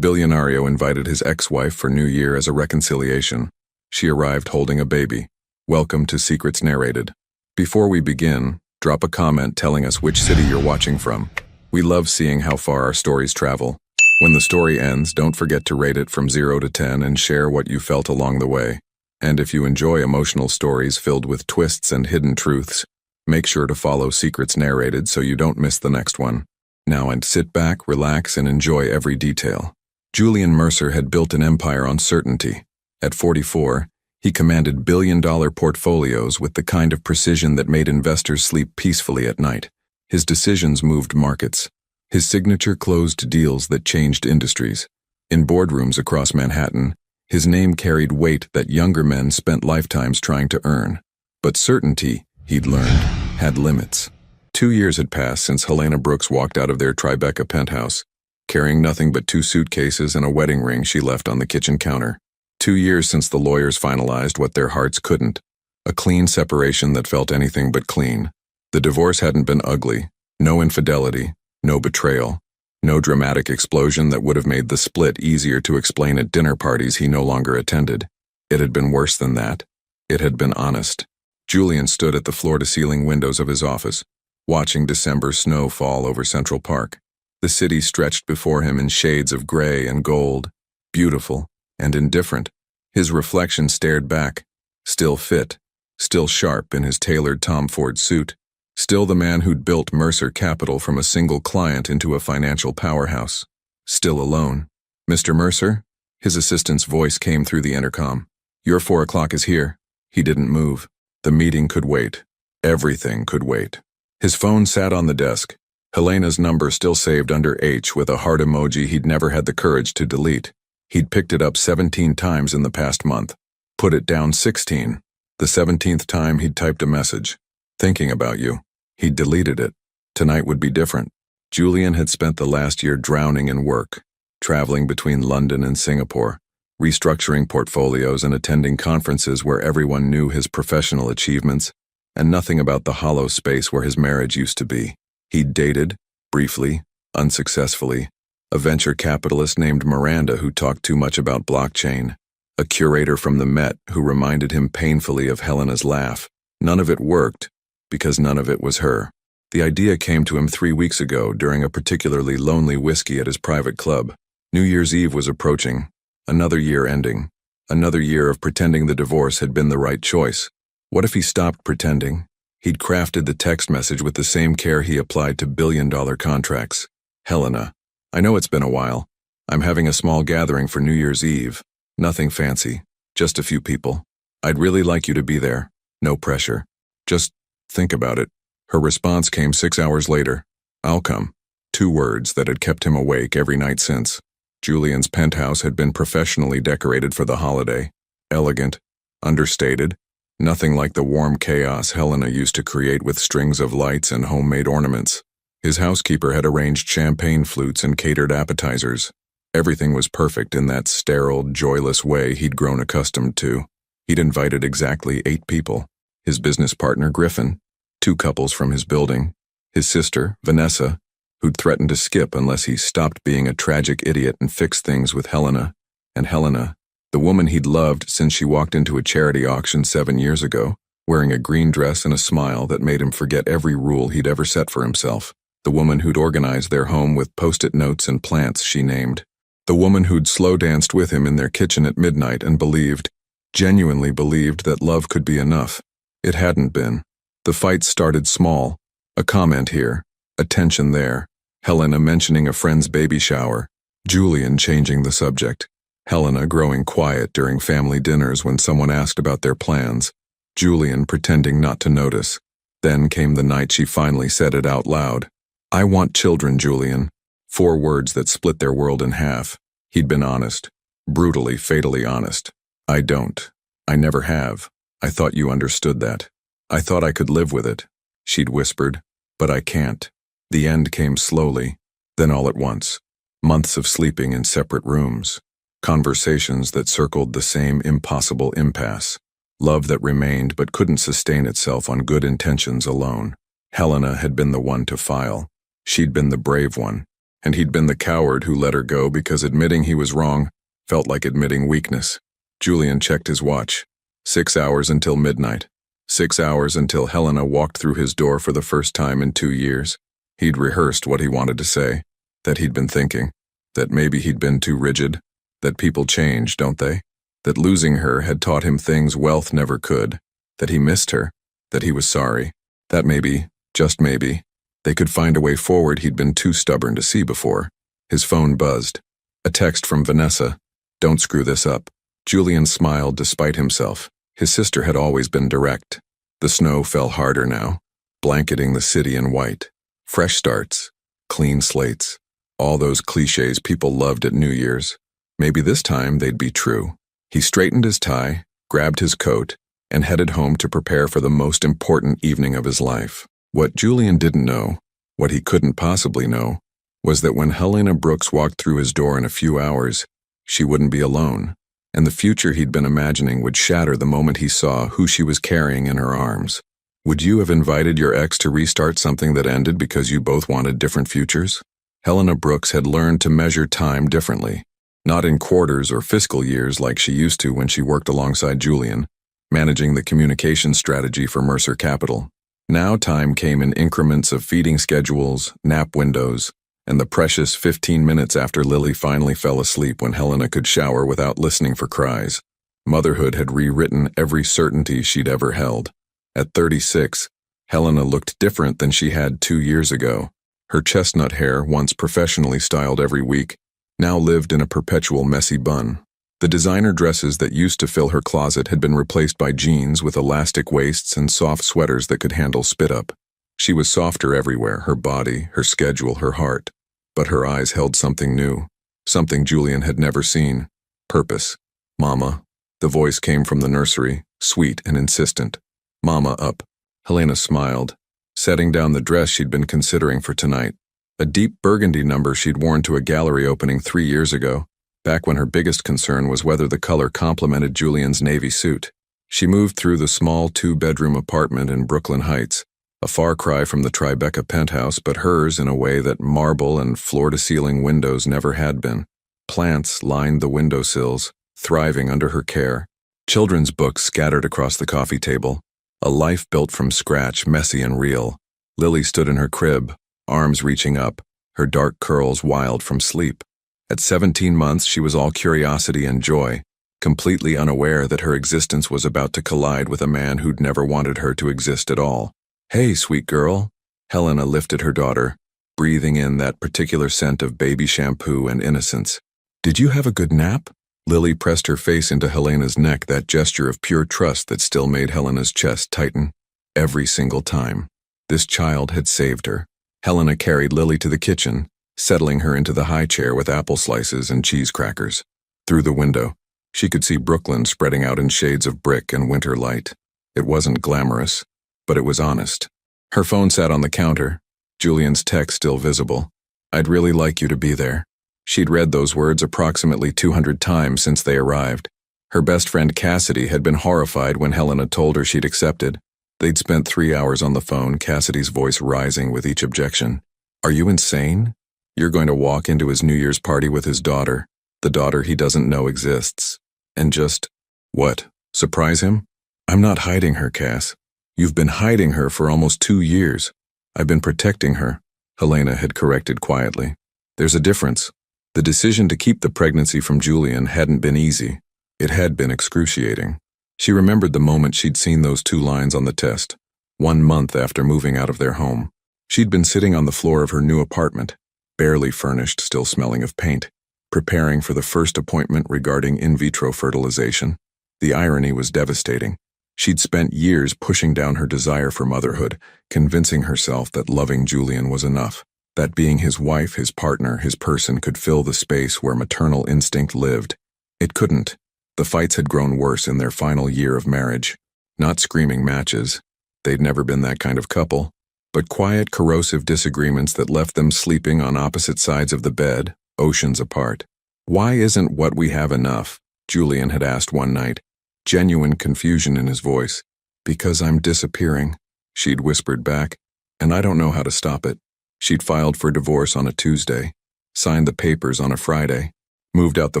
Billionaire invited his ex-wife for New Year as a reconciliation. She arrived holding a baby. Welcome to Secrets Narrated. Before we begin, drop a comment telling us which city you're watching from. We love seeing how far our stories travel. When the story ends, don't forget to rate it from 0 to 10 and share what you felt along the way. And if you enjoy emotional stories filled with twists and hidden truths, make sure to follow Secrets Narrated so you don't miss the next one. Now sit back, relax, and enjoy every detail. Julian Mercer had built an empire on certainty. At 44, he commanded billion-dollar portfolios with the kind of precision that made investors sleep peacefully at night. His decisions moved markets. His signature closed deals that changed industries. In boardrooms across Manhattan, his name carried weight that younger men spent lifetimes trying to earn. But certainty, he'd learned, had limits. 2 years had passed since Helena Brooks walked out of their Tribeca penthouse, carrying nothing but 2 suitcases and a wedding ring she left on the kitchen counter. 2 years since the lawyers finalized what their hearts couldn't. A clean separation that felt anything but clean. The divorce hadn't been ugly. No infidelity. No betrayal. No dramatic explosion that would have made the split easier to explain at dinner parties he no longer attended. It had been worse than that. It had been honest. Julian stood at the floor-to-ceiling windows of his office, watching December snow fall over Central Park. The city stretched before him in shades of gray and gold, beautiful and indifferent. His reflection stared back, still fit, still sharp in his tailored Tom Ford suit, still the man who'd built Mercer Capital from a single client into a financial powerhouse. Still alone. "Mr. Mercer?" His assistant's voice came through the intercom. "Your 4 o'clock is here." He didn't move. The meeting could wait. Everything could wait. His phone sat on the desk. Helena's number still saved under H with a heart emoji he'd never had the courage to delete. He'd picked it up 17 times in the past month. Put it down 16. The 17th time he'd typed a message. "Thinking about you." He'd deleted it. Tonight would be different. Julian had spent the last year drowning in work, traveling between London and Singapore, restructuring portfolios and attending conferences where everyone knew his professional achievements, and nothing about the hollow space where his marriage used to be. He'd dated, briefly, unsuccessfully, a venture capitalist named Miranda who talked too much about blockchain, a curator from the Met who reminded him painfully of Helena's laugh. None of it worked, because none of it was her. The idea came to him 3 weeks ago during a particularly lonely whiskey at his private club. New Year's Eve was approaching, another year ending, another year of pretending the divorce had been the right choice. What if he stopped pretending? He'd crafted the text message with the same care he applied to billion-dollar contracts. "Helena, I know it's been a while. I'm having a small gathering for New Year's Eve. Nothing fancy, just a few people. I'd really like you to be there. No pressure. Just think about it." Her response came 6 hours later. "I'll come." 2 words that had kept him awake every night since. Julian's penthouse had been professionally decorated for the holiday. Elegant, understated, nothing like the warm chaos Helena used to create with strings of lights and homemade ornaments. His housekeeper had arranged champagne flutes and catered appetizers. Everything was perfect in that sterile, joyless way he'd grown accustomed to. He'd invited exactly 8 people. His business partner, Griffin, 2 couples from his building, his sister, Vanessa, who'd threatened to skip unless he stopped being a tragic idiot and fixed things with Helena, and Helena, the woman he'd loved since she walked into a charity auction 7 years ago, wearing a green dress and a smile that made him forget every rule he'd ever set for himself. The woman who'd organized their home with post-it notes and plants she named. The woman who'd slow danced with him in their kitchen at midnight and believed, genuinely believed, that love could be enough. It hadn't been. The fight started small. A comment here, a tension there. Helena mentioning a friend's baby shower. Julian changing the subject. Helena growing quiet during family dinners when someone asked about their plans. Julian pretending not to notice. Then came the night she finally said it out loud. "I want children, Julian." 4 words that split their world in half. He'd been honest. Brutally, fatally honest. "I don't. I never have. I thought you understood that. I thought I could live with it," she'd whispered. "But I can't." The end came slowly, then all at once. Months of sleeping in separate rooms. Conversations that circled the same impossible impasse. Love that remained but couldn't sustain itself on good intentions alone. Helena had been the one to file. She'd been the brave one. and he'd been the coward who let her go because admitting he was wrong felt like admitting weakness. Julian checked his watch. 6 hours until midnight. 6 hours until Helena walked through his door for the first time in 2 years. He'd rehearsed what he wanted to say, that he'd been thinking, that maybe he'd been too rigid, that people change, don't they? That losing her had taught him things wealth never could, that he missed her, that he was sorry, that maybe, just maybe, they could find a way forward he'd been too stubborn to see before. His phone buzzed. A text from Vanessa. "Don't screw this up." Julian smiled despite himself. His sister had always been direct. The snow fell harder now, blanketing the city in white. Fresh starts, clean slates, all those cliches people loved at New Year's. Maybe this time they'd be true. He straightened his tie, grabbed his coat, and headed home to prepare for the most important evening of his life. What Julian didn't know, what he couldn't possibly know, was that when Helena Brooks walked through his door in a few hours, she wouldn't be alone, and the future he'd been imagining would shatter the moment he saw who she was carrying in her arms. Would you have invited your ex to restart something that ended because you both wanted different futures? Helena Brooks had learned to measure time differently, not in quarters or fiscal years like she used to when she worked alongside Julian, managing the communication strategy for Mercer Capital. Now time came in increments of feeding schedules, nap windows, and the precious 15 minutes after Lily finally fell asleep when Helena could shower without listening for cries. Motherhood had rewritten every certainty she'd ever held. At 36, Helena looked different than she had 2 years ago. Her chestnut hair, once professionally styled every week, now lived in a perpetual messy bun. The designer dresses that used to fill her closet had been replaced by jeans with elastic waists and soft sweaters that could handle spit-up. She was softer everywhere, her body, her schedule, her heart. But her eyes held something new, something Julian had never seen. Purpose. "Mama." The voice came from the nursery, sweet and insistent. "Mama, up." Helena smiled, setting down the dress she'd been considering for tonight. A deep burgundy number she'd worn to a gallery opening 3 years ago, back when her biggest concern was whether the color complemented Julian's navy suit. She moved through the small 2-bedroom apartment in Brooklyn Heights, a far cry from the Tribeca penthouse, but hers in a way that marble and floor-to-ceiling windows never had been. Plants lined the windowsills, thriving under her care. Children's books scattered across the coffee table. A life built from scratch, messy and real. Lily stood in her crib, arms reaching up, her dark curls wild from sleep. At 17 months, she was all curiosity and joy, completely unaware that her existence was about to collide with a man who'd never wanted her to exist at all. "Hey, sweet girl." Helena lifted her daughter, breathing in that particular scent of baby shampoo and innocence. "Did you have a good nap?" Lily pressed her face into Helena's neck, that gesture of pure trust that still made Helena's chest tighten. Every single time. This child had saved her. Helena carried Lily to the kitchen, settling her into the high chair with apple slices and cheese crackers. Through the window, she could see Brooklyn spreading out in shades of brick and winter light. It wasn't glamorous, but it was honest. Her phone sat on the counter, Julian's text still visible. "I'd really like you to be there." She'd read those words approximately 200 times since they arrived. Her best friend Cassidy had been horrified when Helena told her she'd accepted. They'd spent 3 hours on the phone, Cassidy's voice rising with each objection. "Are you insane? You're going to walk into his New Year's party with his daughter, the daughter he doesn't know exists, and just, what, surprise him? I'm not hiding her, Cass. You've been hiding her for almost 2 years. I've been protecting her," Helena had corrected quietly. "There's a difference. The decision to keep the pregnancy from Julian hadn't been easy. It had been excruciating." She remembered the moment she'd seen those 2 lines on the test, 1 month after moving out of their home. She'd been sitting on the floor of her new apartment, barely furnished, still smelling of paint, preparing for the first appointment regarding in vitro fertilization. The irony was devastating. She'd spent years pushing down her desire for motherhood, convincing herself that loving Julian was enough, that being his wife, his partner, his person could fill the space where maternal instinct lived. It couldn't. The fights had grown worse in their final year of marriage. Not screaming matches. They'd never been that kind of couple. But quiet, corrosive disagreements that left them sleeping on opposite sides of the bed, oceans apart. "Why isn't what we have enough?" Julian had asked one night, genuine confusion in his voice. "Because I'm disappearing," she'd whispered back, "and I don't know how to stop it." She'd filed for divorce on a Tuesday. signed the papers on a Friday, moved out the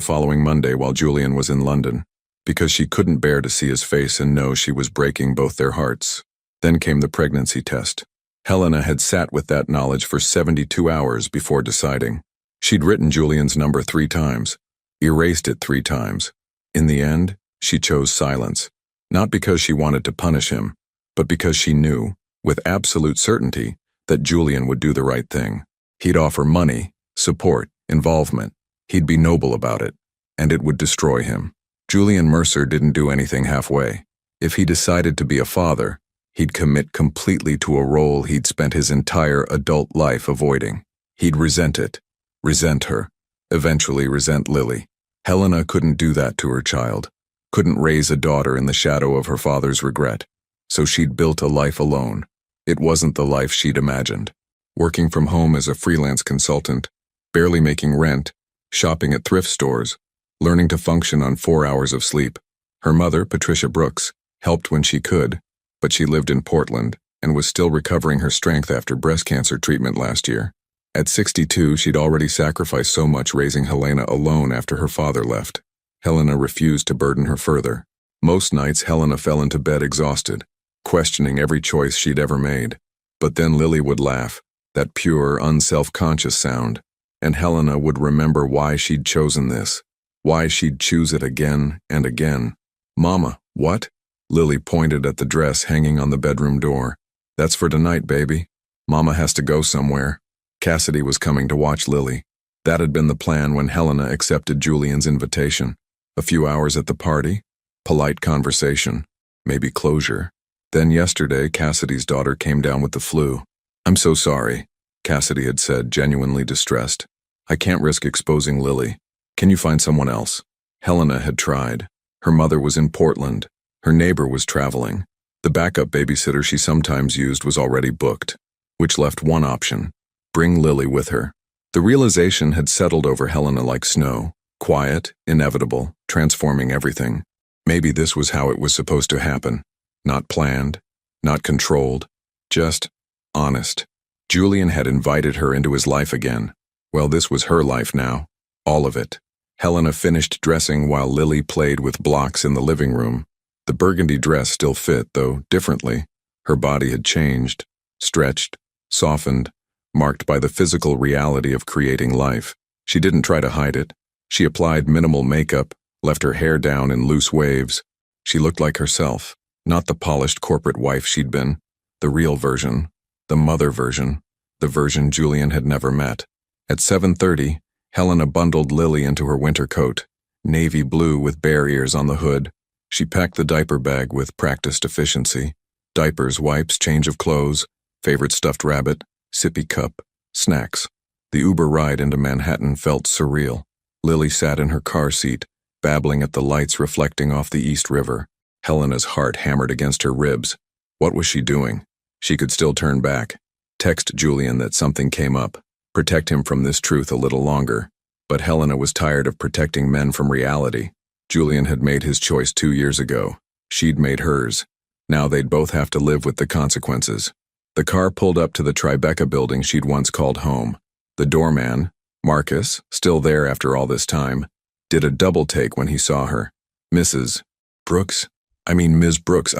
following Monday while Julian was in London, because she couldn't bear to see his face and know she was breaking both their hearts. Then came the pregnancy test. Helena had sat with that knowledge for 72 hours before deciding. She'd written Julian's number 3 times, erased it 3 times. In the end, she chose silence, not because she wanted to punish him, but because she knew, with absolute certainty, that Julian would do the right thing. He'd offer money, support, involvement. He'd be noble about it, and it would destroy him. Julian Mercer didn't do anything halfway. If he decided to be a father, he'd commit completely to a role he'd spent his entire adult life avoiding. He'd resent it, resent her, eventually resent Lily. Helena couldn't do that to her child, couldn't raise a daughter in the shadow of her father's regret, so she'd built a life alone. It wasn't the life she'd imagined. Working from home as a freelance consultant, barely making rent, shopping at thrift stores, learning to function on 4 hours of sleep. Her mother, Patricia Brooks, helped when she could, but she lived in Portland and was still recovering her strength after breast cancer treatment last year. At 62, she'd already sacrificed so much raising Helena alone after her father left. Helena refused to burden her further. Most nights, Helena fell into bed exhausted, questioning every choice she'd ever made. But then Lily would laugh, that pure, unself-conscious sound, and Helena would remember why she'd chosen this, why she'd choose it again and again. "Mama, what?" Lily pointed at the dress hanging on the bedroom door. "That's for tonight, baby. Mama has to go somewhere." Cassidy was coming to watch Lily. That had been the plan when Helena accepted Julian's invitation. A few hours at the party, polite conversation, maybe closure. Then yesterday, Cassidy's daughter came down with the flu. "I'm so sorry," Cassidy had said, genuinely distressed. "I can't risk exposing Lily. Can you find someone else?" Helena had tried. Her mother was in Portland. Her neighbor was traveling. The backup babysitter she sometimes used was already booked, which left one option: bring Lily with her. The realization had settled over Helena like snow, quiet, inevitable, transforming everything. Maybe this was how it was supposed to happen. Not planned, not controlled, just honest. Julian had invited her into his life again. Well, this was her life now. All of it. Helena finished dressing while Lily played with blocks in the living room. The burgundy dress still fit, though differently. Her body had changed, stretched, softened, marked by the physical reality of creating life. She didn't try to hide it. She applied minimal makeup, left her hair down in loose waves. She looked like herself, not the polished corporate wife she'd been, the real version, the mother version, the version Julian had never met. At 7:30, Helena bundled Lily into her winter coat, navy blue with bear ears on the hood. She packed the diaper bag with practiced efficiency. Diapers, wipes, change of clothes, favorite stuffed rabbit, sippy cup, snacks. The Uber ride into Manhattan felt surreal. Lily sat in her car seat, babbling at the lights reflecting off the East River. Helena's heart hammered against her ribs. What was she doing? She could still turn back, text Julian that something came up, protect him from this truth a little longer. But Helena was tired of protecting men from reality. Julian had made his choice 2 years ago. She'd made hers. Now they'd both have to live with the consequences. The car pulled up to the Tribeca building she'd once called home. The doorman, Marcus, still there after all this time, did a double take when he saw her. "Mrs. Brooks? Ms. Brooks,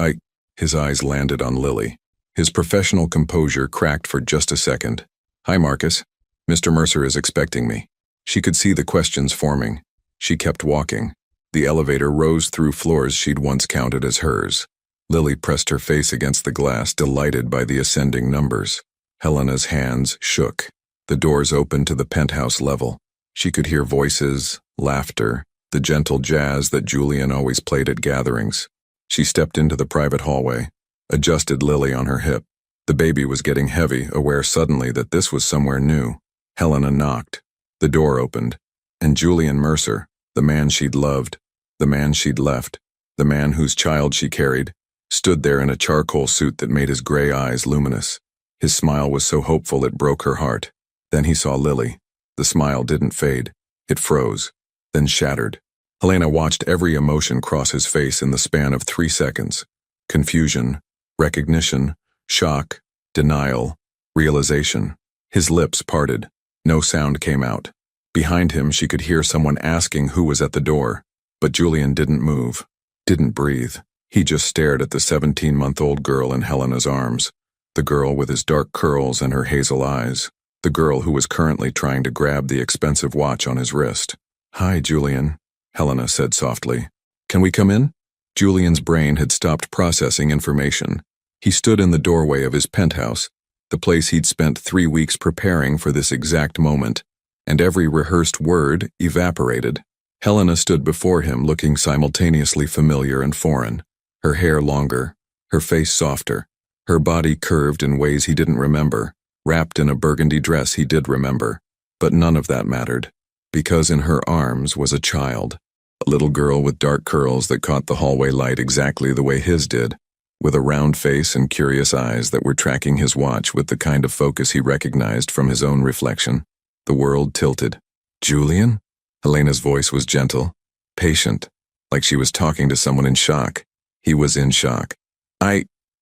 His eyes landed on Lily. His professional composure cracked for just a second. "Hi, Marcus. Mr. Mercer is expecting me." She could see the questions forming. She kept walking. The elevator rose through floors she'd once counted as hers. Lily pressed her face against the glass, delighted by the ascending numbers. Helena's hands shook. The doors opened to the penthouse level. She could hear voices, laughter, the gentle jazz that Julian always played at gatherings. She stepped into the private hallway, adjusted Lily on her hip. The baby was getting heavy, aware suddenly that this was somewhere new. Helena knocked. The door opened, and Julian Mercer, the man she'd loved, the man she'd left, the man whose child she carried, stood there in a charcoal suit that made his gray eyes luminous. His smile was so hopeful it broke her heart. Then he saw Lily. The smile didn't fade. It froze, then shattered. Helena watched every emotion cross his face in the span of 3 seconds. Confusion, recognition, shock, denial, realization. His lips parted. No sound came out. Behind him, she could hear someone asking who was at the door, but Julian didn't move, didn't breathe. He just stared at the 17-month-old girl in Helena's arms, the girl with his dark curls and her hazel eyes, the girl who was currently trying to grab the expensive watch on his wrist. "Hi, Julian," Helena said softly. "Can we come in?" Julian's brain had stopped processing information. He stood in the doorway of his penthouse, the place he'd spent 3 weeks preparing for this exact moment, and every rehearsed word evaporated. Helena stood before him, looking simultaneously familiar and foreign, her hair longer, her face softer, her body curved in ways he didn't remember, wrapped in a burgundy dress he did remember. But none of that mattered, because in her arms was a child, a little girl with dark curls that caught the hallway light exactly the way his did, with a round face and curious eyes that were tracking his watch with the kind of focus he recognized from his own reflection. The world tilted. "Julian?" Helena's voice was gentle, patient, like she was talking to someone in shock. He was in shock.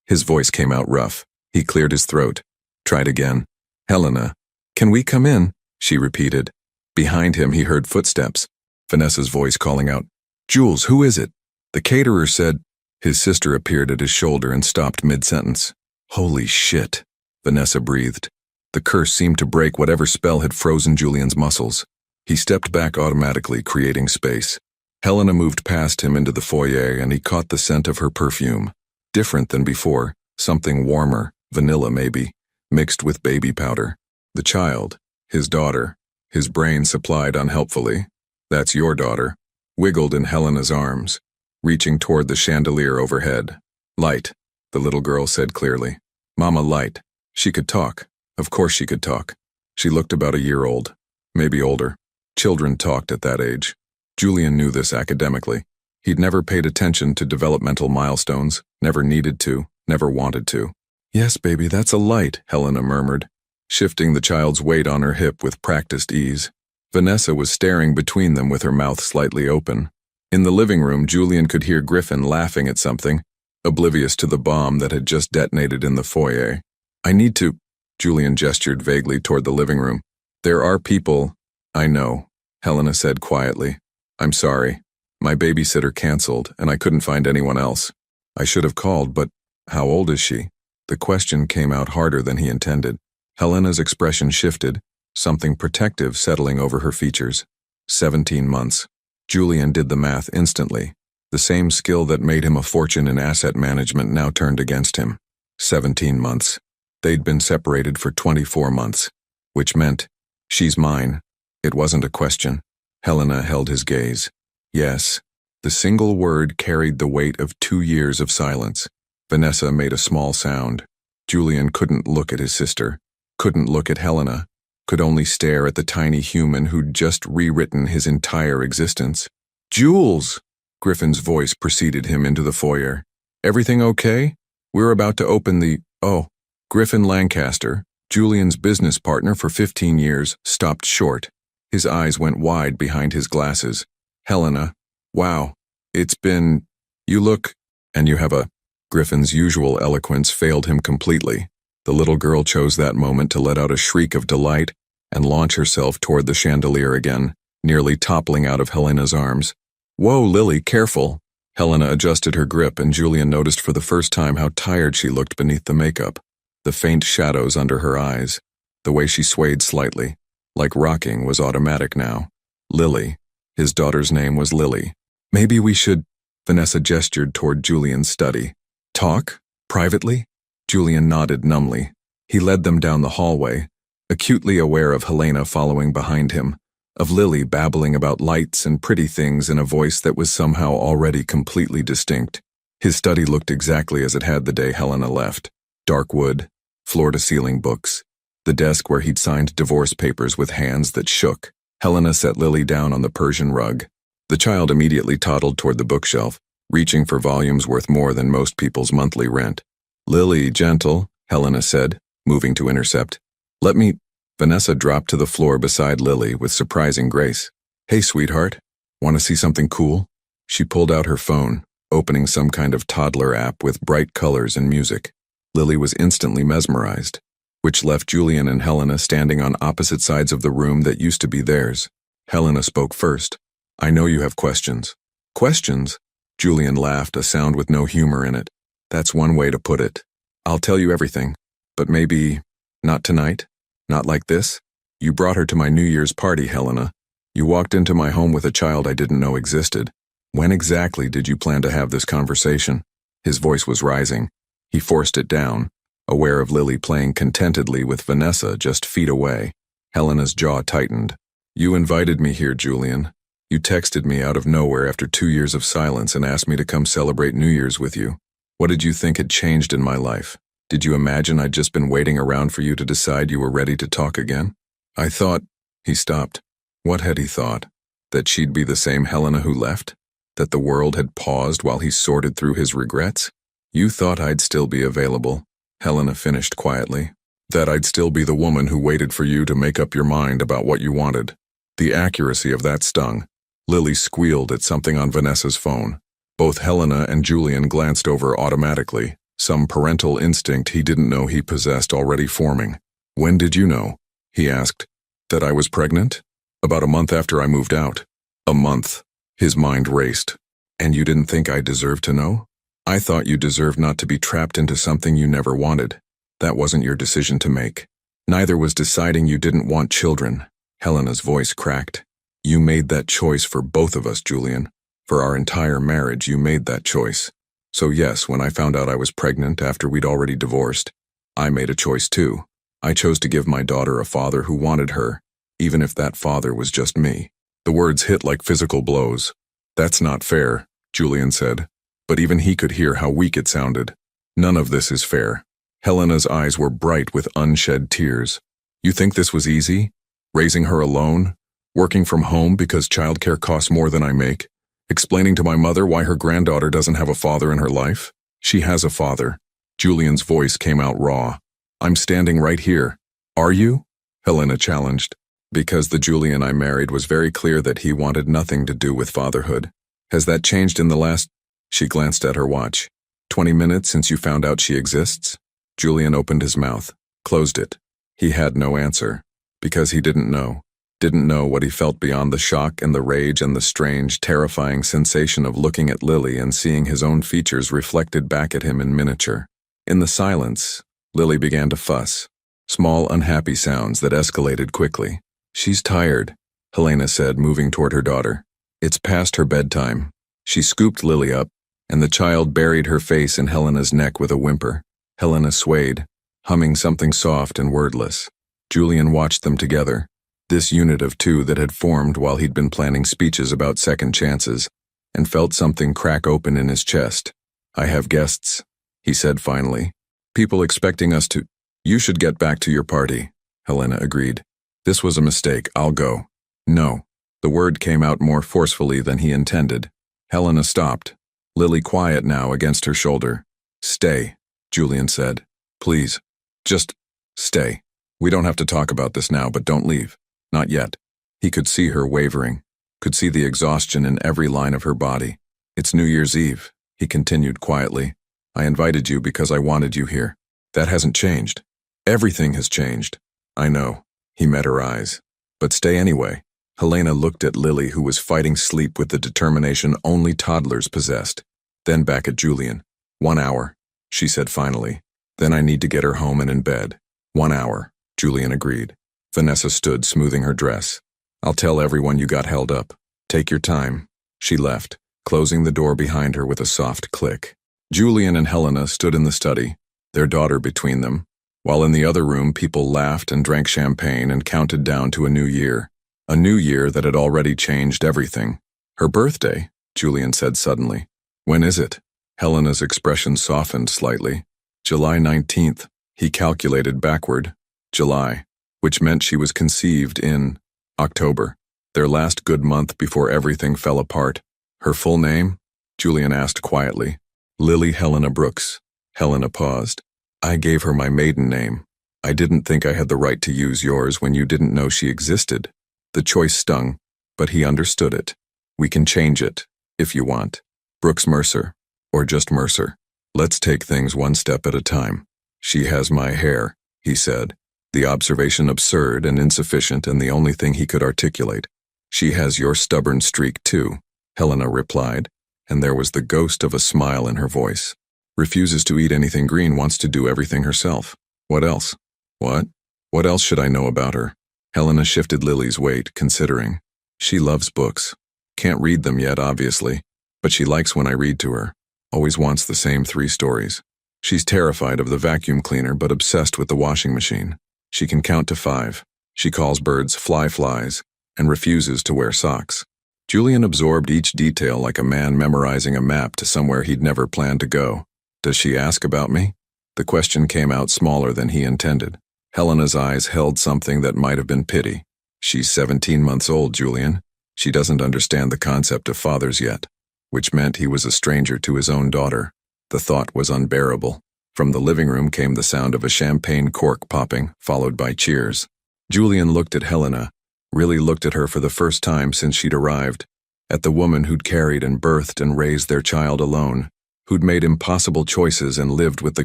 His voice came out rough. He cleared his throat. Tried again. "Helena, can we come in?" she repeated. Behind him, he heard footsteps. Vanessa's voice calling out, "Jules, who is it?" The caterer said. His sister appeared at his shoulder and stopped mid-sentence. "Holy shit," Vanessa breathed. The curse seemed to break whatever spell had frozen Julian's muscles. He stepped back automatically, creating space. Helena moved past him into the foyer, and he caught the scent of her perfume. Different than before, something warmer, vanilla maybe, mixed with baby powder. The child, his daughter, his brain supplied unhelpfully, "That's your daughter," wiggled in Helena's arms, reaching toward the chandelier overhead. "Light," the little girl said clearly. "Mama, light." She could talk. Of course she could talk. She looked about a year old, maybe older. Children talked at that age. Julian knew this academically. He'd never paid attention to developmental milestones, never needed to, never wanted to. "Yes, baby, that's a light," Helena murmured, shifting the child's weight on her hip with practiced ease. Vanessa was staring between them with her mouth slightly open. In the living room, Julian could hear Griffin laughing at something, oblivious to the bomb that had just detonated in the foyer. "I need to," Julian gestured vaguely toward the living room. "There are people." "I know," Helena said quietly. "I'm sorry. My babysitter canceled, and I couldn't find anyone else. I should have called, but how old is she?" The question came out harder than he intended. Helena's expression shifted, something protective settling over her features. 17 months. Julian did the math instantly. The same skill that made him a fortune in asset management now turned against him. 17 months. They'd been separated for 24 months, which meant, "She's mine." It wasn't a question. Helena held his gaze. Yes. The single word carried the weight of 2 years of silence. Vanessa made a small sound. Julian couldn't look at his sister, couldn't look at Helena, could only stare at the tiny human who'd just rewritten his entire existence. "Jules!" Griffin's voice preceded him into the foyer. "Everything okay? We're about to open the—" Oh, Griffin Lancaster, Julian's business partner for 15 years, stopped short. His eyes went wide behind his glasses. "Helena, wow, it's been... You look... And you have a..." Griffin's usual eloquence failed him completely. The little girl chose that moment to let out a shriek of delight and launch herself toward the chandelier again, nearly toppling out of Helena's arms. "Whoa, Lily, careful!" Helena adjusted her grip, and Julian noticed for the first time how tired she looked beneath the makeup. The faint shadows under her eyes, the way she swayed slightly, like rocking, was automatic now. Lily. His daughter's name was Lily. "Maybe we should..." Vanessa gestured toward Julian's study. "Talk? Privately?" Julian nodded numbly. He led them down the hallway, acutely aware of Helena following behind him, of Lily babbling about lights and pretty things in a voice that was somehow already completely distinct. His study looked exactly as it had the day Helena left. Dark wood, floor-to-ceiling books, the desk where he'd signed divorce papers with hands that shook. Helena set Lily down on the Persian rug. The child immediately toddled toward the bookshelf, reaching for volumes worth more than most people's monthly rent. "Lily, gentle," Helena said, moving to intercept. "Let me..." Vanessa dropped to the floor beside Lily with surprising grace. "Hey, sweetheart, want to see something cool?" She pulled out her phone, opening some kind of toddler app with bright colors and music. Lily was instantly mesmerized, which left Julian and Helena standing on opposite sides of the room that used to be theirs. Helena spoke first. I know you have questions. Questions? Julian laughed, a sound with no humor in it. That's one way to put it. I'll tell you everything. But maybe not tonight? Not like this? You brought her to my New Year's party, Helena. You walked into my home with a child I didn't know existed. When exactly did you plan to have this conversation? His voice was rising. He forced it down, aware of Lily playing contentedly with Vanessa just feet away. Helena's jaw tightened. You invited me here, Julian. You texted me out of nowhere after 2 years of silence and asked me to come celebrate New Year's with you. What did you think had changed in my life? Did you imagine I'd just been waiting around for you to decide you were ready to talk again? I thought, he stopped. What had he thought? That she'd be the same Helena who left? That the world had paused while he sorted through his regrets? You thought I'd still be available, Helena finished quietly. That I'd still be the woman who waited for you to make up your mind about what you wanted. The accuracy of that stung. Lily squealed at something on Vanessa's phone. Both Helena and Julian glanced over automatically, some parental instinct he didn't know he possessed already forming. When did you know? He asked. That I was pregnant? About a month after I moved out. A month. His mind raced. And you didn't think I deserved to know? I thought you deserved not to be trapped into something you never wanted. That wasn't your decision to make. Neither was deciding you didn't want children. Helena's voice cracked. You made that choice for both of us, Julian. For our entire marriage, you made that choice. So yes, when I found out I was pregnant after we'd already divorced, I made a choice too. I chose to give my daughter a father who wanted her, even if that father was just me. The words hit like physical blows. That's not fair, Julian said. But even he could hear how weak it sounded. None of this is fair. Helena's eyes were bright with unshed tears. You think this was easy? Raising her alone? Working from home because childcare costs more than I make? Explaining to my mother why her granddaughter doesn't have a father in her life? She has a father. Julian's voice came out raw. I'm standing right here. Are you? Helena challenged. Because the Julian I married was very clear that he wanted nothing to do with fatherhood. Has that changed in the last... She glanced at her watch. 20 minutes since you found out she exists? Julian opened his mouth, closed it. He had no answer. Because he didn't know. Didn't know what he felt beyond the shock and the rage and the strange, terrifying sensation of looking at Lily and seeing his own features reflected back at him in miniature. In the silence, Lily began to fuss. Small, unhappy sounds that escalated quickly. She's tired, Helena said, moving toward her daughter. It's past her bedtime. She scooped Lily up, and the child buried her face in Helena's neck with a whimper. Helena swayed, humming something soft and wordless. Julian watched them together. This unit of two that had formed while he'd been planning speeches about second chances, and felt something crack open in his chest. I have guests, he said finally. People expecting us to... You should get back to your party, Helena agreed. This was a mistake, I'll go. No. The word came out more forcefully than he intended. Helena stopped, Lily quiet now against her shoulder. Stay, Julian said. Please. Just stay. We don't have to talk about this now, but don't leave. Not yet. He could see her wavering, could see the exhaustion in every line of her body. It's New Year's Eve, he continued quietly. I invited you because I wanted you here. That hasn't changed. Everything has changed. I know. He met her eyes. But stay anyway. Helena looked at Lily, who was fighting sleep with the determination only toddlers possessed. Then back at Julian. 1 hour, she said finally. Then I need to get her home and in bed. 1 hour, Julian agreed. Vanessa stood, smoothing her dress. I'll tell everyone you got held up. Take your time. She left, closing the door behind her with a soft click. Julian and Helena stood in the study, their daughter between them, while in the other room people laughed and drank champagne and counted down to a new year. A new year that had already changed everything. Her birthday, Julian said suddenly. When is it? Helena's expression softened slightly. July 19th, he calculated backward. July, which meant she was conceived in October, their last good month before everything fell apart. Her full name? Julian asked quietly. Lily Helena Brooks. Helena paused. I gave her my maiden name. I didn't think I had the right to use yours when you didn't know she existed. The choice stung, but he understood it. We can change it, if you want. Brooks Mercer, or just Mercer. Let's take things one step at a time. She has my hair, he said, the observation absurd and insufficient and the only thing he could articulate. She has your stubborn streak too, Helena replied, and there was the ghost of a smile in her voice. Refuses to eat anything green, wants to do everything herself. What else? What? What else should I know about her? Helena shifted Lily's weight, considering. She loves books. Can't read them yet, obviously, but she likes when I read to her. Always wants the same 3 stories. She's terrified of the vacuum cleaner but obsessed with the washing machine. She can count to 5. She calls birds flies and refuses to wear socks. Julian absorbed each detail like a man memorizing a map to somewhere he'd never planned to go. Does she ask about me? The question came out smaller than he intended. Helena's eyes held something that might have been pity. She's 17 months old, Julian. She doesn't understand the concept of fathers yet, which meant he was a stranger to his own daughter. The thought was unbearable. From the living room came the sound of a champagne cork popping, followed by cheers. Julian looked at Helena, really looked at her for the first time since she'd arrived, at the woman who'd carried and birthed and raised their child alone, who'd made impossible choices and lived with the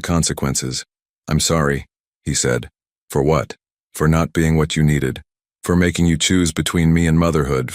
consequences. I'm sorry, he said. For what? For not being what you needed. For making you choose between me and motherhood,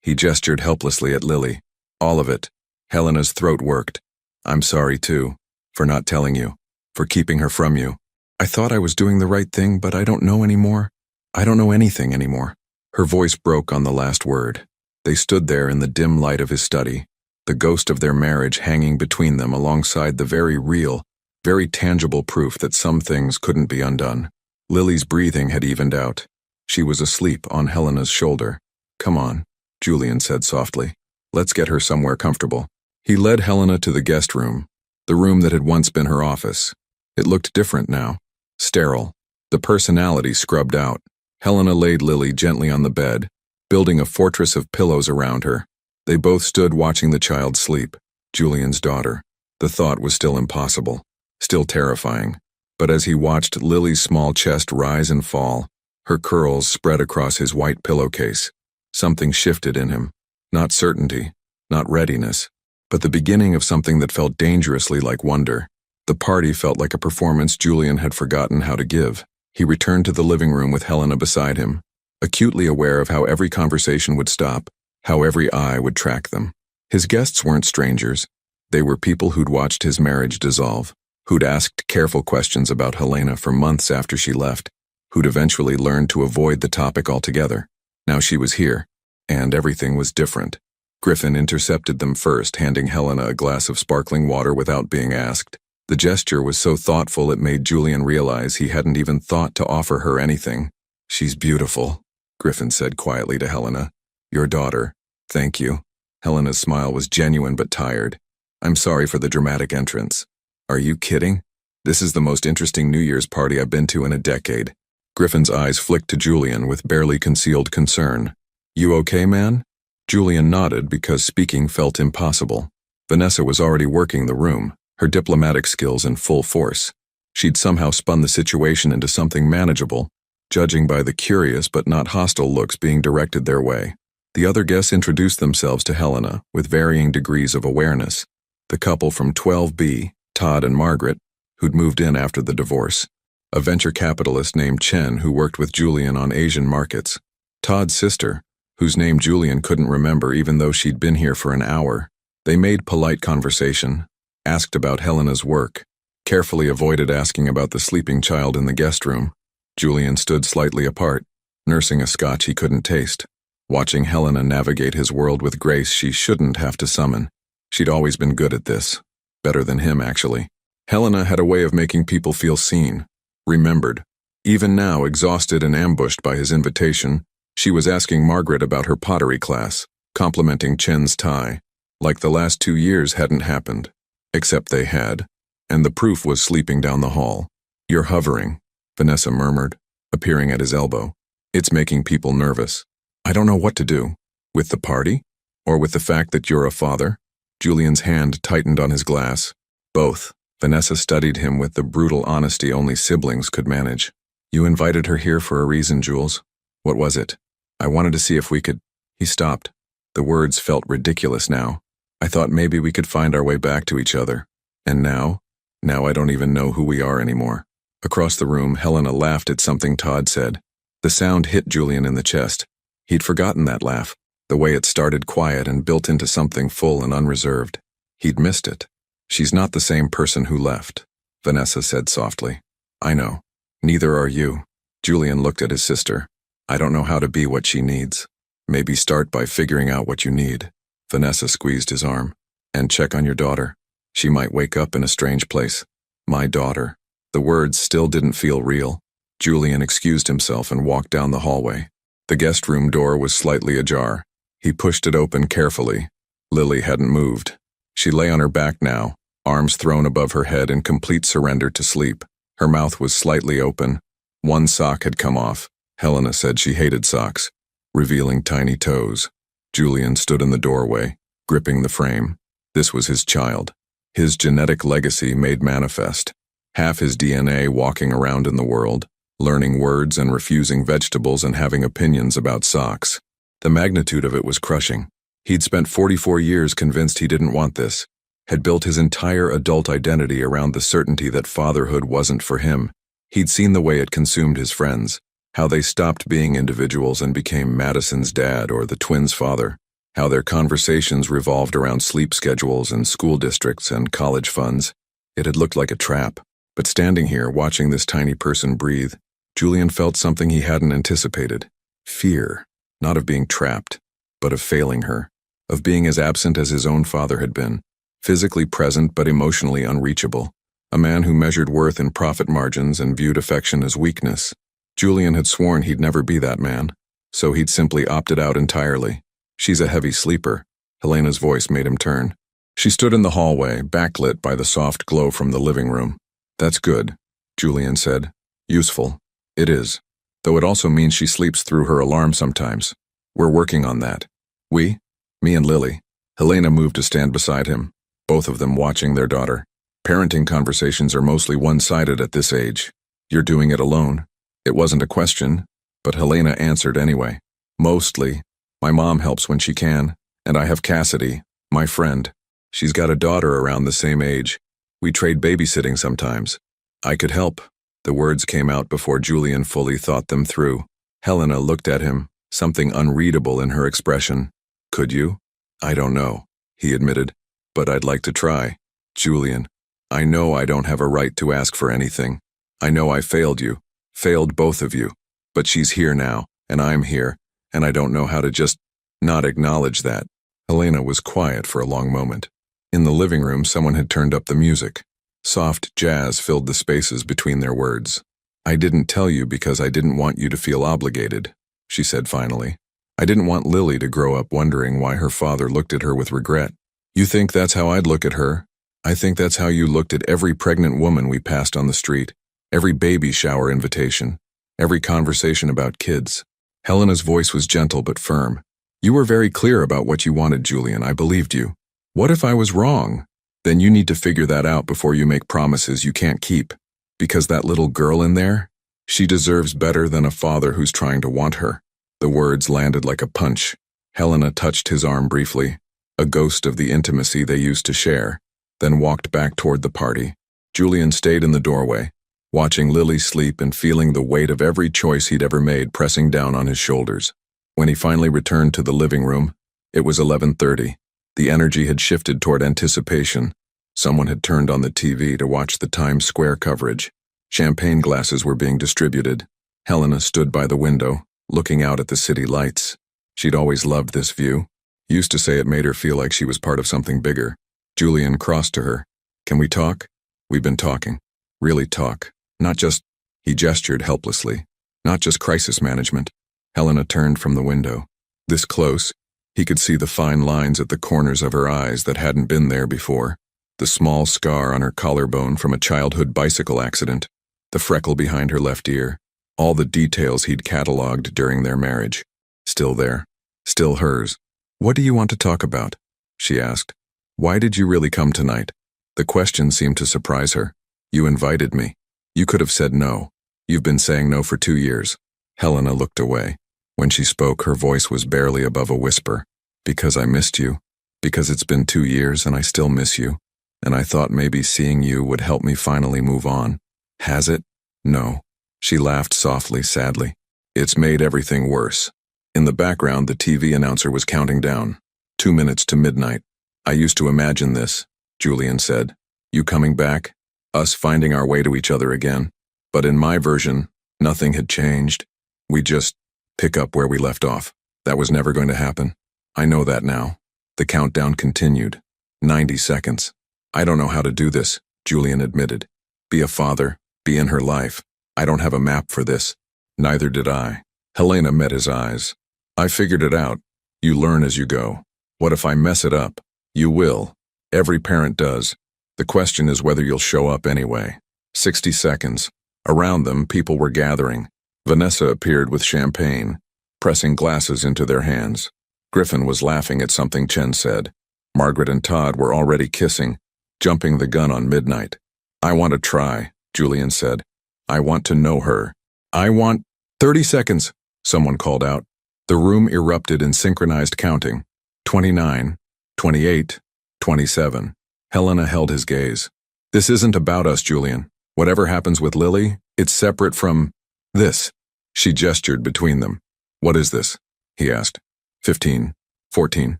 he gestured helplessly at Lily. All of it. Helena's throat worked. I'm sorry too, for not telling you, for keeping her from you. I thought I was doing the right thing, but I don't know anymore. I don't know anything anymore. Her voice broke on the last word. They stood there in the dim light of his study, the ghost of their marriage hanging between them alongside the very real, very tangible proof that some things couldn't be undone. Lily's breathing had evened out. She was asleep on Helena's shoulder. Come on, Julian said softly. Let's get her somewhere comfortable. He led Helena to the guest room, the room that had once been her office. It looked different now, sterile, the personality scrubbed out. Helena laid Lily gently on the bed, building a fortress of pillows around her. They both stood watching the child sleep, Julian's daughter. The thought was still impossible, still terrifying. But as he watched Lily's small chest rise and fall, her curls spread across his white pillowcase, something shifted in him. Not certainty, not readiness, but the beginning of something that felt dangerously like wonder. The party felt like a performance Julian had forgotten how to give. He returned to the living room with Helena beside him, acutely aware of how every conversation would stop, how every eye would track them. His guests weren't strangers. They were people who'd watched his marriage dissolve, who'd asked careful questions about Helena for months after she left, who'd eventually learned to avoid the topic altogether. Now she was here, and everything was different. Griffin intercepted them first, handing Helena a glass of sparkling water without being asked. The gesture was so thoughtful it made Julian realize he hadn't even thought to offer her anything. She's beautiful, Griffin said quietly to Helena. Your daughter. Thank you. Helena's smile was genuine but tired. I'm sorry for the dramatic entrance. Are you kidding? This is the most interesting New Year's party I've been to in a decade. Griffin's eyes flicked to Julian with barely concealed concern. You okay, man? Julian nodded because speaking felt impossible. Vanessa was already working the room, her diplomatic skills in full force. She'd somehow spun the situation into something manageable, judging by the curious but not hostile looks being directed their way. The other guests introduced themselves to Helena with varying degrees of awareness. The couple from 12B, Todd and Margaret, who'd moved in after the divorce. A venture capitalist named Chen who worked with Julian on Asian markets. Todd's sister, whose name Julian couldn't remember even though she'd been here for an hour. They made polite conversation, asked about Helena's work, carefully avoided asking about the sleeping child in the guest room. Julian stood slightly apart, nursing a scotch he couldn't taste, watching Helena navigate his world with grace she shouldn't have to summon. She'd always been good at this. Better than him, actually. Helena had a way of making people feel seen, remembered. Even now, exhausted and ambushed by his invitation, she was asking Margaret about her pottery class, complimenting Chen's tie, like the last 2 years hadn't happened. Except they had, and the proof was sleeping down the hall. You're hovering, Vanessa murmured, appearing at his elbow. It's making people nervous. I don't know what to do. With the party? Or with the fact that you're a father? Julian's hand tightened on his glass. Both. Vanessa studied him with the brutal honesty only siblings could manage. You invited her here for a reason, Jules. What was it? I wanted to see if we could... He stopped. The words felt ridiculous now. I thought maybe we could find our way back to each other. And now I don't even know who we are anymore. Across the room, Helena laughed at something Todd said. The sound hit Julian in the chest. He'd forgotten that laugh, the way it started quiet and built into something full and unreserved. He'd missed it. "She's not the same person who left," Vanessa said softly. "I know. Neither are you." Julian looked at his sister. "I don't know how to be what she needs." "Maybe start by figuring out what you need." Vanessa squeezed his arm. "And check on your daughter. She might wake up in a strange place." "My daughter." The words still didn't feel real. Julian excused himself and walked down the hallway. The guest room door was slightly ajar. He pushed it open carefully. Lily hadn't moved. She lay on her back now, arms thrown above her head in complete surrender to sleep. Her mouth was slightly open. One sock had come off. Helena said she hated socks, revealing tiny toes. Julian stood in the doorway, gripping the frame. This was his child. His genetic legacy made manifest. Half his DNA walking around in the world, learning words and refusing vegetables and having opinions about socks. The magnitude of it was crushing. He'd spent 44 years convinced he didn't want this, had built his entire adult identity around the certainty that fatherhood wasn't for him. He'd seen the way it consumed his friends, how they stopped being individuals and became Madison's dad or the twins' father, how their conversations revolved around sleep schedules and school districts and college funds. It had looked like a trap. But standing here, watching this tiny person breathe, Julian felt something he hadn't anticipated. Fear, not of being trapped, but of failing her, of being as absent as his own father had been, physically present but emotionally unreachable, a man who measured worth in profit margins and viewed affection as weakness. Julian had sworn he'd never be that man, so he'd simply opted out entirely. "She's a heavy sleeper." Helena's voice made him turn. She stood in the hallway, backlit by the soft glow from the living room. "That's good," Julian said. "Useful. It is. Though it also means she sleeps through her alarm sometimes. We're working on that." "We?" "Me and Lily." Helena moved to stand beside him, both of them watching their daughter. "Parenting conversations are mostly one-sided at this age. You're doing it alone." It wasn't a question, but Helena answered anyway. "Mostly. My mom helps when she can, and I have Cassidy, my friend. She's got a daughter around the same age. We trade babysitting sometimes. I could help." The words came out before Julian fully thought them through. Helena looked at him, something unreadable in her expression. "Could you?" "I don't know," he admitted, "but I'd like to try." "Julian, I know I don't have a right to ask for anything. I know I failed you, failed both of you, but she's here now, and I'm here, and I don't know how to just not acknowledge that." Helena was quiet for a long moment. In the living room, someone had turned up the music. Soft jazz filled the spaces between their words. "I didn't tell you because I didn't want you to feel obligated," she said finally. "I didn't want Lily to grow up wondering why her father looked at her with regret. You think that's how I'd look at her? I think that's how you looked at every pregnant woman we passed on the street, every baby shower invitation, every conversation about kids." Helena's voice was gentle but firm. "You were very clear about what you wanted, Julian. I believed you. What if I was wrong? Then you need to figure that out before you make promises you can't keep. Because that little girl in there, she deserves better than a father who's trying to want her." The words landed like a punch. Helena touched his arm briefly, a ghost of the intimacy they used to share, then walked back toward the party. Julian stayed in the doorway, watching Lily sleep and feeling the weight of every choice he'd ever made pressing down on his shoulders. When he finally returned to the living room, it was 11:30. The energy had shifted toward anticipation. Someone had turned on the TV to watch the Times Square coverage. Champagne glasses were being distributed. Helena stood by the window, looking out at the city lights. She'd always loved this view. Used to say it made her feel like she was part of something bigger. Julian crossed to her. "Can we talk?" "We've been talking. Really talk. Not just," he gestured helplessly, "not just crisis management." Helena turned from the window. This close, he could see the fine lines at the corners of her eyes that hadn't been there before. The small scar on her collarbone from a childhood bicycle accident, the freckle behind her left ear, all the details he'd cataloged during their marriage. Still there, still hers. "What do you want to talk about?" she asked. "Why did you really come tonight?" The question seemed to surprise her. "You invited me. You could have said no. You've been saying no for 2 years. Helena looked away. When she spoke, her voice was barely above a whisper. "Because I missed you. Because it's been 2 years and I still miss you. And I thought maybe seeing you would help me finally move on. Has it? No." She laughed softly, sadly. "It's made everything worse." In the background, the TV announcer was counting down. 2 minutes to midnight. I used to imagine this, Julian said. You coming back? Us finding our way to each other again. But in my version, nothing had changed. We just pick up where we left off. That was never going to happen. I know that now. The countdown continued. 90 seconds. I don't know how to do this, Julian admitted. Be a father, be in her life. I don't have a map for this. Neither did I. Helena met his eyes. I figured it out. You learn as you go. What if I mess it up? You will. Every parent does. The question is whether you'll show up anyway. 60 seconds. Around them, people were gathering. Vanessa appeared with champagne, pressing glasses into their hands. Griffin was laughing at something Chen said. Margaret and Todd were already kissing, jumping the gun on midnight. I want to try, Julian said. I want to know her. I want 30 seconds, someone called out. The room erupted in synchronized counting. 29, 28, 27. Helena held his gaze. This isn't about us, Julian. Whatever happens with Lily, it's separate from this. She gestured between them. What is this? He asked. 15, 14,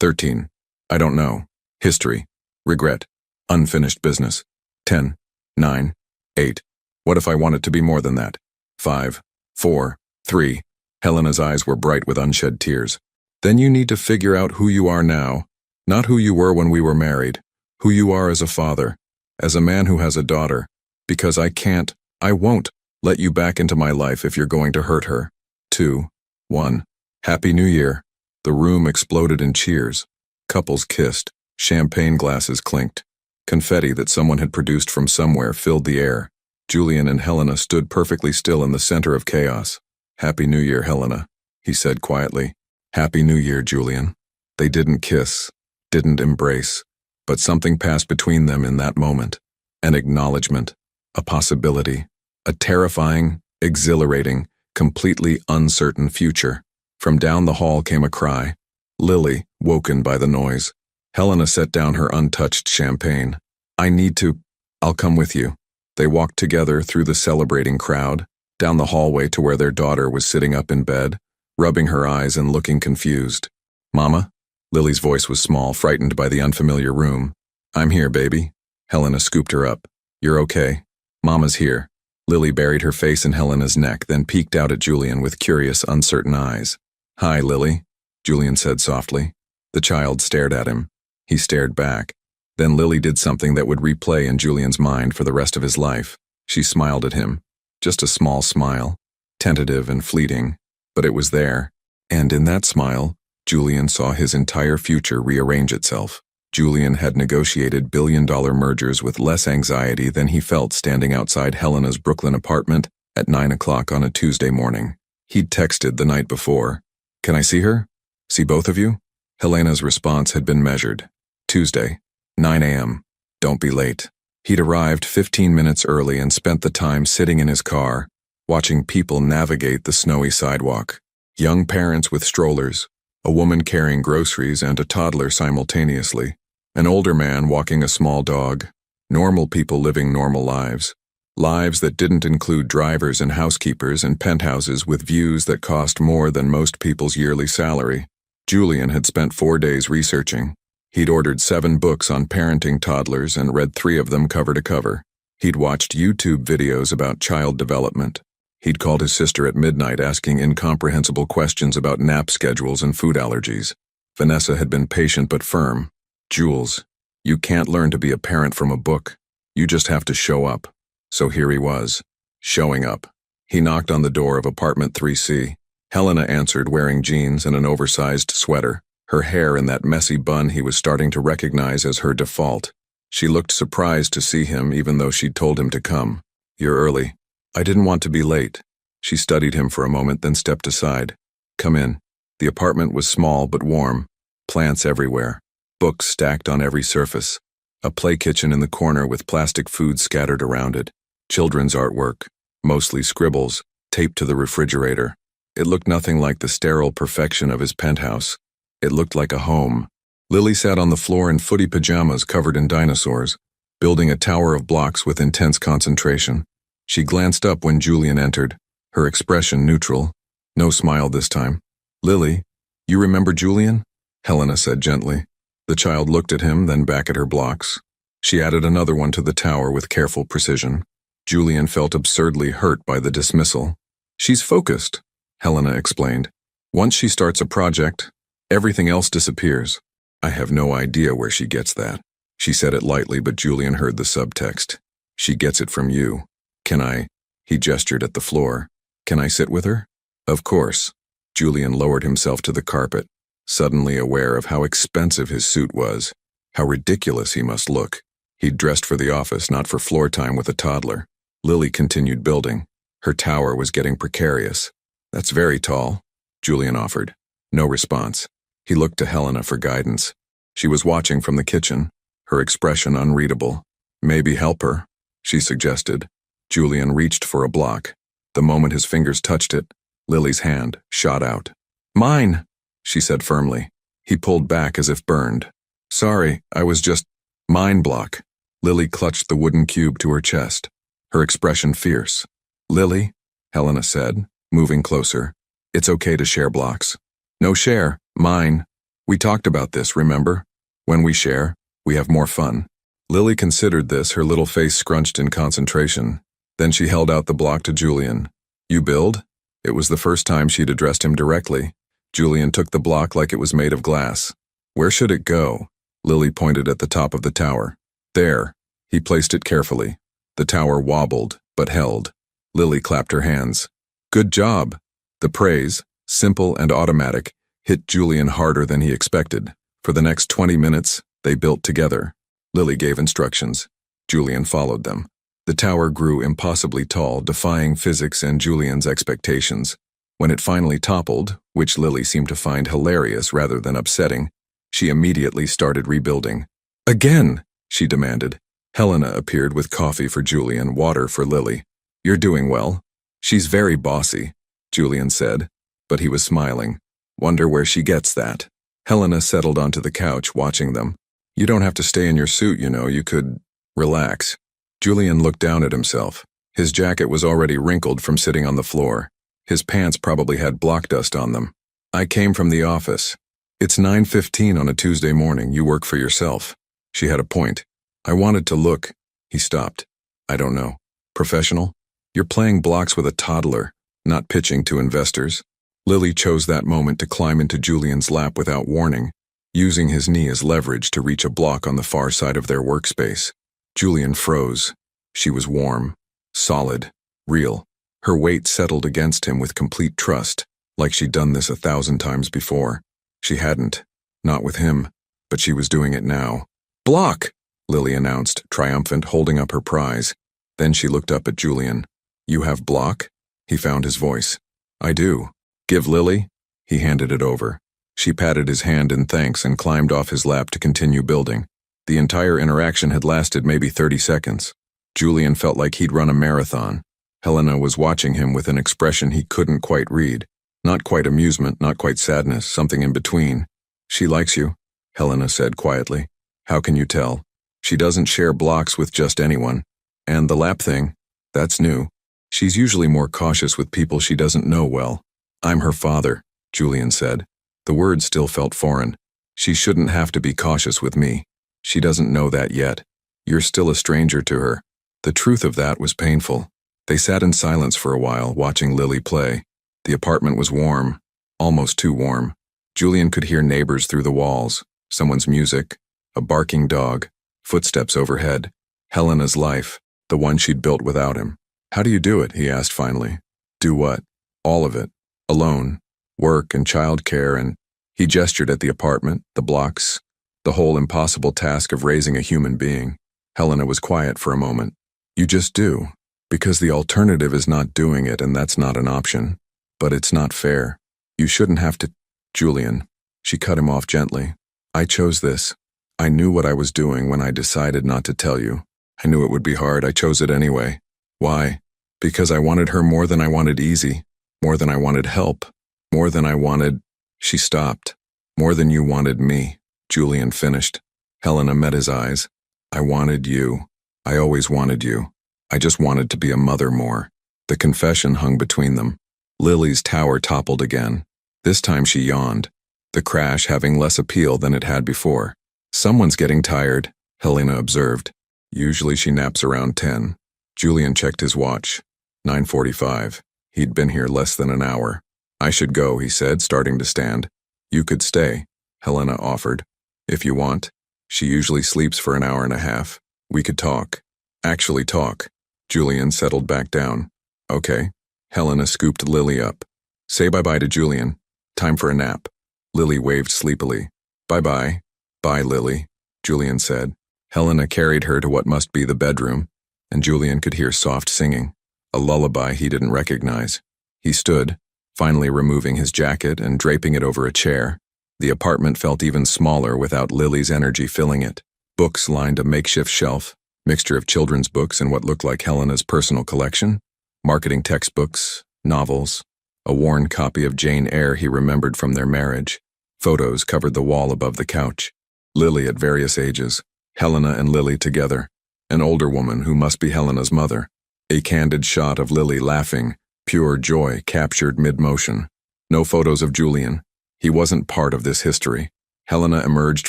13. I don't know. History. Regret. Unfinished business. 10, 9, 8. What if I want it to be more than that? 5, 4, 3. Helena's eyes were bright with unshed tears. Then you need to figure out who you are now, not who you were when we were married, who you are as a father, as a man who has a daughter, because I won't let you back into my life if you're going to hurt her. 2, 1. Happy New Year. The room exploded in cheers. Couples kissed. Champagne glasses clinked. Confetti that someone had produced from somewhere filled the air. Julian and Helena stood perfectly still in the center of chaos. Happy New Year, Helena, he said quietly. Happy New Year, Julian. They didn't kiss, didn't embrace, but something passed between them in that moment. An acknowledgement, a possibility, a terrifying, exhilarating, completely uncertain future. From down the hall came a cry. Lily, woken by the noise. Helena set down her untouched champagne. I'll come with you. They walked together through the celebrating crowd, down the hallway to where their daughter was sitting up in bed, rubbing her eyes and looking confused. Mama? Lily's voice was small, frightened by the unfamiliar room. I'm here, baby. Helena scooped her up. You're okay. Mama's here. Lily buried her face in Helena's neck, then peeked out at Julian with curious, uncertain eyes. Hi, Lily, Julian said softly. The child stared at him. He stared back. Then Lily did something that would replay in Julian's mind for the rest of his life. She smiled at him. Just a small smile, tentative and fleeting, but it was there. And in that smile, Julian saw his entire future rearrange itself. Julian had negotiated billion-dollar mergers with less anxiety than he felt standing outside Helena's Brooklyn apartment at 9 o'clock on a Tuesday morning. He'd texted the night before. Can I see her? See both of you? Helena's response had been measured. Tuesday, 9 a.m. Don't be late. He'd arrived 15 minutes early and spent the time sitting in his car, watching people navigate the snowy sidewalk. Young parents with strollers, a woman carrying groceries and a toddler simultaneously, an older man walking a small dog, normal people living normal lives. Lives that didn't include drivers and housekeepers and penthouses with views that cost more than most people's yearly salary. Julian had spent 4 days researching. He'd ordered 7 books on parenting toddlers and read 3 of them cover to cover. He'd watched YouTube videos about child development. He'd called his sister at midnight asking incomprehensible questions about nap schedules and food allergies. Vanessa had been patient but firm. Jules, you can't learn to be a parent from a book. You just have to show up. So here he was, showing up. He knocked on the door of apartment 3C. Helena answered wearing jeans and an oversized sweater, her hair in that messy bun he was starting to recognize as her default. She looked surprised to see him even though she'd told him to come. You're early. I didn't want to be late. She studied him for a moment, then stepped aside. Come in. The apartment was small but warm. Plants everywhere. Books stacked on every surface. A play kitchen in the corner with plastic food scattered around it. Children's artwork, mostly scribbles, taped to the refrigerator. It looked nothing like the sterile perfection of his penthouse. It looked like a home. Lily sat on the floor in footy pajamas covered in dinosaurs, building a tower of blocks with intense concentration. She glanced up when Julian entered, her expression neutral. No smile this time. Lily, you remember Julian? Helena said gently. The child looked at him, then back at her blocks. She added another one to the tower with careful precision. Julian felt absurdly hurt by the dismissal. She's focused, Helena explained. Once she starts a project, everything else disappears. I have no idea where she gets that. She said it lightly, but Julian heard the subtext. She gets it from you. Can I? He gestured at the floor. Can I sit with her? Of course. Julian lowered himself to the carpet, suddenly aware of how expensive his suit was, how ridiculous he must look. He'd dressed for the office, not for floor time with a toddler. Lily continued building. Her tower was getting precarious. That's very tall, Julian offered. No response. He looked to Helena for guidance. She was watching from the kitchen, her expression unreadable. Maybe help her, she suggested. Julian reached for a block. The moment his fingers touched it, Lily's hand shot out. Mine, she said firmly. He pulled back as if burned. Sorry, I was just… Mine block. Lily clutched the wooden cube to her chest, her expression fierce. Lily, Helena said, moving closer. It's okay to share blocks. No share, mine. We talked about this, remember? When we share, we have more fun. Lily considered this, her little face scrunched in concentration. Then she held out the block to Julian. You build? It was the first time she'd addressed him directly. Julian took the block like it was made of glass. Where should it go? Lily pointed at the top of the tower. There. He placed it carefully. The tower wobbled, but held. Lily clapped her hands. Good job. The praise, simple and automatic, hit Julian harder than he expected. For the next 20 minutes, they built together. Lily gave instructions. Julian followed them. The tower grew impossibly tall, defying physics and Julian's expectations. When it finally toppled, which Lily seemed to find hilarious rather than upsetting, she immediately started rebuilding. Again, she demanded. Helena appeared with coffee for Julian, water for Lily. You're doing well. She's very bossy, Julian said, but he was smiling. Wonder where she gets that. Helena settled onto the couch, watching them. You don't have to stay in your suit, you know, you could… relax. Julian looked down at himself. His jacket was already wrinkled from sitting on the floor. His pants probably had block dust on them. I came from the office. It's 9:15 on a Tuesday morning. You work for yourself. She had a point. I wanted to look. He stopped. I don't know. Professional? You're playing blocks with a toddler, not pitching to investors. Lily chose that moment to climb into Julian's lap without warning, using his knee as leverage to reach a block on the far side of their workspace. Julian froze. She was warm, solid, real. Her weight settled against him with complete trust, like she'd done this 1,000 times before. She hadn't. Not with him, but she was doing it now. Block! Lily announced, triumphant, holding up her prize. Then she looked up at Julian. You have block? He found his voice. I do. Give Lily? He handed it over. She patted his hand in thanks and climbed off his lap to continue building. The entire interaction had lasted maybe 30 seconds. Julian felt like he'd run a marathon. Helena was watching him with an expression he couldn't quite read. Not quite amusement, not quite sadness, something in between. She likes you, Helena said quietly. How can you tell? She doesn't share blocks with just anyone. And the lap thing, that's new. She's usually more cautious with people she doesn't know well. I'm her father, Julian said. The words still felt foreign. She shouldn't have to be cautious with me. She doesn't know that yet. You're still a stranger to her. The truth of that was painful. They sat in silence for a while, watching Lily play. The apartment was warm, almost too warm. Julian could hear neighbors through the walls, someone's music, a barking dog, footsteps overhead. Helena's life, the one she'd built without him. How do you do it? He asked finally. Do what? All of it. Alone. Work and childcare and… He gestured at the apartment, the blocks, the whole impossible task of raising a human being. Helena was quiet for a moment. You just do. Because the alternative is not doing it, and that's not an option. But it's not fair. You shouldn't have to… Julian. She cut him off gently. I chose this. I knew what I was doing when I decided not to tell you. I knew it would be hard. I chose it anyway. Why? Because I wanted her more than I wanted easy, more than I wanted help, more than I wanted… She stopped. More than you wanted me, Julian finished. Helena met his eyes. I wanted you. I always wanted you. I just wanted to be a mother more. The confession hung between them. Lily's tower toppled again. This time she yawned, the crash having less appeal than it had before. Someone's getting tired, Helena observed. Usually she naps around 10. Julian checked his watch. 9:45. He'd been here less than an hour. I should go, he said, starting to stand. You could stay, Helena offered. If you want. She usually sleeps for an hour and a half. We could talk. Actually talk. Julian settled back down. Okay. Helena scooped Lily up. Say bye-bye to Julian. Time for a nap. Lily waved sleepily. Bye-bye. Bye, Lily, Julian said. Helena carried her to what must be the bedroom, and Julian could hear soft singing, a lullaby he didn't recognize. He stood, finally removing his jacket and draping it over a chair. The apartment felt even smaller without Lily's energy filling it. Books lined a makeshift shelf, mixture of children's books and what looked like Helena's personal collection, marketing textbooks, novels, a worn copy of Jane Eyre he remembered from their marriage. Photos covered the wall above the couch. Lily at various ages, Helena and Lily together, an older woman who must be Helena's mother. A candid shot of Lily laughing, pure joy captured mid-motion. No photos of Julian. He wasn't part of this history. Helena emerged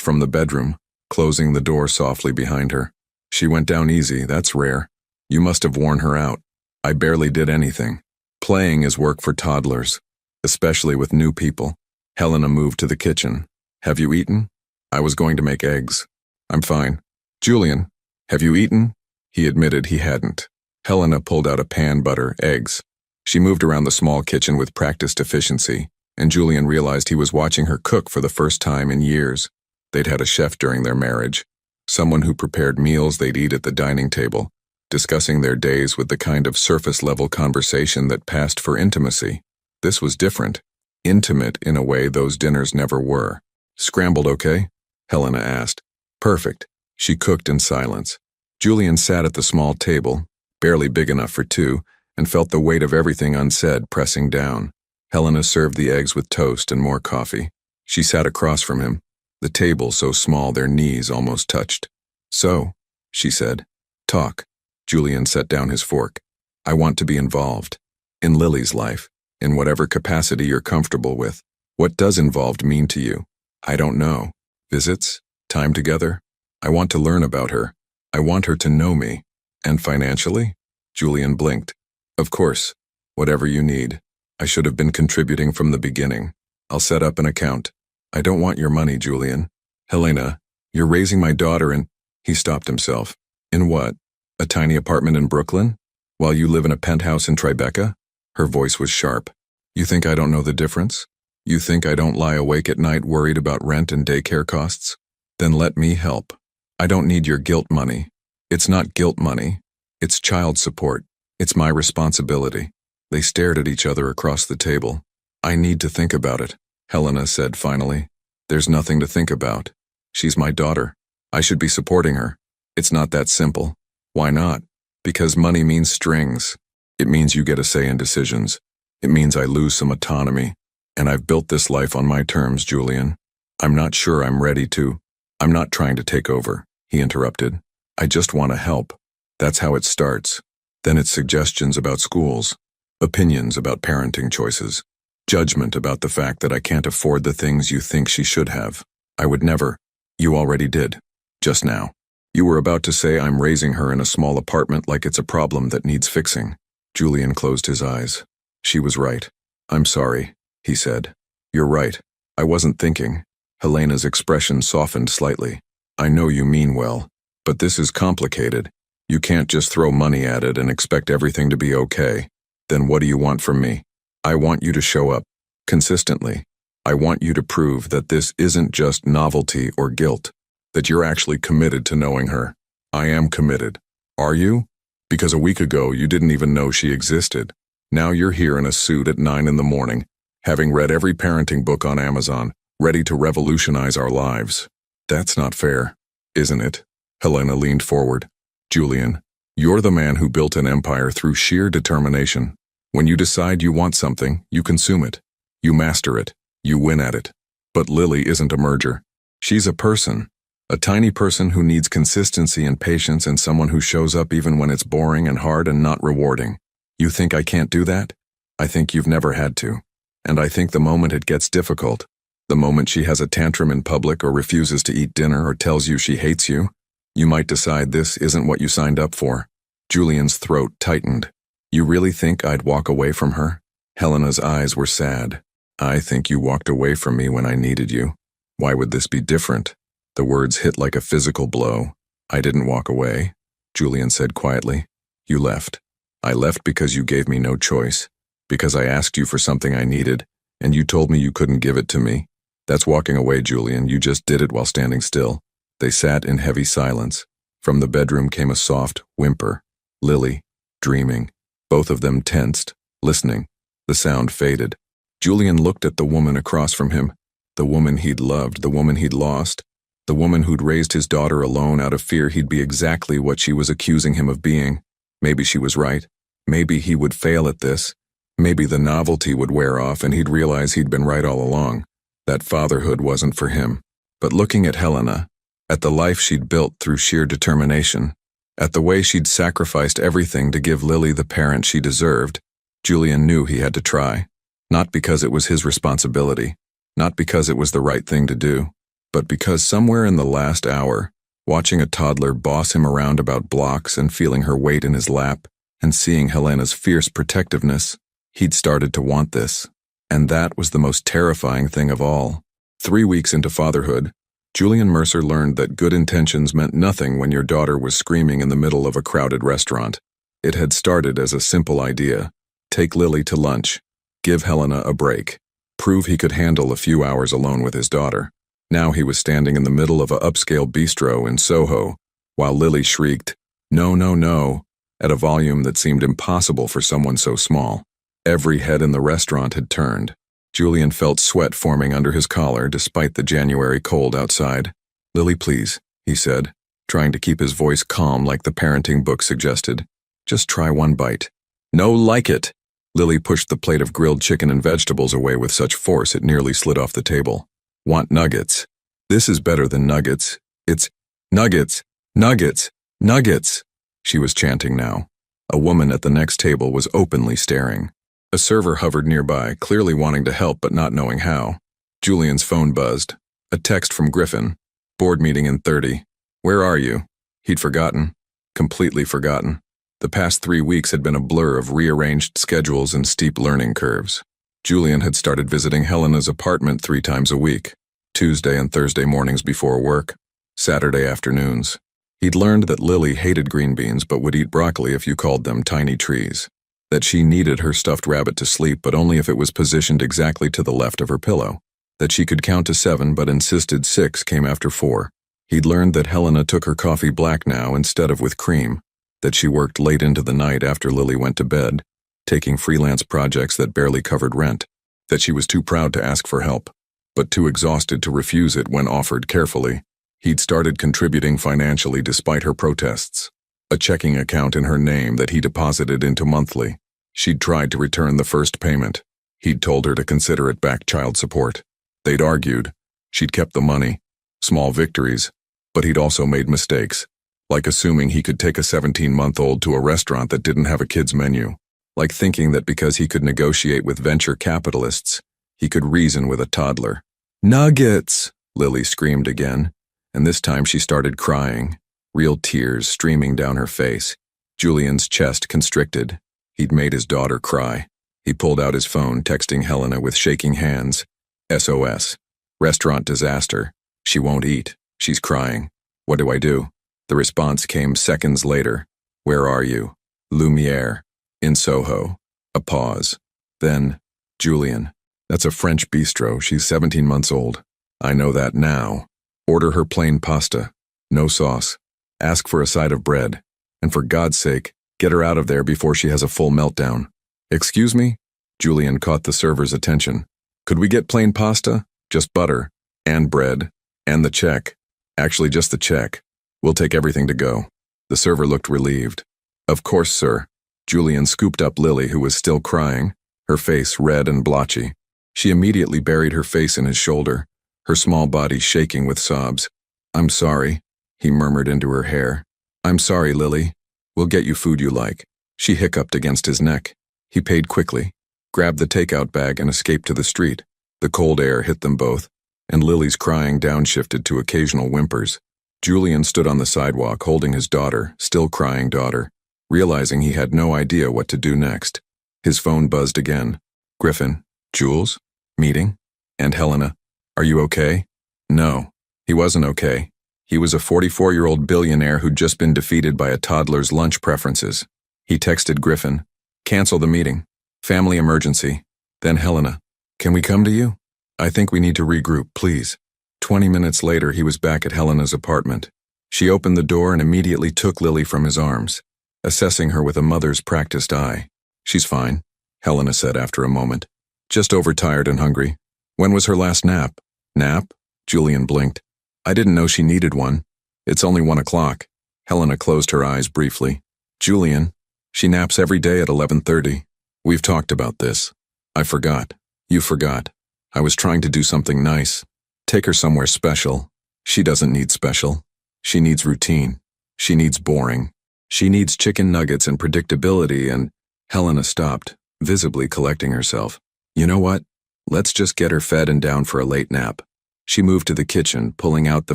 from the bedroom, closing the door softly behind her. She went down easy, that's rare. You must have worn her out. I barely did anything. Playing is work for toddlers, especially with new people. Helena moved to the kitchen. Have you eaten? I was going to make eggs. I'm fine. Julian, have you eaten? He admitted he hadn't. Helena pulled out a pan, butter, eggs. She moved around the small kitchen with practiced efficiency, and Julian realized he was watching her cook for the first time in years. They'd had a chef during their marriage, someone who prepared meals they'd eat at the dining table, discussing their days with the kind of surface-level conversation that passed for intimacy. This was different. Intimate in a way those dinners never were. Scrambled okay? Helena asked. Perfect. She cooked in silence. Julian sat at the small table, barely big enough for two, and felt the weight of everything unsaid pressing down. Helena served the eggs with toast and more coffee. She sat across from him, the table so small their knees almost touched. So, she said, talk. Julian set down his fork. I want to be involved. In Lily's life, in whatever capacity you're comfortable with. What does involved mean to you? I don't know. Visits? Time together? I want to learn about her. I want her to know me. And financially? Julian blinked. Of course. Whatever you need. I should have been contributing from the beginning. I'll set up an account. I don't want your money, Julian. Helena, you're raising my daughter in... He stopped himself. In what? A tiny apartment in Brooklyn? While you live in a penthouse in Tribeca? Her voice was sharp. You think I don't know the difference? You think I don't lie awake at night worried about rent and daycare costs? Then let me help. I don't need your guilt money. It's not guilt money. It's child support. It's my responsibility. They stared at each other across the table. I need to think about it, Helena said finally. There's nothing to think about. She's my daughter. I should be supporting her. It's not that simple. Why not? Because money means strings. It means you get a say in decisions. It means I lose some autonomy. And I've built this life on my terms, Julian. I'm not sure I'm ready to. I'm not trying to take over, he interrupted. I just want to help. That's how it starts. Then it's suggestions about schools, opinions about parenting choices, judgment about the fact that I can't afford the things you think she should have. I would never. You already did. Just now. You were about to say I'm raising her in a small apartment like it's a problem that needs fixing. Julian closed his eyes. She was right. I'm sorry, he said. You're right. I wasn't thinking. Helena's expression softened slightly. I know you mean well, but this is complicated. You can't just throw money at it and expect everything to be okay. Then what do you want from me? I want you to show up. Consistently. I want you to prove that this isn't just novelty or guilt. That you're actually committed to knowing her. I am committed. Are you? Because a week ago you didn't even know she existed. Now you're here in a suit at 9 in the morning, having read every parenting book on Amazon, ready to revolutionize our lives. That's not fair, isn't it? Helena leaned forward. Julian, you're the man who built an empire through sheer determination. When you decide you want something, you consume it. You master it. You win at it. But Lily isn't a merger. She's a person. A tiny person who needs consistency and patience and someone who shows up even when it's boring and hard and not rewarding. You think I can't do that? I think you've never had to. And I think the moment it gets difficult, the moment she has a tantrum in public or refuses to eat dinner or tells you she hates you, you might decide this isn't what you signed up for. Julian's throat tightened. You really think I'd walk away from her? Helena's eyes were sad. I think you walked away from me when I needed you. Why would this be different? The words hit like a physical blow. I didn't walk away, Julian said quietly. You left. I left because you gave me no choice. Because I asked you for something I needed, and you told me you couldn't give it to me. That's walking away, Julian. You just did it while standing still. They sat in heavy silence. From the bedroom came a soft whimper. Lily, dreaming. Both of them tensed, listening. The sound faded. Julian looked at the woman across from him. The woman he'd loved, the woman he'd lost. The woman who'd raised his daughter alone out of fear he'd be exactly what she was accusing him of being. Maybe she was right. Maybe he would fail at this. Maybe the novelty would wear off and he'd realize he'd been right all along. That fatherhood wasn't for him. But looking at Helena, at the life she'd built through sheer determination, at the way she'd sacrificed everything to give Lily the parent she deserved, Julian knew he had to try. Not because it was his responsibility, not because it was the right thing to do, but because somewhere in the last hour, watching a toddler boss him around about blocks and feeling her weight in his lap, and seeing Helena's fierce protectiveness, he'd started to want this. And that was the most terrifying thing of all. 3 weeks into fatherhood, Julian Mercer learned that good intentions meant nothing when your daughter was screaming in the middle of a crowded restaurant. It had started as a simple idea. Take Lily to lunch. Give Helena a break. Prove he could handle a few hours alone with his daughter. Now he was standing in the middle of a upscale bistro in Soho, while Lily shrieked, "No, no, no," at a volume that seemed impossible for someone so small. Every head in the restaurant had turned. Julian felt sweat forming under his collar despite the January cold outside. "Lily, please," he said, trying to keep his voice calm like the parenting book suggested. "Just try one bite." "No, like it." Lily pushed the plate of grilled chicken and vegetables away with such force it nearly slid off the table. "Want nuggets?" "This is better than nuggets. It's nuggets, nuggets, nuggets," she was chanting now. A woman at the next table was openly staring. A server hovered nearby, clearly wanting to help but not knowing how. Julian's phone buzzed. A text from Griffin. "Board meeting in 30. Where are you?" He'd forgotten. Completely forgotten. The past 3 weeks had been a blur of rearranged schedules and steep learning curves. Julian had started visiting Helena's apartment 3 times a week. Tuesday and Thursday mornings before work. Saturday afternoons. He'd learned that Lily hated green beans but would eat broccoli if you called them tiny trees. That she needed her stuffed rabbit to sleep but only if it was positioned exactly to the left of her pillow. That she could count to 7 but insisted 6 came after 4. He'd learned that Helena took her coffee black now instead of with cream. That she worked late into the night after Lily went to bed, taking freelance projects that barely covered rent. That she was too proud to ask for help, but too exhausted to refuse it when offered carefully. He'd started contributing financially despite her protests. A checking account in her name that he deposited into monthly. She'd tried to return the first payment. He'd told her to consider it back child support. They'd argued. She'd kept the money. Small victories. But he'd also made mistakes. Like assuming he could take a 17-month-old to a restaurant that didn't have a kid's menu. Like thinking that because he could negotiate with venture capitalists, he could reason with a toddler. "Nuggets!" Lily screamed again, and this time she started crying, real tears streaming down her face. Julian's chest constricted. He'd made his daughter cry. He pulled out his phone, texting Helena with shaking hands. SOS. Restaurant disaster. She won't eat. She's crying. What do I do? The response came seconds later. Where are you? Lumiere. In Soho. A pause. Then, Julian. That's a French bistro. She's 17 months old. I know that now. Order her plain pasta. No sauce. Ask for a side of bread. And for God's sake, get her out of there before she has a full meltdown. Excuse me? Julian caught the server's attention. Could we get plain pasta? Just butter. And bread. And the check. Actually, just the check. We'll take everything to go. The server looked relieved. Of course, sir. Julian scooped up Lily, who was still crying, her face red and blotchy. She immediately buried her face in his shoulder, her small body shaking with sobs. I'm sorry, he murmured into her hair. I'm sorry, Lily. We'll get you food you like. She hiccuped against his neck. He paid quickly. grabbed the takeout bag and escaped to the street. The cold air hit them both, and Lily's crying downshifted to occasional whimpers. Julian stood on the sidewalk holding his daughter, still crying daughter, realizing he had no idea what to do next. His phone buzzed again. Griffin, Jules, meeting, and Helena, are you okay? No, he wasn't okay. He was a 44-year-old billionaire who'd just been defeated by a toddler's lunch preferences. He texted Griffin, cancel the meeting, family emergency. Then Helena, can we come to you? I think we need to regroup, please. 20 minutes later, he was back at Helena's apartment. She opened the door and immediately took Lily from his arms, assessing her with a mother's practiced eye. She's fine, Helena said after a moment. Just overtired and hungry. When was her last nap? Nap? Julian blinked. I didn't know she needed one. It's only 1 o'clock. Helena closed her eyes briefly. Julian, she naps every day at 11:30. We've talked about this. I forgot. You forgot. I was trying to do something nice. Take her somewhere special. She doesn't need special. She needs routine. She needs boring. She needs chicken nuggets and predictability and… Helena stopped, visibly collecting herself. You know what? Let's just get her fed and down for a late nap. She moved to the kitchen, pulling out the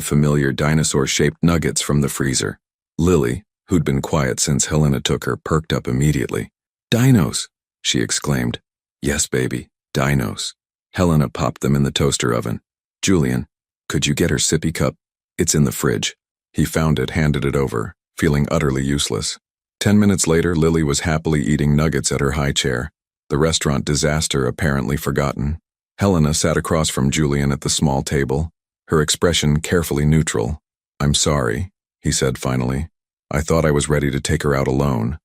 familiar dinosaur-shaped nuggets from the freezer. Lily, who'd been quiet since Helena took her, perked up immediately. Dinos, she exclaimed. Yes, baby, dinos. Helena popped them in the toaster oven. Julian, could you get her sippy cup? It's in the fridge. He found it, handed it over, feeling utterly useless. 10 minutes later, Lily was happily eating nuggets at her high chair, the restaurant disaster apparently forgotten. Helena sat across from Julian at the small table, her expression carefully neutral. I'm sorry, he said finally. I thought I was ready to take her out alone.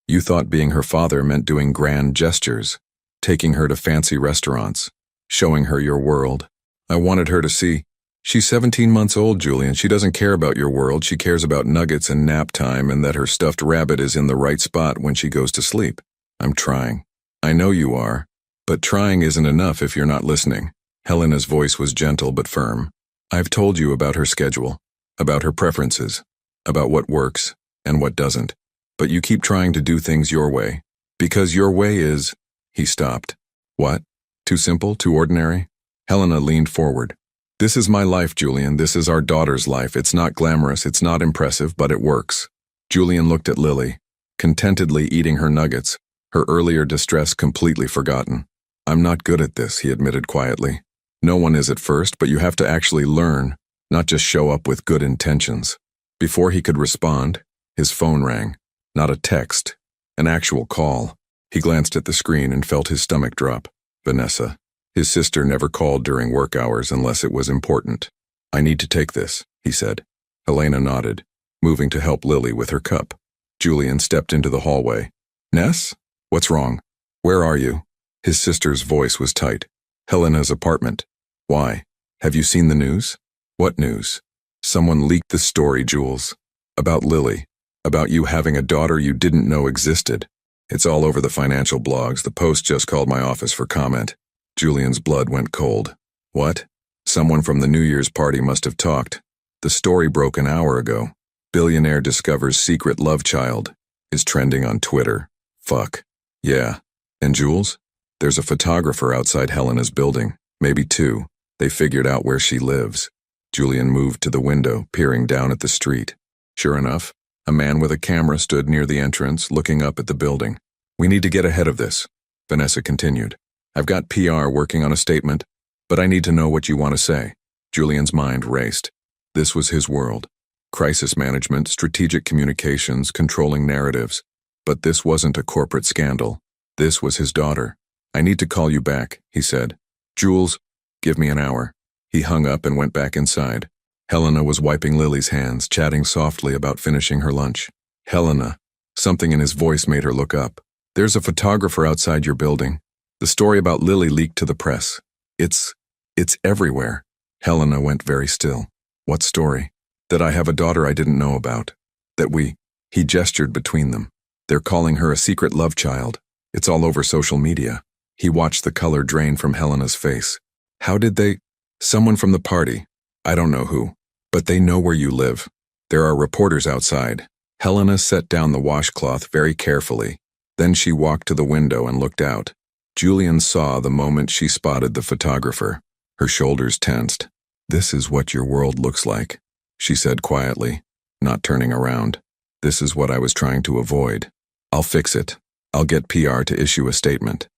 You thought being her father meant doing grand gestures, taking her to fancy restaurants, showing her your world. I wanted her to see. She's 17 months old, Julian. She doesn't care about your world. She cares about nuggets and nap time and that her stuffed rabbit is in the right spot when she goes to sleep. I'm trying. I know you are. But trying isn't enough if you're not listening. Helena's voice was gentle but firm. I've told you about her schedule, about her preferences, about what works and what doesn't. But you keep trying to do things your way. Because your way is… He stopped. What? Too simple? Too ordinary? Helena leaned forward. This is my life, Julian. This is our daughter's life. It's not glamorous, it's not impressive, but it works. Julian looked at Lily, contentedly eating her nuggets, her earlier distress completely forgotten. I'm not good at this, he admitted quietly. No one is at first, but you have to actually learn, not just show up with good intentions. Before he could respond, his phone rang. Not a text, an actual call. He glanced at the screen and felt his stomach drop. Vanessa. His sister never called during work hours unless it was important. I need to take this, he said. Helena nodded, moving to help Lily with her cup. Julian stepped into the hallway. Ness? What's wrong? Where are you? His sister's voice was tight. Helena's apartment. Why? Have you seen the news? What news? Someone leaked the story, Jules. About Lily. About you having a daughter you didn't know existed. It's all over the financial blogs. The Post just called my office for comment. Julian's blood went cold. What? Someone from the New Year's party must have talked. The story broke an hour ago. Billionaire discovers secret love child. Is trending on Twitter. Fuck. Yeah. And Jules? There's a photographer outside Helena's building. Maybe 2. They figured out where she lives. Julian moved to the window, peering down at the street. Sure enough, a man with a camera stood near the entrance, looking up at the building. We need to get ahead of this, Vanessa continued. I've got PR working on a statement, but I need to know what you want to say. Julian's mind raced. This was his world. Crisis management, strategic communications, controlling narratives. But this wasn't a corporate scandal. This was his daughter. I need to call you back, he said. Jules, give me an hour. He hung up and went back inside. Helena was wiping Lily's hands, chatting softly about finishing her lunch. Helena. Something in his voice made her look up. There's a photographer outside your building. The story about Lily leaked to the press. It's everywhere. Helena went very still. What story? That I have a daughter I didn't know about. He gestured between them. They're calling her a secret love child. It's all over social media. He watched the color drain from Helena's face. How did they? Someone from the party. I don't know who. But they know where you live. There are reporters outside. Helena set down the washcloth very carefully. Then she walked to the window and looked out. Julian saw the moment she spotted the photographer. Her shoulders tensed. "This is what your world looks like," she said quietly, not turning around. "This is what I was trying to avoid. I'll fix it. I'll get PR to issue a statement.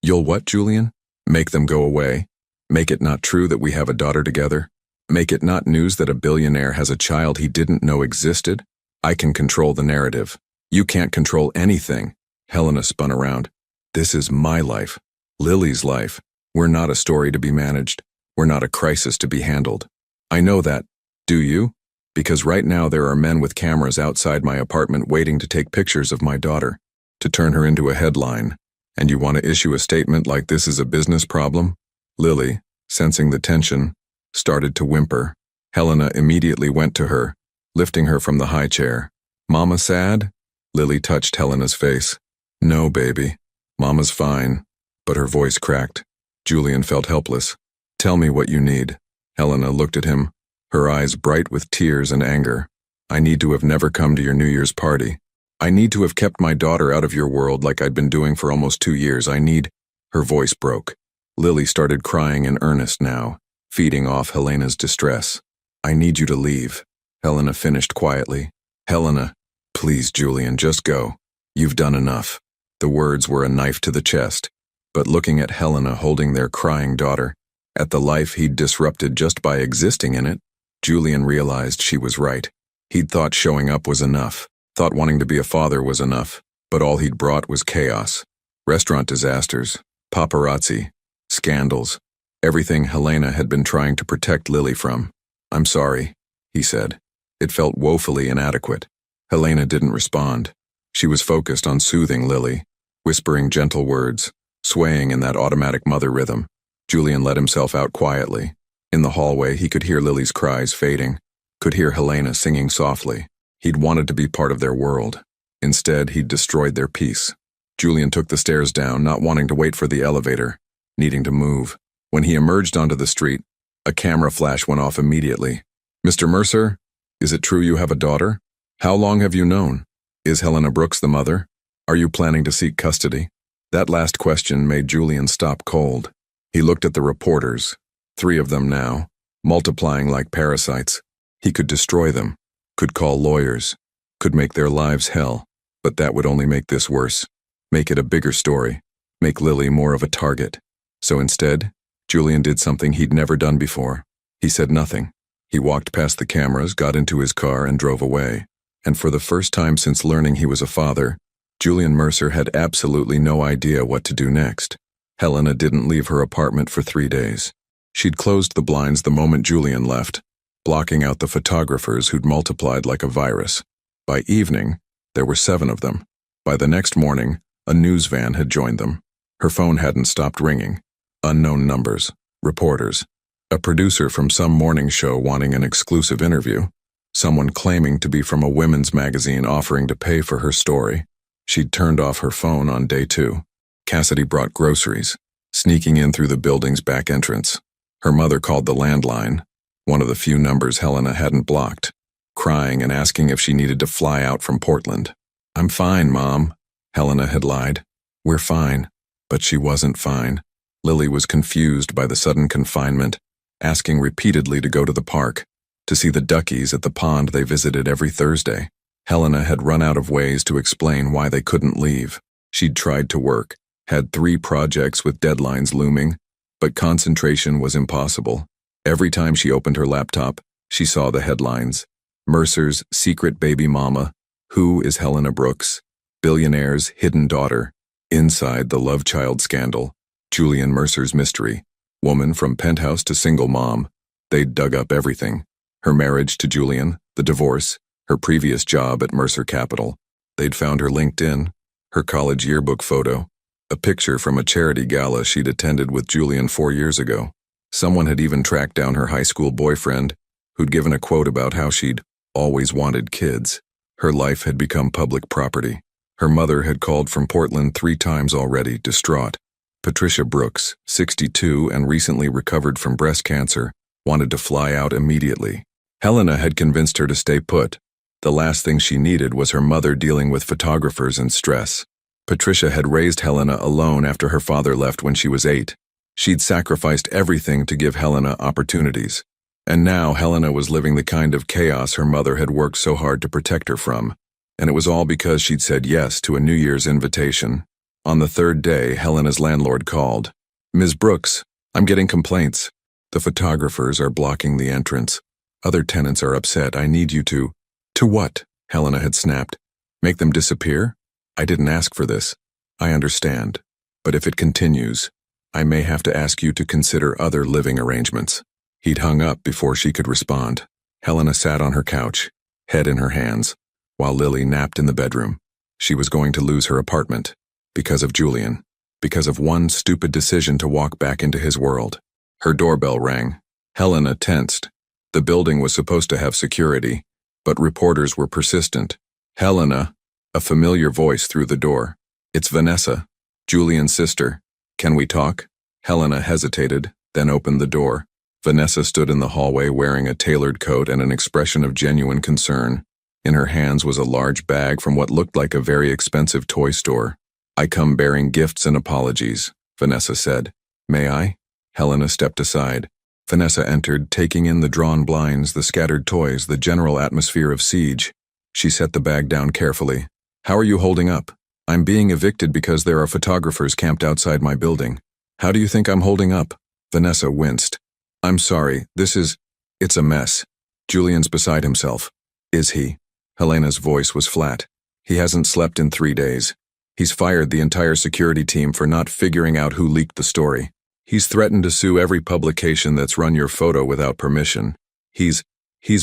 You'll what, Julian? Make them go away? Make it not true that we have a daughter together? Make it not news that a billionaire has a child he didn't know existed? I can control the narrative. You can't control anything." Helena spun around. "This is my life. Lily's life. We're not a story to be managed. We're not a crisis to be handled. I know that. Do you? Because right now there are men with cameras outside my apartment waiting to take pictures of my daughter, to turn her into a headline. And you want to issue a statement like this is a business problem?" Lily, sensing the tension, started to whimper. Helena immediately went to her, lifting her from the high chair. "Mama sad?" Lily touched Helena's face. "No, baby. Mama's fine." But her voice cracked. Julian felt helpless. "Tell me what you need." Helena looked at him, her eyes bright with tears and anger. "I need to have never come to your New Year's party. I need to have kept my daughter out of your world like I'd been doing for almost 2 years. I need—" Her voice broke. Lily started crying in earnest now, feeding off Helena's distress. "I need you to leave," Helena finished quietly. "Helena, please, Julian, just go. You've done enough." The words were a knife to the chest, but looking at Helena holding their crying daughter, at the life he'd disrupted just by existing in it, Julian realized she was right. He'd thought showing up was enough, thought wanting to be a father was enough, but all he'd brought was chaos. Restaurant disasters, paparazzi, scandals, everything Helena had been trying to protect Lily from. "I'm sorry," he said. It felt woefully inadequate. Helena didn't respond. She was focused on soothing Lily, whispering gentle words, swaying in that automatic mother rhythm. Julian let himself out quietly. In the hallway, he could hear Lily's cries fading, could hear Helena singing softly. He'd wanted to be part of their world. Instead, he'd destroyed their peace. Julian took the stairs down, not wanting to wait for the elevator, needing to move. When he emerged onto the street, a camera flash went off immediately. "Mr. Mercer, is it true you have a daughter? How long have you known? Is Helena Brooks the mother? Are you planning to seek custody?" That last question made Julian stop cold. He looked at the reporters, 3 of them now, multiplying like parasites. He could destroy them, could call lawyers, could make their lives hell, but that would only make this worse, make it a bigger story, make Lily more of a target. So instead, Julian did something he'd never done before. He said nothing. He walked past the cameras, got into his car, and drove away. And for the first time since learning he was a father, Julian Mercer had absolutely no idea what to do next. Helena didn't leave her apartment for 3 days. She'd closed the blinds the moment Julian left, blocking out the photographers who'd multiplied like a virus. By evening, there were 7 of them. By the next morning, a news van had joined them. Her phone hadn't stopped ringing. Unknown numbers, reporters, a producer from some morning show wanting an exclusive interview, someone claiming to be from a women's magazine offering to pay for her story. She'd turned off her phone on day 2. Cassidy brought groceries, sneaking in through the building's back entrance. Her mother called the landline, one of the few numbers Helena hadn't blocked, crying and asking if she needed to fly out from Portland. "I'm fine, Mom," Helena had lied. "We're fine." But she wasn't fine. Lily was confused by the sudden confinement, asking repeatedly to go to the park, to see the duckies at the pond they visited every Thursday. Helena had run out of ways to explain why they couldn't leave. She'd tried to work, had 3 projects with deadlines looming, but concentration was impossible. Every time she opened her laptop, she saw the headlines. Mercer's secret baby mama, who is Helena Brooks? Billionaire's hidden daughter, inside the love child scandal, Julian Mercer's mystery, woman from penthouse to single mom. They'd dug up everything. Her marriage to Julian, the divorce, her previous job at Mercer Capital. They'd found her LinkedIn, her college yearbook photo, a picture from a charity gala she'd attended with Julian 4 years ago. Someone had even tracked down her high school boyfriend, who'd given a quote about how she'd always wanted kids. Her life had become public property. Her mother had called from Portland 3 times already, distraught. Patricia Brooks, 62 and recently recovered from breast cancer, wanted to fly out immediately. Helena had convinced her to stay put. The last thing she needed was her mother dealing with photographers and stress. Patricia had raised Helena alone after her father left when she was 8. She'd sacrificed everything to give Helena opportunities. And now Helena was living the kind of chaos her mother had worked so hard to protect her from. And it was all because she'd said yes to a New Year's invitation. On the 3rd day, Helena's landlord called. "Ms. Brooks, I'm getting complaints. The photographers are blocking the entrance. Other tenants are upset. I need you to..." "To what?" Helena had snapped. "Make them disappear? I didn't ask for this. I understand. But if it continues, I may have to ask you to consider other living arrangements." He'd hung up before she could respond. Helena sat on her couch, head in her hands, while Lily napped in the bedroom. She was going to lose her apartment. Because of Julian. Because of one stupid decision to walk back into his world. Her doorbell rang. Helena tensed. The building was supposed to have security, but reporters were persistent. "Helena," a familiar voice through the door. "It's Vanessa, Julian's sister. Can we talk?" Helena hesitated, then opened the door. Vanessa stood in the hallway wearing a tailored coat and an expression of genuine concern. In her hands was a large bag from what looked like a very expensive toy store. "I come bearing gifts and apologies," Vanessa said. "May I?" Helena stepped aside. Vanessa entered, taking in the drawn blinds, the scattered toys, the general atmosphere of siege. She set the bag down carefully. "How are you holding up?" "I'm being evicted because there are photographers camped outside my building." "How do you think I'm holding up?" Vanessa winced. "I'm sorry, it's a mess. Julian's beside himself." "Is he?" Helena's voice was flat. "He hasn't slept in 3 days. He's fired the entire security team for not figuring out who leaked the story. He's threatened to sue every publication that's run your photo without permission. He's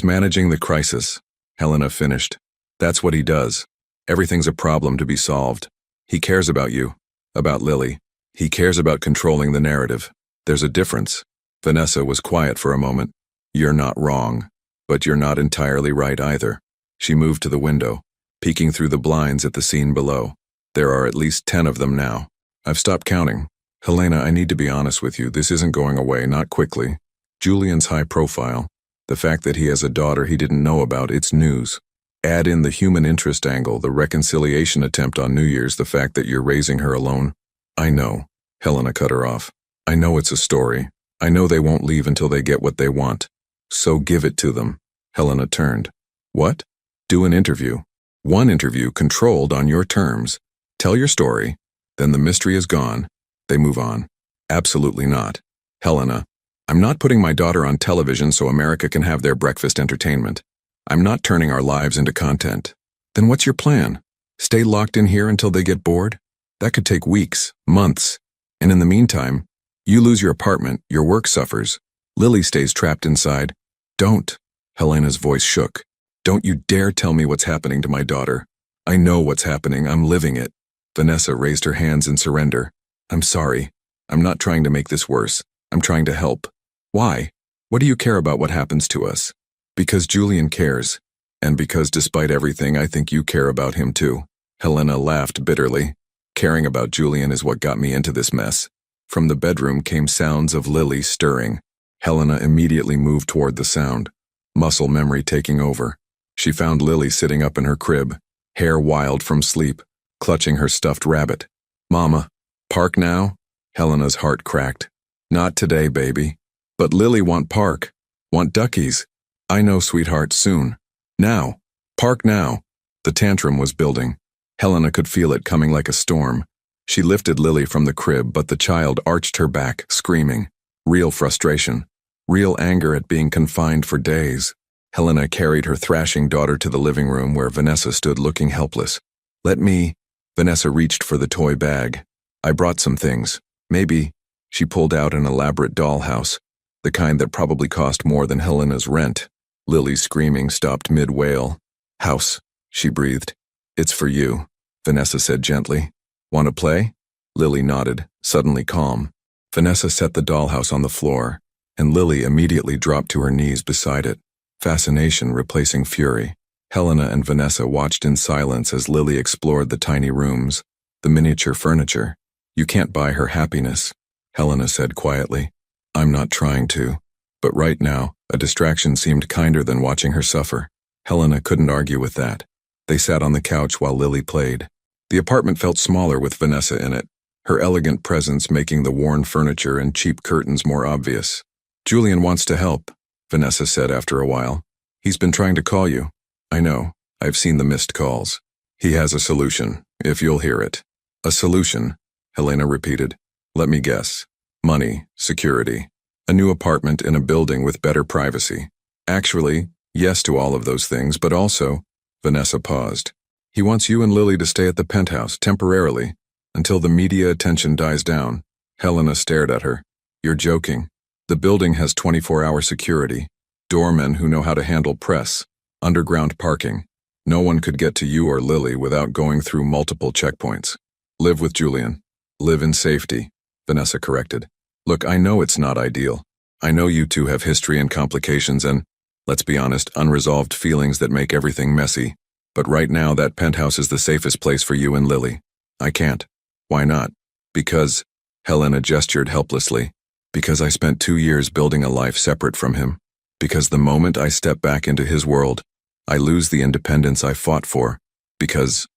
managing the crisis," Helena finished. "That's what he does. Everything's a problem to be solved. He cares about you, about Lily. He cares about controlling the narrative. There's a difference." Vanessa was quiet for a moment. "You're not wrong, but you're not entirely right either." She moved to the window, peeking through the blinds at the scene below. "There are at least 10 of them now. I've stopped counting. Helena, I need to be honest with you. This isn't going away, not quickly. Julian's high profile. The fact that he has a daughter he didn't know about, it's news. Add in the human interest angle, the reconciliation attempt on New Year's, the fact that you're raising her alone." "I know," Helena cut her off. "I know it's a story. I know they won't leave until they get what they want. So give it to them." Helena turned. "What?" "Do an interview. One interview controlled on your terms. Tell your story. Then the mystery is gone. They move on." "Absolutely not." "Helena, I'm not putting my daughter on television so America can have their breakfast entertainment. I'm not turning our lives into content." "Then what's your plan? Stay locked in here until they get bored? That could take weeks, months. And in the meantime, you lose your apartment, your work suffers. Lily stays trapped inside." "Don't." Helena's voice shook. "Don't you dare tell me what's happening to my daughter. I know what's happening. I'm living it." Vanessa raised her hands in surrender. "I'm sorry. I'm not trying to make this worse. I'm trying to help." "Why? What do you care about what happens to us?" "Because Julian cares. And because despite everything, I think you care about him too." Helena laughed bitterly. "Caring about Julian is what got me into this mess." From the bedroom came sounds of Lily stirring. Helena immediately moved toward the sound, muscle memory taking over. She found Lily sitting up in her crib, hair wild from sleep, clutching her stuffed rabbit. "Mama, park now?" Helena's heart cracked. "Not today, baby. But Lily want park. Want duckies." "I know, sweetheart, soon. Now. Park now." The tantrum was building. Helena could feel it coming like a storm. She lifted Lily from the crib, but the child arched her back, screaming. Real frustration. Real anger at being confined for days. Helena carried her thrashing daughter to the living room where Vanessa stood looking helpless. "Let me..." Vanessa reached for the toy bag. "I brought some things. Maybe..." She pulled out an elaborate dollhouse, the kind that probably cost more than Helena's rent. Lily's screaming stopped mid-wail. "House," she breathed. "It's for you," Vanessa said gently. "Want to play?" Lily nodded, suddenly calm. Vanessa set the dollhouse on the floor, and Lily immediately dropped to her knees beside it, fascination replacing fury. Helena and Vanessa watched in silence as Lily explored the tiny rooms, the miniature furniture. "You can't buy her happiness," Helena said quietly. "I'm not trying to. But right now, a distraction seemed kinder than watching her suffer." Helena couldn't argue with that. They sat on the couch while Lily played. The apartment felt smaller with Vanessa in it, her elegant presence making the worn furniture and cheap curtains more obvious. "Julian wants to help," Vanessa said after a while. "He's been trying to call you." "I know. I've seen the missed calls. He has a solution, if you'll hear it." "A solution?" Helena repeated. "Let me guess. Money, security, a new apartment in a building with better privacy." "Actually, yes to all of those things, but also," Vanessa paused, "he wants you and Lily to stay at the penthouse, temporarily, until the media attention dies down." Helena stared at her. "You're joking. The building has 24-hour security, doormen who know how to handle press, underground parking. No one could get to you or Lily without going through multiple checkpoints." "Live with Julian. Live in safety," Vanessa corrected. "Look, I know it's not ideal. I know you two have history and complications and, let's be honest, unresolved feelings that make everything messy. But right now that penthouse is the safest place for you and Lily." "I can't." "Why not?" "Because," Helena gestured helplessly, "because I spent 2 years building a life separate from him. Because the moment I step back into his world, I lose the independence I fought for. Because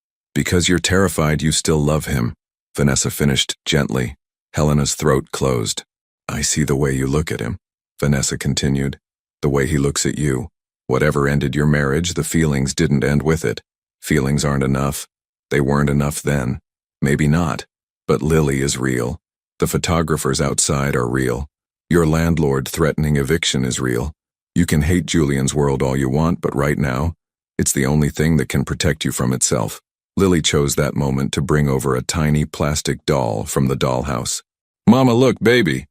you're terrified you still love him," Vanessa finished gently. Helena's throat closed. "I see the way you look at him," Vanessa continued. "The way he looks at you. Whatever ended your marriage, the feelings didn't end with it. Feelings aren't enough. They weren't enough then. Maybe not. But Lily is real. The photographers outside are real. Your landlord threatening eviction is real. You can hate Julian's world all you want, but right now, it's the only thing that can protect you from itself." Lily chose that moment to bring over a tiny plastic doll from the dollhouse. "Mama, look, baby."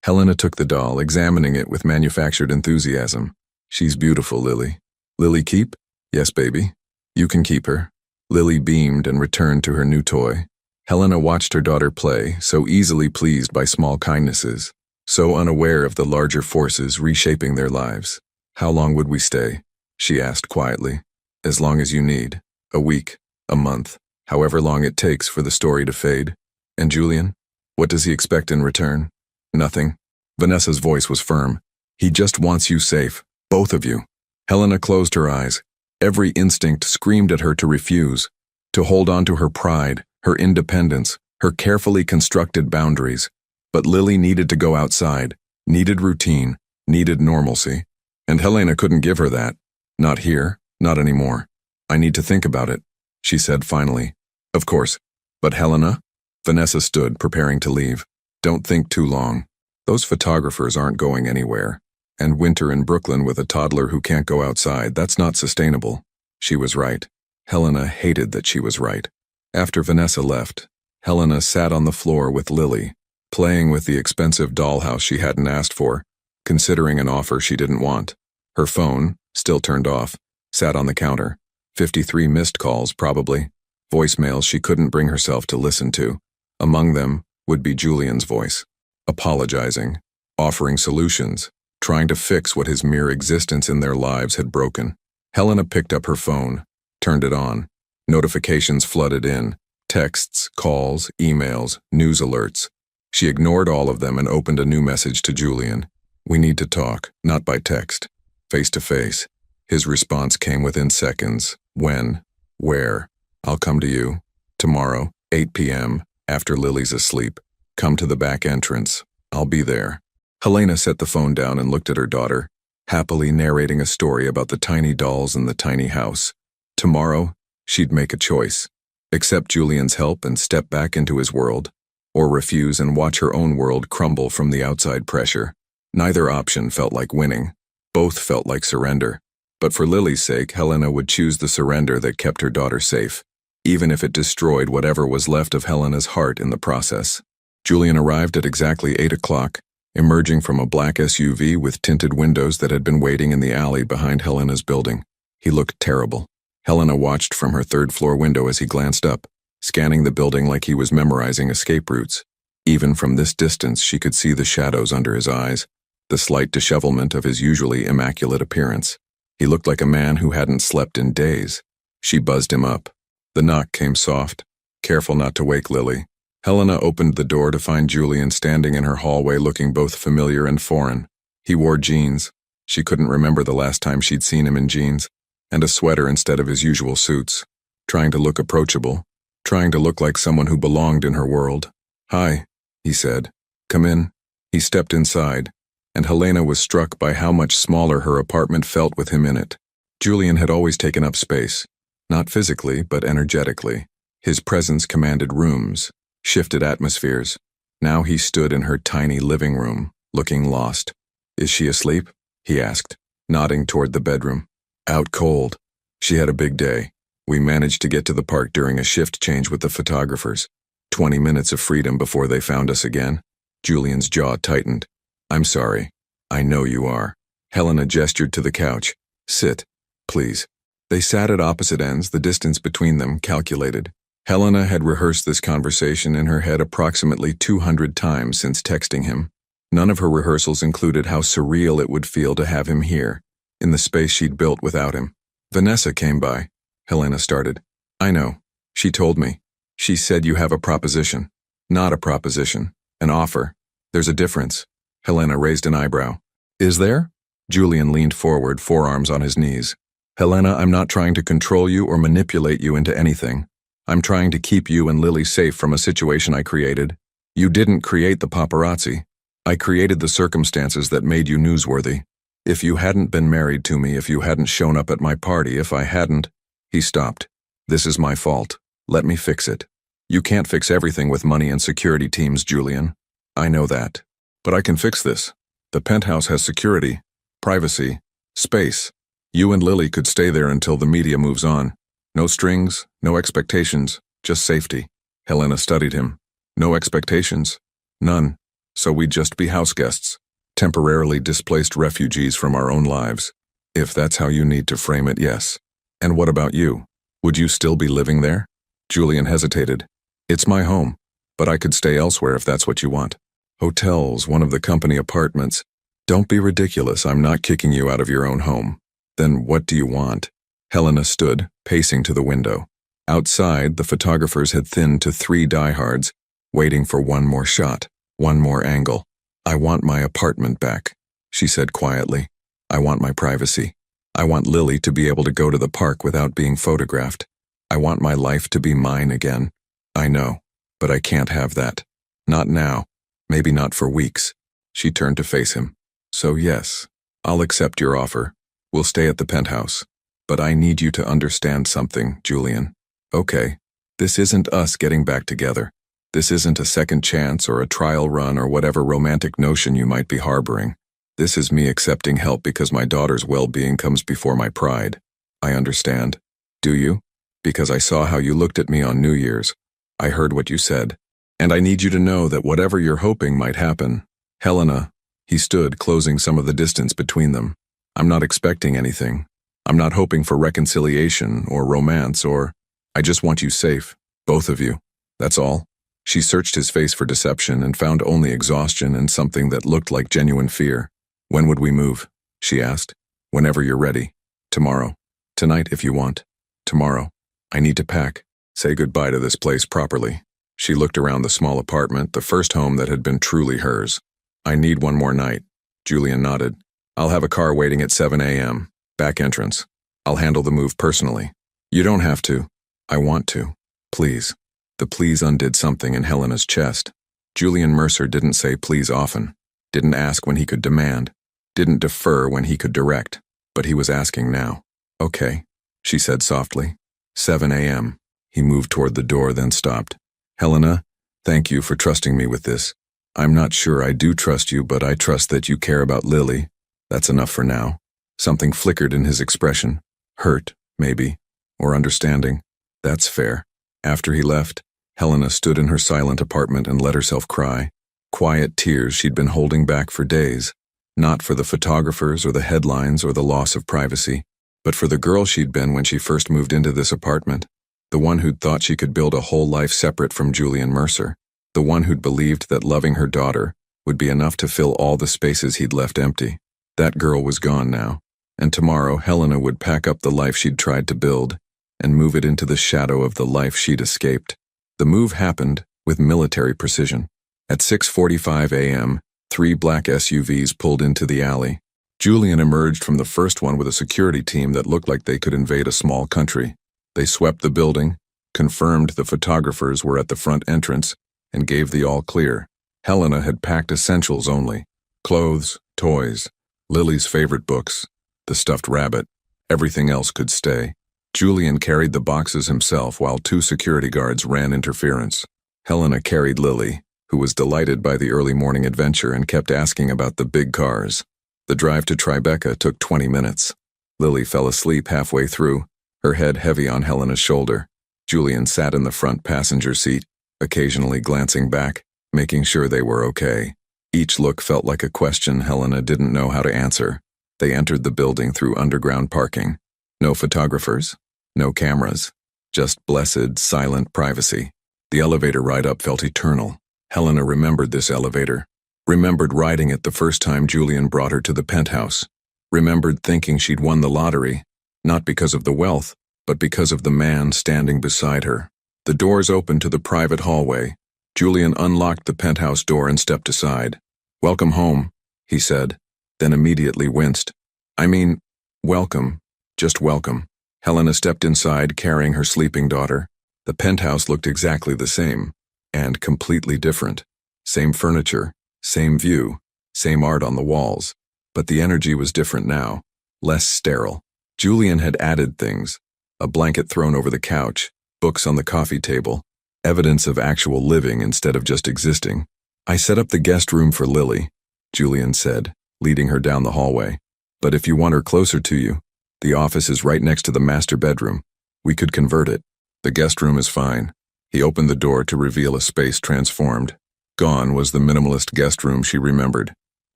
Helena took the doll, examining it with manufactured enthusiasm. "She's beautiful, Lily." "Lily keep?" "Yes, baby. You can keep her." Lily beamed and returned to her new toy. Helena watched her daughter play, so easily pleased by small kindnesses, so unaware of the larger forces reshaping their lives. "How long would we stay?" she asked quietly. "As long as you need. A week, a month, however long it takes for the story to fade." "And Julian? What does he expect in return?" "Nothing." Vanessa's voice was firm. "He just wants you safe, both of you." Helena closed her eyes. Every instinct screamed at her to refuse, to hold on to her pride, her independence, her carefully constructed boundaries. But Lily needed to go outside, needed routine, needed normalcy. And Helena couldn't give her that. Not here, not anymore. "I need to think about it," she said finally. "Of course. But Helena?" Vanessa stood, preparing to leave. "Don't think too long. Those photographers aren't going anywhere. And winter in Brooklyn with a toddler who can't go outside, that's not sustainable." She was right. Helena hated that she was right. After Vanessa left, Helena sat on the floor with Lily, playing with the expensive dollhouse she hadn't asked for, considering an offer she didn't want. Her phone, still turned off, sat on the counter. 53 missed calls, probably. Voicemails she couldn't bring herself to listen to. Among them would be Julian's voice, apologizing, offering solutions, trying to fix what his mere existence in their lives had broken. Helena picked up her phone, turned it on. Notifications flooded in, texts, calls, emails, news alerts. She ignored all of them and opened a new message to Julian. "We need to talk, not by text. Face to face." His response came within seconds. "When? Where? I'll come to you. Tomorrow, 8 p.m., after Lily's asleep. Come to the back entrance. I'll be there." Helena set the phone down and looked at her daughter, happily narrating a story about the tiny dolls in the tiny house. Tomorrow, she'd make a choice. Accept Julian's help and step back into his world, or refuse and watch her own world crumble from the outside pressure. Neither option felt like winning. Both felt like surrender. But for Lily's sake, Helena would choose the surrender that kept her daughter safe, even if it destroyed whatever was left of Helena's heart in the process. Julian arrived at exactly 8 o'clock, emerging from a black SUV with tinted windows that had been waiting in the alley behind Helena's building. He looked terrible. Helena watched from her third-floor window as he glanced up, scanning the building like he was memorizing escape routes. Even from this distance, she could see the shadows under his eyes, the slight dishevelment of his usually immaculate appearance. He looked like a man who hadn't slept in days. She buzzed him up. The knock came soft, careful not to wake Lily. Helena opened the door to find Julian standing in her hallway looking both familiar and foreign. He wore jeans. She couldn't remember the last time she'd seen him in jeans, and a sweater instead of his usual suits. Trying to look approachable, trying to look like someone who belonged in her world. "Hi," he said. "Come in." He stepped inside, and Helena was struck by how much smaller her apartment felt with him in it. Julian had always taken up space, not physically, but energetically. His presence commanded rooms, shifted atmospheres. Now he stood in her tiny living room, looking lost. "Is she asleep?" he asked, nodding toward the bedroom. "Out cold. She had a big day. We managed to get to the park during a shift change with the photographers. 20 minutes of freedom before they found us again." Julian's jaw tightened. "I'm sorry. I know you are." Helena gestured to the couch. "Sit, please." They sat at opposite ends, the distance between them calculated. Helena had rehearsed this conversation in her head approximately 200 times since texting him. None of her rehearsals included how surreal it would feel to have him here, in the space she'd built without him. "Vanessa came by," Helena started. "I know. She told me. She said you have a proposition." "Not a proposition. An offer. There's a difference." Helena raised an eyebrow. "Is there?" Julian leaned forward, forearms on his knees. "Helena, I'm not trying to control you or manipulate you into anything. I'm trying to keep you and Lily safe from a situation I created. You didn't create the paparazzi. I created the circumstances that made you newsworthy. If you hadn't been married to me, if you hadn't shown up at my party, if I hadn't—" He stopped. "This is my fault. Let me fix it. You can't fix everything with money and security teams, Julian. I know that. But I can fix this. The penthouse has security, privacy, space. You and Lily could stay there until the media moves on. No strings, no expectations, just safety." Helena studied him. "No expectations? None. So we'd just be house guests, temporarily displaced refugees from our own lives. If that's how you need to frame it, yes. And what about you? Would you still be living there?" Julian hesitated. "It's my home, but I could stay elsewhere if that's what you want. Hotels, one of the company apartments." "Don't be ridiculous. I'm not kicking you out of your own home." "Then what do you want?" Helena stood, pacing to the window. Outside, the photographers had thinned to 3 diehards, waiting for one more shot, one more angle. "I want my apartment back," she said quietly. "I want my privacy. I want Lily to be able to go to the park without being photographed. I want my life to be mine again. I know, but I can't have that. Not now. Maybe not for weeks." She turned to face him. "So yes, I'll accept your offer. We'll stay at the penthouse. But I need you to understand something, Julian. Okay, this isn't us getting back together. This isn't a second chance or a trial run or whatever romantic notion you might be harboring. This is me accepting help because my daughter's well-being comes before my pride. I understand. Do you? Because I saw how you looked at me on New Year's. I heard what you said. And I need you to know that whatever you're hoping might happen." "Helena," he stood, closing some of the distance between them. "I'm not expecting anything. I'm not hoping for reconciliation or romance or— I just want you safe, both of you. That's all." She searched his face for deception and found only exhaustion and something that looked like genuine fear. "When would we move?" she asked. "Whenever you're ready. Tomorrow. Tonight if you want. Tomorrow. I need to pack. Say goodbye to this place properly." She looked around the small apartment, the first home that had been truly hers. "I need one more night." Julian nodded. "I'll have a car waiting at 7 a.m. Back entrance. I'll handle the move personally." "You don't have to." "I want to. Please." The please undid something in Helena's chest. Julian Mercer didn't say please often, didn't ask when he could demand, didn't defer when he could direct, but he was asking now. "Okay," she said softly. 7 a.m. He moved toward the door, then stopped. "Helena, thank you for trusting me with this. I'm not sure I do trust you, but I trust that you care about Lily. That's enough for now." Something flickered in his expression. Hurt, maybe, or understanding. That's fair. After he left, Helena stood in her silent apartment and let herself cry. Quiet tears she'd been holding back for days. Not for the photographers or the headlines or the loss of privacy, but for the girl she'd been when she first moved into this apartment. The one who'd thought she could build a whole life separate from Julian Mercer. The one who'd believed that loving her daughter would be enough to fill all the spaces he'd left empty. That girl was gone now, and tomorrow Helena would pack up the life she'd tried to build and move it into the shadow of the life she'd escaped. The move happened with military precision. At 6:45 a.m., 3 black SUVs pulled into the alley. Julian emerged from the first one with a security team that looked like they could invade a small country. They swept the building, confirmed the photographers were at the front entrance, and gave the all clear. Helena had packed essentials only: clothes, toys, Lily's favorite books, the stuffed rabbit. Everything else could stay. Julian carried the boxes himself while 2 security guards ran interference. Helena carried Lily, who was delighted by the early morning adventure and kept asking about the big cars. The drive to Tribeca took 20 minutes. Lily fell asleep halfway through, her head heavy on Helena's shoulder. Julian sat in the front passenger seat, occasionally glancing back, making sure they were okay. Each look felt like a question Helena didn't know how to answer. They entered the building through underground parking. No photographers, no cameras, just blessed, silent privacy. The elevator ride up felt eternal. Helena remembered this elevator, remembered riding it the first time Julian brought her to the penthouse, remembered thinking she'd won the lottery, not because of the wealth, but because of the man standing beside her. The doors opened to the private hallway. Julian unlocked the penthouse door and stepped aside. "Welcome home," he said, then immediately winced. "I mean, welcome, just welcome." Helena stepped inside carrying her sleeping daughter. The penthouse looked exactly the same, and completely different. Same furniture, same view, same art on the walls, but the energy was different now, less sterile. Julian had added things: a blanket thrown over the couch, books on the coffee table, evidence of actual living instead of just existing. "I set up the guest room for Lily," Julian said, leading her down the hallway. "But if you want her closer to you, the office is right next to the master bedroom. We could convert it. The guest room is fine." He opened the door to reveal a space transformed. Gone was the minimalist guest room she remembered.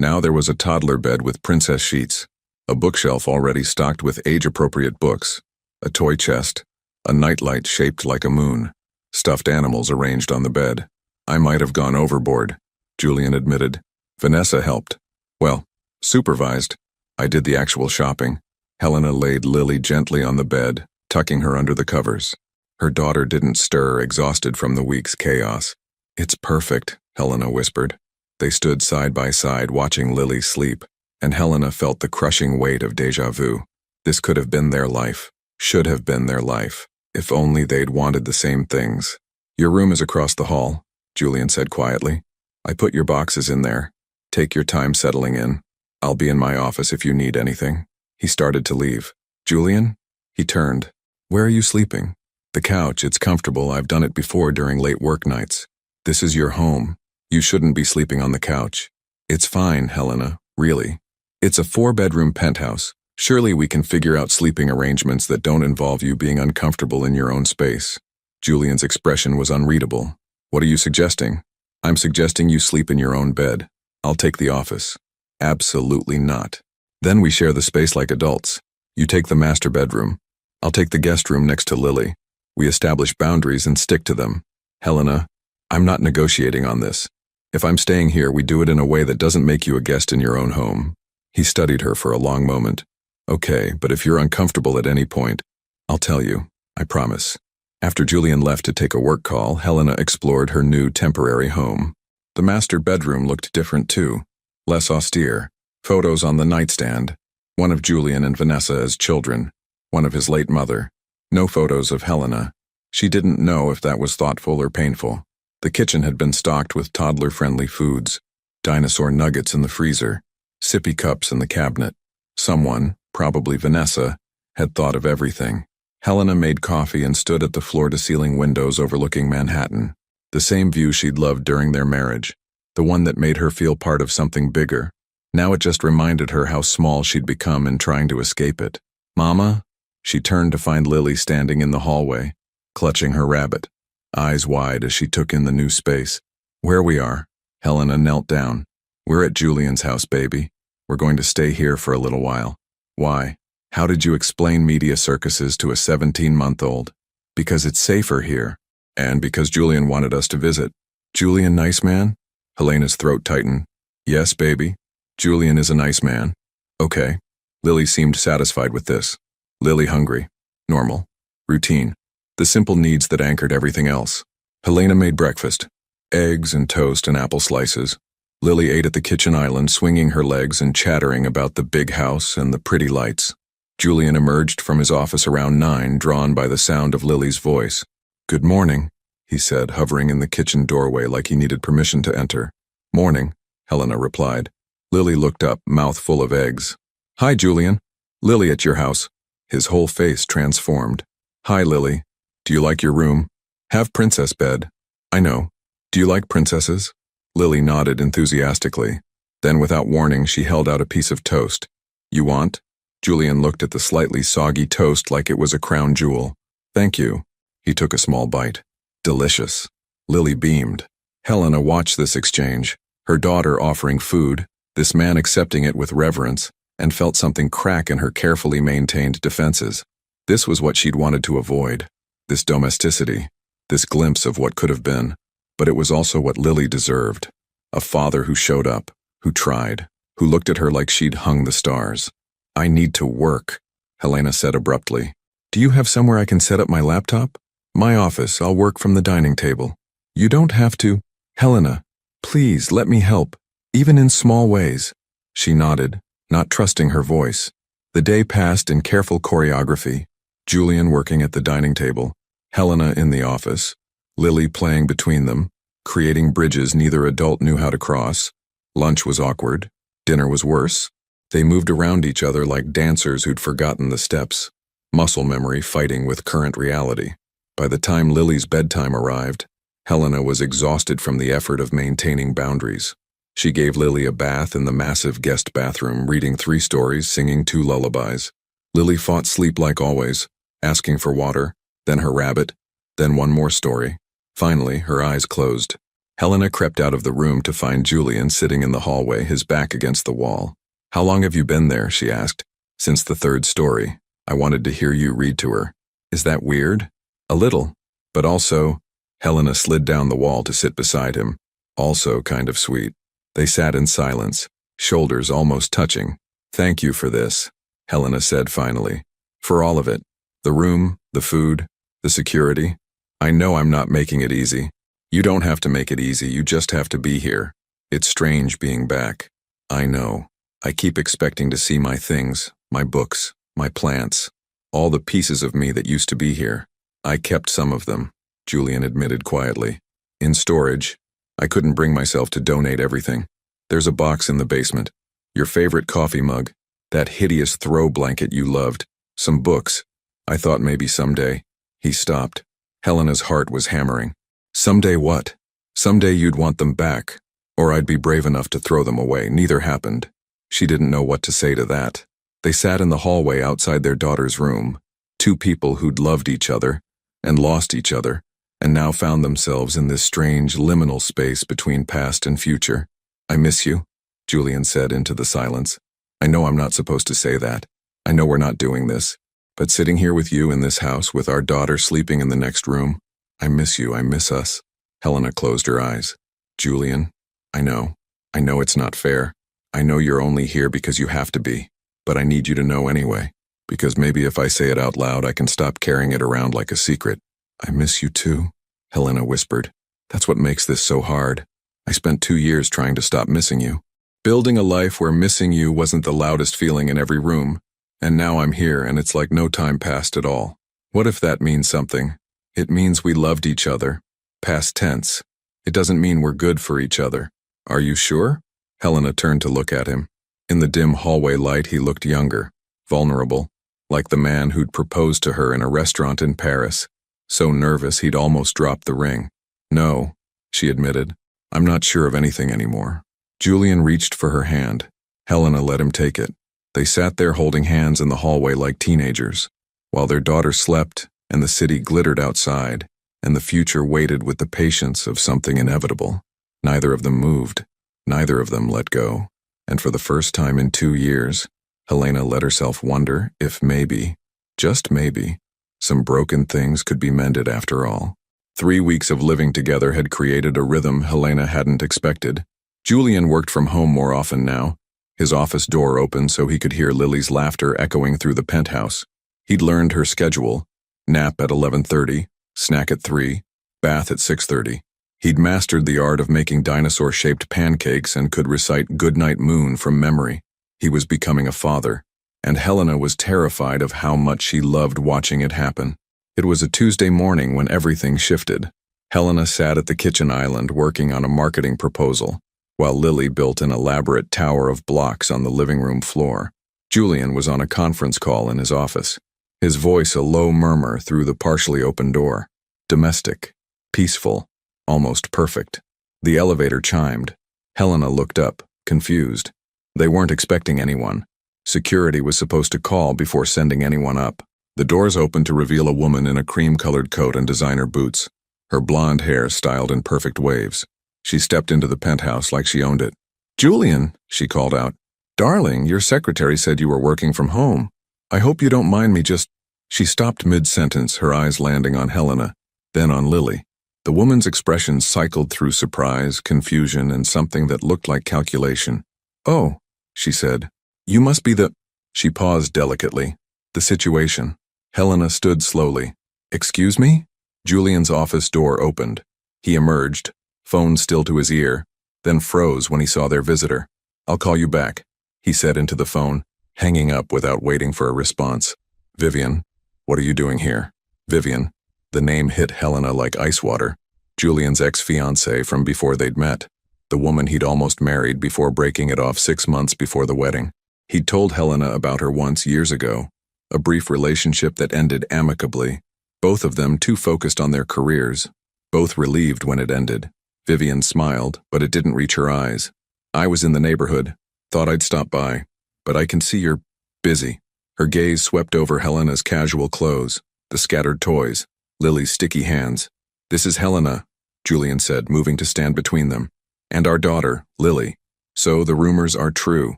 Now there was a toddler bed with princess sheets, a bookshelf already stocked with age-appropriate books, a toy chest, a nightlight shaped like a moon, stuffed animals arranged on the bed. "I might have gone overboard," Julian admitted. "Vanessa helped. Well, supervised. I did the actual shopping." Helena laid Lily gently on the bed, tucking her under the covers. Her daughter didn't stir, exhausted from the week's chaos. "It's perfect," Helena whispered. They stood side by side watching Lily sleep, and Helena felt the crushing weight of déjà vu. This could have been their life, should have been their life, if only they'd wanted the same things. "Your room is across the hall," Julian said quietly. "I put your boxes in there. Take your time settling in. I'll be in my office if you need anything." He started to leave. "Julian?" He turned. "Where are you sleeping?" "The couch, it's comfortable. I've done it before during late work nights." "This is your home. You shouldn't be sleeping on the couch." "It's fine, Helena, really. It's a 4-bedroom penthouse. Surely we can figure out sleeping arrangements that don't involve you being uncomfortable in your own space." Julian's expression was unreadable. "What are you suggesting?" "I'm suggesting you sleep in your own bed. I'll take the office." "Absolutely not. Then we share the space like adults. You take the master bedroom. I'll take the guest room next to Lily. We establish boundaries and stick to them." "Helena, I'm not negotiating on this. If I'm staying here, we do it in a way that doesn't make you a guest in your own home." He studied her for a long moment. "Okay, but if you're uncomfortable at any point, I'll tell you, I promise." After Julian left to take a work call, Helena explored her new temporary home. The master bedroom looked different too, less austere. Photos on the nightstand, one of Julian and Vanessa as children, one of his late mother. No photos of Helena. She didn't know if that was thoughtful or painful. The kitchen had been stocked with toddler-friendly foods, dinosaur nuggets in the freezer, sippy cups in the cabinet. Someone, probably Vanessa, had thought of everything. Helena made coffee and stood at the floor-to-ceiling windows overlooking Manhattan. The same view she'd loved during their marriage, the one that made her feel part of something bigger. Now it just reminded her how small she'd become in trying to escape it. "Mama?" She turned to find Lily standing in the hallway, clutching her rabbit, eyes wide as she took in the new space. "Where we are." Helena knelt down. "We're at Julian's house, baby. We're going to stay here for a little while." "Why? How did you explain media circuses to a 17-month-old? "Because it's safer here. And because Julian wanted us to visit." "Julian nice man?" Helena's throat tightened. "Yes, baby. Julian is a nice man." "Okay." Lily seemed satisfied with this. Lily hungry. Normal. Routine. The simple needs that anchored everything else. Helena made breakfast. Eggs and toast and apple slices. Lily ate at the kitchen island, swinging her legs and chattering about the big house and the pretty lights. Julian emerged from his office around 9, drawn by the sound of Lily's voice. Good morning, he said, hovering in the kitchen doorway like he needed permission to enter. Morning, Helena replied. Lily looked up, mouth full of eggs. Hi, Julian. Lily at your house. His whole face transformed. Hi, Lily. Do you like your room? Have princess bed. I know. Do you like princesses? Lily nodded enthusiastically. Then, without warning, she held out a piece of toast. You want? Julian looked at the slightly soggy toast like it was a crown jewel. Thank you. He took a small bite. Delicious. Lily beamed. Helena watched this exchange, her daughter offering food, this man accepting it with reverence, and felt something crack in her carefully maintained defenses. This was what she'd wanted to avoid. This domesticity, this glimpse of what could have been. But it was also what Lily deserved. A father who showed up, who tried, who looked at her like she'd hung the stars. I need to work, Helena said abruptly. Do you have somewhere I can set up my laptop? My office, I'll work from the dining table. You don't have to. Helena, please let me help, even in small ways. She nodded, not trusting her voice. The day passed in careful choreography. Julian working at the dining table, Helena in the office, Lily playing between them, creating bridges neither adult knew how to cross. Lunch was awkward. Dinner was worse. They moved around each other like dancers who'd forgotten the steps, muscle memory fighting with current reality. By the time Lily's bedtime arrived, Helena was exhausted from the effort of maintaining boundaries. She gave Lily a bath in the massive guest bathroom, reading 3 stories, singing 2 lullabies. Lily fought sleep like always, asking for water, then her rabbit, then one more story. Finally, her eyes closed. Helena crept out of the room to find Julian sitting in the hallway, his back against the wall. How long have you been there? She asked. Since the 3rd story. I wanted to hear you read to her. Is that weird? A little. But also, Helena slid down the wall to sit beside him. Also kind of sweet. They sat in silence, shoulders almost touching. Thank you for this, Helena said finally. For all of it. The room, the food, the security. I know I'm not making it easy. You don't have to make it easy, you just have to be here. It's strange being back. I know. I keep expecting to see my things, my books, my plants, all the pieces of me that used to be here. I kept some of them, Julian admitted quietly. In storage. I couldn't bring myself to donate everything. There's a box in the basement. Your favorite coffee mug. That hideous throw blanket you loved. Some books. I thought maybe someday. He stopped. Helena's heart was hammering. Someday what? Someday you'd want them back. Or I'd be brave enough to throw them away. Neither happened. She didn't know what to say to that. They sat in the hallway outside their daughter's room. 2 people who'd loved each other, and lost each other, and now found themselves in this strange liminal space between past and future. I miss you, Julian said into the silence. I know I'm not supposed to say that. I know we're not doing this. But sitting here with you in this house with our daughter sleeping in the next room, I miss you, I miss us. Helena closed her eyes. Julian, I know it's not fair. I know you're only here because you have to be. But I need you to know anyway. Because maybe if I say it out loud, I can stop carrying it around like a secret. I miss you too, Helena whispered. That's what makes this so hard. I spent 2 years trying to stop missing you. Building a life where missing you wasn't the loudest feeling in every room. And now I'm here and it's like no time passed at all. What if that means something? It means we loved each other. Past tense. It doesn't mean we're good for each other. Are you sure? Helena turned to look at him. In the dim hallway light, he looked younger, vulnerable, like the man who'd proposed to her in a restaurant in Paris. So nervous he'd almost dropped the ring. No, she admitted. I'm not sure of anything anymore. Julian reached for her hand. Helena let him take it. They sat there holding hands in the hallway like teenagers, while their daughter slept and the city glittered outside, and the future waited with the patience of something inevitable. Neither of them moved. Neither of them let go. And for the first time in 2 years, Helena let herself wonder if maybe, just maybe, some broken things could be mended after all. 3 weeks of living together had created a rhythm Helena hadn't expected. Julian worked from home more often now. His office door open so he could hear Lily's laughter echoing through the penthouse. He'd learned her schedule. Nap at 11:30, snack at 3, bath at 6:30. He'd mastered the art of making dinosaur-shaped pancakes and could recite Goodnight Moon from memory. He was becoming a father, and Helena was terrified of how much she loved watching it happen. It was a Tuesday morning when everything shifted. Helena sat at the kitchen island working on a marketing proposal, while Lily built an elaborate tower of blocks on the living room floor. Julian was on a conference call in his office, his voice a low murmur through the partially open door. Domestic, peaceful, almost perfect. The elevator chimed. Helena looked up, confused. They weren't expecting anyone. Security was supposed to call before sending anyone up. The doors opened to reveal a woman in a cream-colored coat and designer boots, her blonde hair styled in perfect waves. She stepped into the penthouse like she owned it. "Julian," she called out. "Darling, your secretary said you were working from home. I hope you don't mind me just—" She stopped mid-sentence, her eyes landing on Helena, then on Lily. The woman's expression cycled through surprise, confusion, and something that looked like calculation. "Oh," she said. "You must be the—" She paused delicately. "The situation." Helena stood slowly. "Excuse me?" Julian's office door opened. He emerged, phone still to his ear, then froze when he saw their visitor. "I'll call you back," he said into the phone, hanging up without waiting for a response. "Vivian, what are you doing here?" Vivian. The name hit Helena like ice water. Julian's ex-fiancée from before they'd met. The woman he'd almost married before breaking it off 6 months before the wedding. He'd told Helena about her once years ago. A brief relationship that ended amicably. Both of them too focused on their careers. Both relieved when it ended. Vivian smiled, but it didn't reach her eyes. "I was in the neighborhood. Thought I'd stop by. But I can see you're busy." Her gaze swept over Helena's casual clothes, the scattered toys, Lily's sticky hands. "This is Helena," Julian said, moving to stand between them. "And our daughter, Lily. So the rumors are true."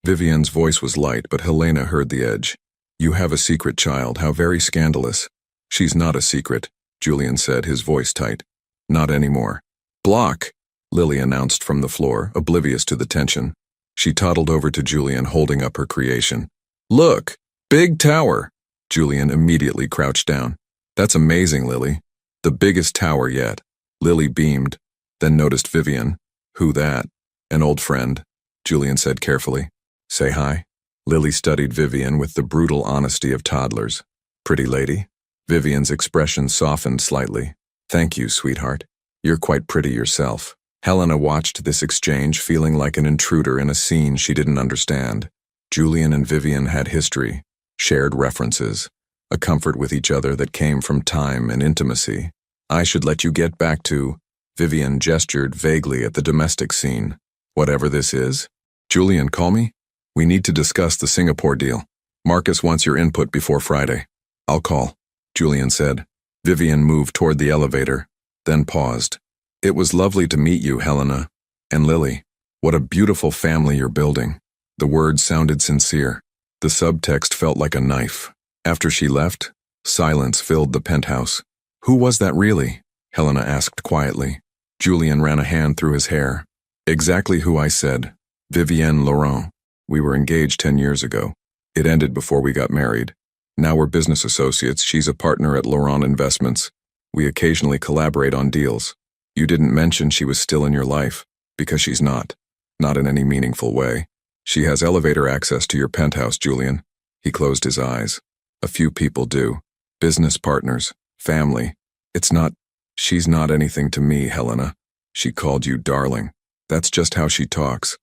Vivian's voice was light, but Helena heard the edge. "You have a secret, child. How very scandalous." "She's not a secret," Julian said, his voice tight. "Not anymore." "Block," Lily announced from the floor, oblivious to the tension. She toddled over to Julian, holding up her creation. "Look, big tower." Julian immediately crouched down. "That's amazing, Lily. The biggest tower yet." Lily beamed, then noticed Vivian. "Who that?" "An old friend," Julian said carefully. "Say hi." Lily studied Vivian with the brutal honesty of toddlers. "Pretty lady?" Vivian's expression softened slightly. "Thank you, sweetheart. You're quite pretty yourself." Helena watched this exchange, feeling like an intruder in a scene she didn't understand. Julian and Vivian had history, shared references, a comfort with each other that came from time and intimacy. "I should let you get back to—" Vivian gestured vaguely at the domestic scene. "Whatever this is." "Julian, call me. We need to discuss the Singapore deal. Marcus wants your input before Friday." "I'll call," Julian said. Vivian moved toward the elevator, then paused. "It was lovely to meet you, Helena. And Lily. What a beautiful family you're building." The words sounded sincere. The subtext felt like a knife. After she left, silence filled the penthouse. "Who was that really?" Helena asked quietly. Julian ran a hand through his hair. "Exactly who I said. Vivienne Laurent. We were engaged 10 years ago. It ended before we got married. Now we're business associates. She's a partner at Laurent Investments. We occasionally collaborate on deals. You didn't mention she was still in your life, because she's not. Not in any meaningful way. She has elevator access to your penthouse, Julian." He closed his eyes. "A few people do. Business partners, family. She's not anything to me, Helena. She called you darling. That's just how she talks.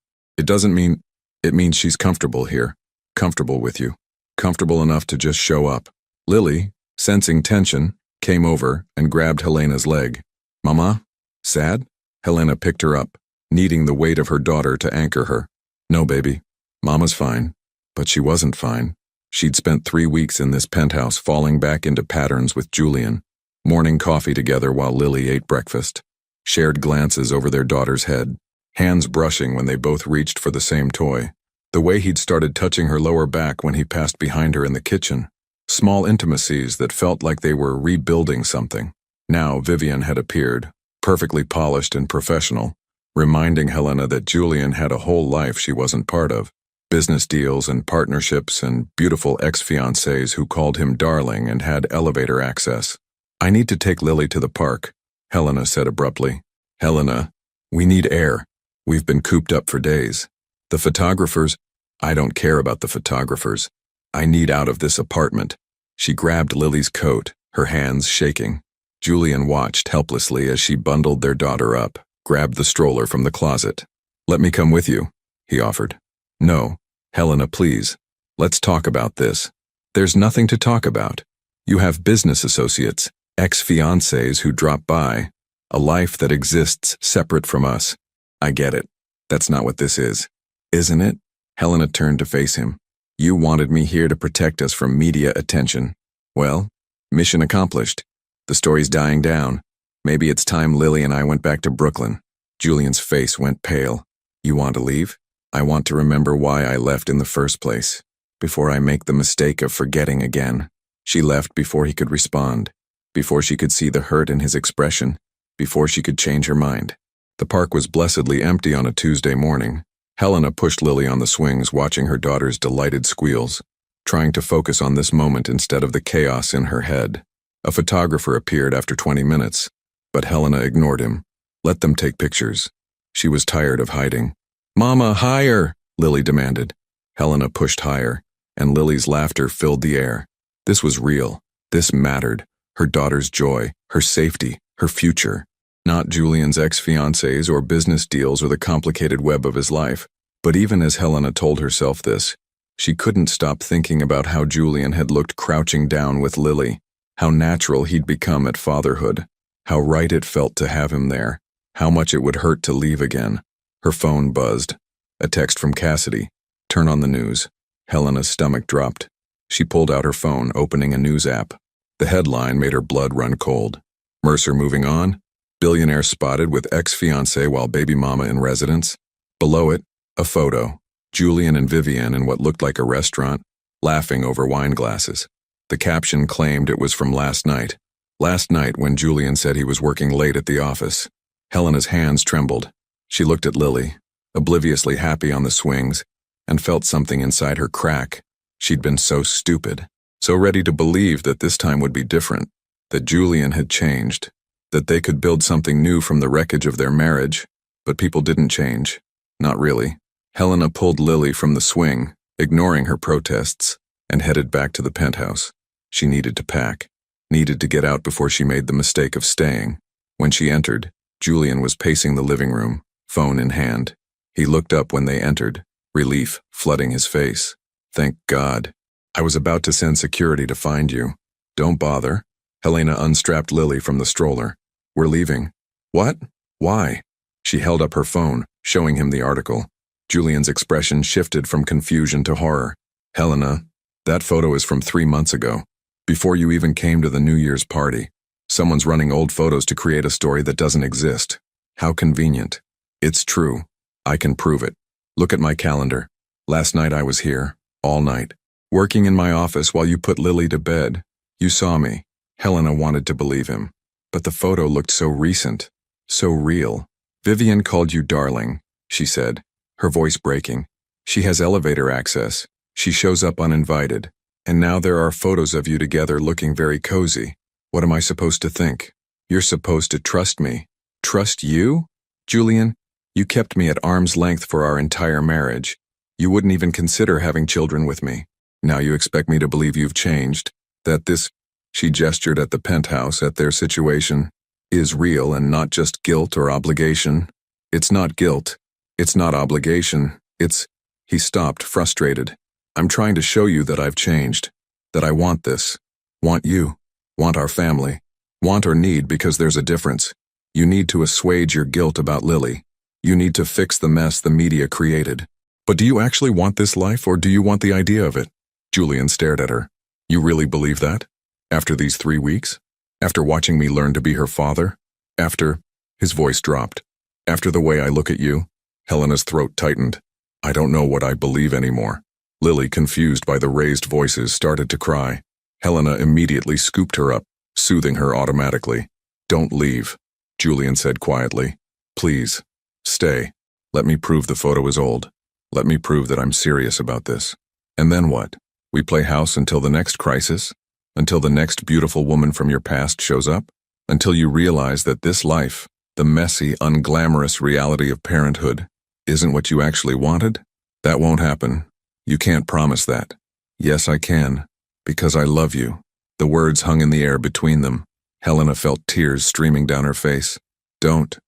It means she's comfortable here. Comfortable with you. Comfortable enough to just show up." Lily, sensing tension, came over and grabbed Helena's leg. "Mama? Sad?" Helena picked her up, needing the weight of her daughter to anchor her. "No, baby. Mama's fine." But she wasn't fine. She'd spent 3 weeks in this penthouse falling back into patterns with Julian, morning coffee together while Lily ate breakfast, shared glances over their daughter's head, hands brushing when they both reached for the same toy, the way he'd started touching her lower back when he passed behind her in the kitchen, small intimacies that felt like they were rebuilding something. Now Vivian had appeared, perfectly polished and professional, reminding Helena that Julian had a whole life she wasn't part of, business deals and partnerships and beautiful ex-fiancés who called him darling and had elevator access. "I need to take Lily to the park," Helena said abruptly. "Helena, we need air. We've been cooped up for days. The photographers, I don't care about the photographers. I need out of this apartment." She grabbed Lily's coat, her hands shaking. Julian watched helplessly as she bundled their daughter up, grabbed the stroller from the closet. "Let me come with you," he offered. "No, Helena, please. Let's talk about this." "There's nothing to talk about. You have business associates, ex-fiancés who drop by, a life that exists separate from us. I get it. That's not what this is. Isn't it?" Helena turned to face him. "You wanted me here to protect us from media attention. Well, mission accomplished. The story's dying down. Maybe it's time Lily and I went back to Brooklyn." Julian's face went pale. "You want to leave? I want to remember why I left in the first place, before I make the mistake of forgetting again." She left before he could respond, before she could see the hurt in his expression, before she could change her mind. The park was blessedly empty on a Tuesday morning. Helena pushed Lily on the swings, watching her daughter's delighted squeals, trying to focus on this moment instead of the chaos in her head. A photographer appeared after 20 minutes, but Helena ignored him. Let them take pictures. She was tired of hiding. "Mama, higher!" Lily demanded. Helena pushed higher, and Lily's laughter filled the air. This was real. This mattered. Her daughter's joy, her safety, her future. Not Julian's ex-fiancés or business deals or the complicated web of his life. But even as Helena told herself this, she couldn't stop thinking about how Julian had looked crouching down with Lily, how natural he'd become at fatherhood, how right it felt to have him there, how much it would hurt to leave again. Her phone buzzed. A text from Cassidy. "Turn on the news." Helena's stomach dropped. She pulled out her phone, opening a news app. The headline made her blood run cold. "Mercer moving on. Billionaire spotted with ex-fiancé while baby mama in residence." Below it, a photo. Julian and Vivienne in what looked like a restaurant, laughing over wine glasses. The caption claimed it was from last night. Last night when Julian said he was working late at the office. Helena's hands trembled. She looked at Lily, obliviously happy on the swings, and felt something inside her crack. She'd been so stupid, so ready to believe that this time would be different, that Julian had changed, that they could build something new from the wreckage of their marriage. But people didn't change. Not really. Helena pulled Lily from the swing, ignoring her protests, and headed back to the penthouse. She needed to pack, needed to get out before she made the mistake of staying. When she entered, Julian was pacing the living room, phone in hand. He looked up when they entered, relief flooding his face. "Thank God. I was about to send security to find you." "Don't bother." Helena unstrapped Lily from the stroller. "We're leaving." "What? Why?" She held up her phone, showing him the article. Julian's expression shifted from confusion to horror. "Helena, that photo is from 3 months ago, before you even came to the New Year's party. Someone's running old photos to create a story that doesn't exist. How convenient." "It's true. I can prove it. Look at my calendar. Last night I was here, all night, working in my office while you put Lily to bed. You saw me." Helena wanted to believe him, but the photo looked so recent, so real. "Vivienne called you darling," she said, her voice breaking. "She has elevator access. She shows up uninvited. And now there are photos of you together looking very cozy. What am I supposed to think? You're supposed to trust me." "Trust you? Julian, you kept me at arm's length for our entire marriage. You wouldn't even consider having children with me. Now you expect me to believe you've changed, that this," she gestured at the penthouse, at their situation, "is real and not just guilt or obligation." "It's not guilt. It's not obligation. It's—" He stopped, frustrated. "I'm trying to show you that I've changed, that I want this, want you, want our family, want or need, because there's a difference. You need to assuage your guilt about Lily. You need to fix the mess the media created. But do you actually want this life, or do you want the idea of it?" Julian stared at her. "You really believe that? After these 3 weeks? After watching me learn to be her father? After—" His voice dropped. "After the way I look at you?" Helena's throat tightened. "I don't know what I believe anymore." Lily, confused by the raised voices, started to cry. Helena immediately scooped her up, soothing her automatically. "Don't leave," Julian said quietly. "Please, stay. Let me prove the photo is old. Let me prove that I'm serious about this. And then what? We play house until the next crisis? Until the next beautiful woman from your past shows up? Until you realize that this life, the messy, unglamorous reality of parenthood, isn't what you actually wanted? That won't happen. You can't promise that." "Yes, I can. Because I love you. The words hung in the air between them. Helena felt tears streaming down her face. Don't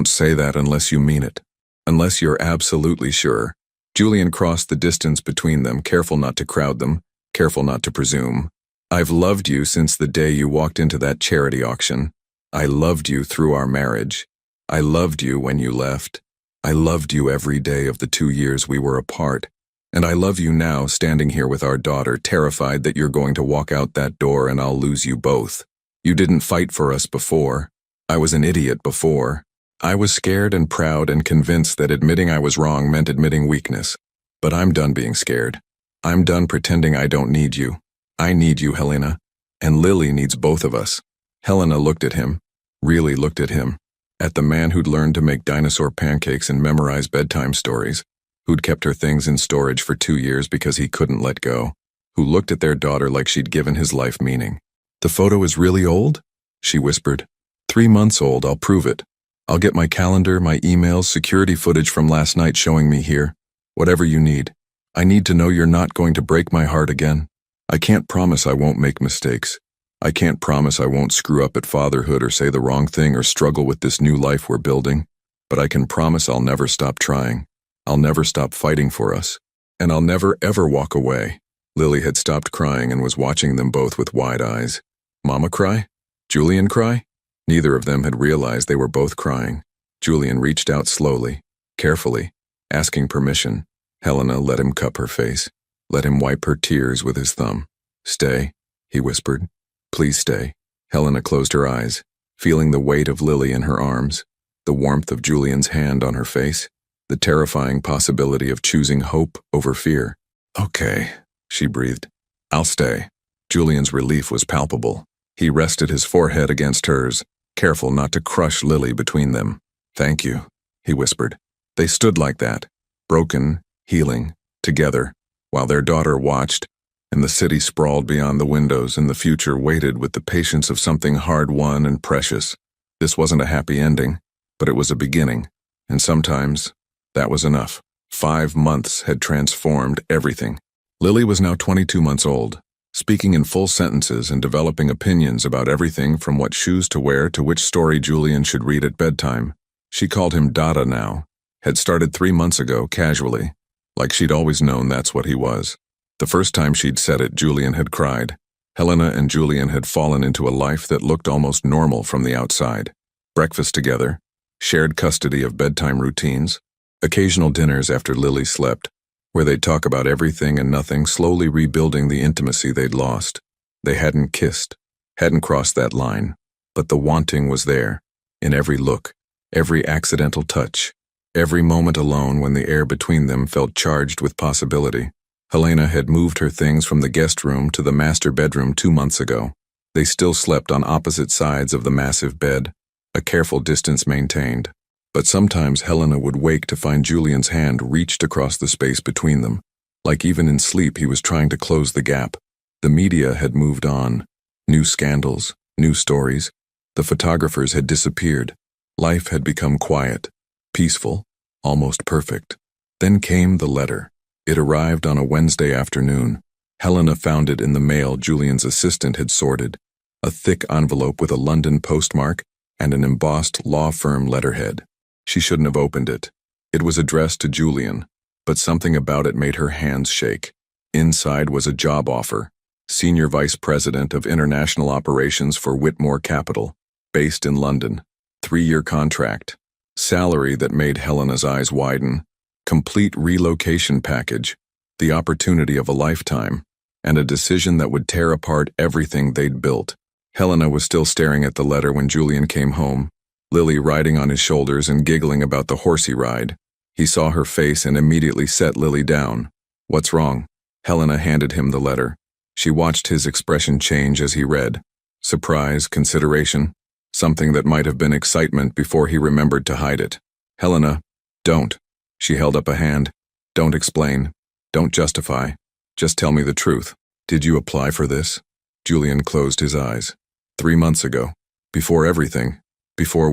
say that unless you mean it. Unless you're absolutely sure. Julian crossed the distance between them, careful not to crowd them, careful not to presume. I've loved you since the day you walked into that charity auction. I loved you through our marriage. I loved you when you left. I loved you every day of the 2 years we were apart. And I love you now, standing here with our daughter, terrified that you're going to walk out that door and I'll lose you both. You didn't fight for us before. I was an idiot before. I was scared and proud and convinced that admitting I was wrong meant admitting weakness. But I'm done being scared. I'm done pretending I don't need you. I need you, Helena. And Lily needs both of us. Helena looked at him, really looked at him, at the man who'd learned to make dinosaur pancakes and memorize bedtime stories, who'd kept her things in storage for 2 years because he couldn't let go, who looked at their daughter like she'd given his life meaning. The photo is really old? She whispered. 3 months old, I'll prove it. I'll get my calendar, my emails, security footage from last night showing me here. Whatever you need. I need to know you're not going to break my heart again. I can't promise I won't make mistakes. I can't promise I won't screw up at fatherhood or say the wrong thing or struggle with this new life we're building. But I can promise I'll never stop trying. I'll never stop fighting for us. And I'll never ever walk away. Lily had stopped crying and was watching them both with wide eyes. Mama cry? Julian cry? Neither of them had realized they were both crying. Julian reached out slowly, carefully, asking permission. Helena let him cup her face, let him wipe her tears with his thumb. Stay, he whispered. Please stay. Helena closed her eyes, feeling the weight of Lily in her arms, the warmth of Julian's hand on her face, the terrifying possibility of choosing hope over fear. Okay, she breathed. I'll stay. Julian's relief was palpable. He rested his forehead against hers, careful not to crush Lily between them. Thank you, he whispered. They stood like that, broken, healing, together, while their daughter watched, and the city sprawled beyond the windows and the future waited with the patience of something hard-won and precious. This wasn't a happy ending, but it was a beginning, and sometimes that was enough. 5 months had transformed everything. Lily was now 22 months old, speaking in full sentences and developing opinions about everything from what shoes to wear to which story Julian should read at bedtime. She called him Dada now, had started 3 months ago casually, like she'd always known that's what he was. The first time she'd said it, Julian had cried. Helena and Julian had fallen into a life that looked almost normal from the outside. Breakfast together, shared custody of bedtime routines, occasional dinners after Lily slept, where they'd talk about everything and nothing, slowly rebuilding the intimacy they'd lost. They hadn't kissed, hadn't crossed that line, but the wanting was there, in every look, every accidental touch, every moment alone when the air between them felt charged with possibility. Helena had moved her things from the guest room to the master bedroom 2 months ago. They still slept on opposite sides of the massive bed, a careful distance maintained. But sometimes Helena would wake to find Julian's hand reached across the space between them, like even in sleep he was trying to close the gap. The media had moved on. New scandals, new stories. The photographers had disappeared. Life had become quiet, peaceful, almost perfect. Then came the letter. It arrived on a Wednesday afternoon. Helena found it in the mail Julian's assistant had sorted, a thick envelope with a London postmark and an embossed law firm letterhead. She shouldn't have opened it. It was addressed to Julian, but something about it made her hands shake. Inside was a job offer, Senior Vice President of International Operations for Whitmore Capital, based in London. 3-year contract. Salary that made Helena's eyes widen. Complete relocation package. The opportunity of a lifetime. And a decision that would tear apart everything they'd built. Helena was still staring at the letter when Julian came home, Lily riding on his shoulders and giggling about the horsey ride. He saw her face and immediately set Lily down. What's wrong? Helena handed him the letter. She watched his expression change as he read. Surprise, consideration, something that might have been excitement before he remembered to hide it. Helena, don't. She held up a hand. Don't explain. Don't justify. Just tell me the truth. Did you apply for this? Julian closed his eyes. 3 months ago. Before everything. Before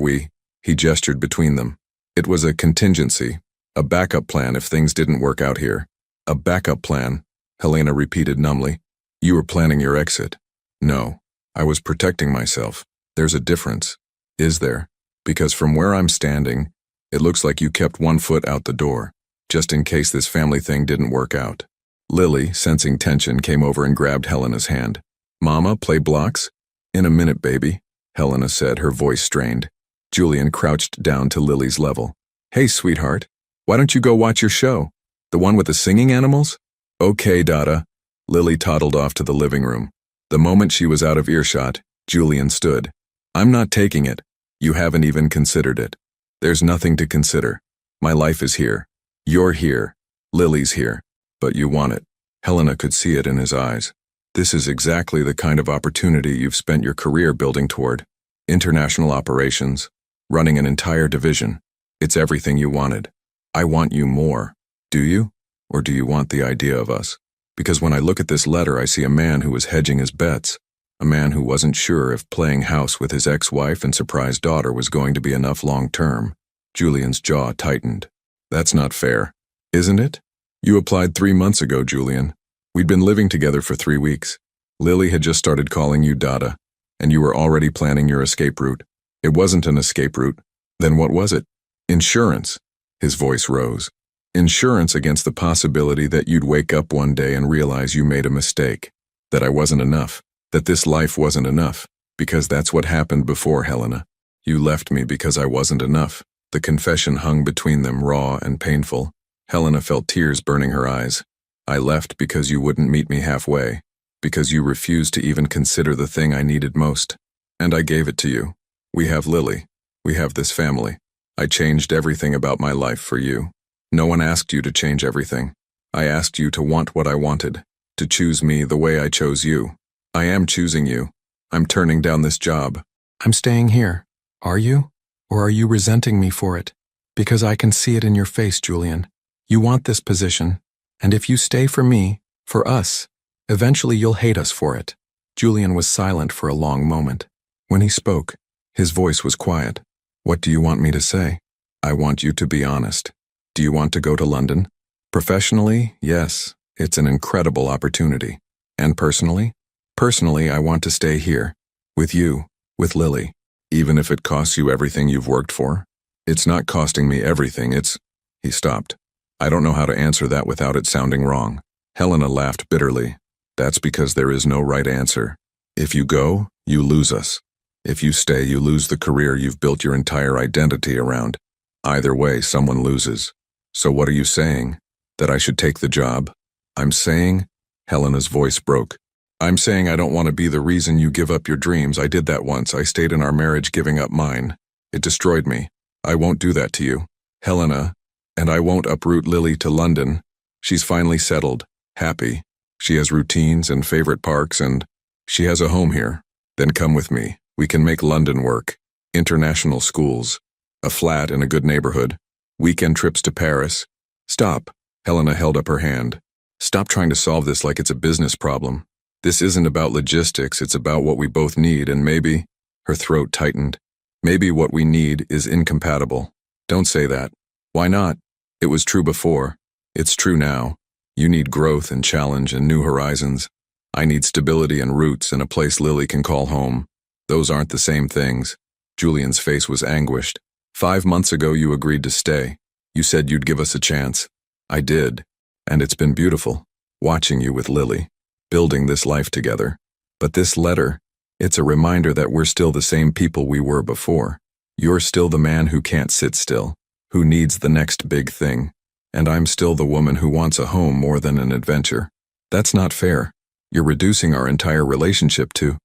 he gestured between them. It was a contingency. A backup plan if things didn't work out here. A backup plan, Helena repeated numbly. You were planning your exit. No, I was protecting myself. There's a difference. Is there? Because from where I'm standing, it looks like you kept one foot out the door, just in case this family thing didn't work out. Lily, sensing tension, came over and grabbed Helena's hand. Mama, play blocks? In a minute, baby, Helena said, her voice strained. Julian crouched down to Lily's level. Hey, sweetheart, why don't you go watch your show? The one with the singing animals? Okay, Dada. Lily toddled off to the living room. The moment she was out of earshot, Julian stood. I'm not taking it. You haven't even considered it. There's nothing to consider. My life is here. You're here. Lily's here. But you want it. Helena could see it in his eyes. This is exactly the kind of opportunity you've spent your career building toward. International operations. Running an entire division. It's everything you wanted. I want you more. Do you? Or do you want the idea of us? Because when I look at this letter, I see a man who was hedging his bets. A man who wasn't sure if playing house with his ex-wife and surprise daughter was going to be enough long-term. Julian's jaw tightened. That's not fair. Isn't it? You applied 3 months ago, Julian. We'd been living together for 3 weeks. Lily had just started calling you Dada, and you were already planning your escape route. It wasn't an escape route. Then what was it? Insurance. His voice rose. Insurance against the possibility that you'd wake up one day and realize you made a mistake. That I wasn't enough. That this life wasn't enough. Because that's what happened before, Helena. You left me because I wasn't enough. The confession hung between them, raw and painful. Helena felt tears burning her eyes. I left because you wouldn't meet me halfway. Because you refused to even consider the thing I needed most. And I gave it to you. We have Lily. We have this family. I changed everything about my life for you. No one asked you to change everything. I asked you to want what I wanted. To choose me the way I chose you. I am choosing you. I'm turning down this job. I'm staying here. Are you? Or are you resenting me for it? Because I can see it in your face, Julian. You want this position. And if you stay for me, for us, eventually you'll hate us for it. Julian was silent for a long moment. When he spoke, his voice was quiet. What do you want me to say? I want you to be honest. Do you want to go to London? Professionally, yes, it's an incredible opportunity. And personally? Personally, I want to stay here. With you, with Lily. Even if it costs you everything you've worked for? It's not costing me everything, it's... He stopped. I don't know how to answer that without it sounding wrong. Helena laughed bitterly. That's because there is no right answer. If you go, you lose us. If you stay, you lose the career you've built your entire identity around. Either way, someone loses. So what are you saying? That I should take the job? I'm saying... Helena's voice broke. I'm saying I don't want to be the reason you give up your dreams. I did that once. I stayed in our marriage giving up mine. It destroyed me. I won't do that to you. Helena, and I won't uproot Lily to London. She's finally settled, happy. She has routines and favorite parks and she has a home here. Then come with me. We can make London work. International schools. A flat in a good neighborhood. Weekend trips to Paris. Stop. Helena held up her hand. Stop trying to solve this like it's a business problem. This isn't about logistics, it's about what we both need, and maybe... Her throat tightened. Maybe what we need is incompatible. Don't say that. Why not? It was true before. It's true now. You need growth and challenge and new horizons. I need stability and roots and a place Lily can call home. Those aren't the same things. Julian's face was anguished. 5 months ago you agreed to stay. You said you'd give us a chance. I did. And it's been beautiful, watching you with Lily, building this life together. But this letter, it's a reminder that we're still the same people we were before. You're still the man who can't sit still, who needs the next big thing. And I'm still the woman who wants a home more than an adventure. That's not fair. You're reducing our entire relationship to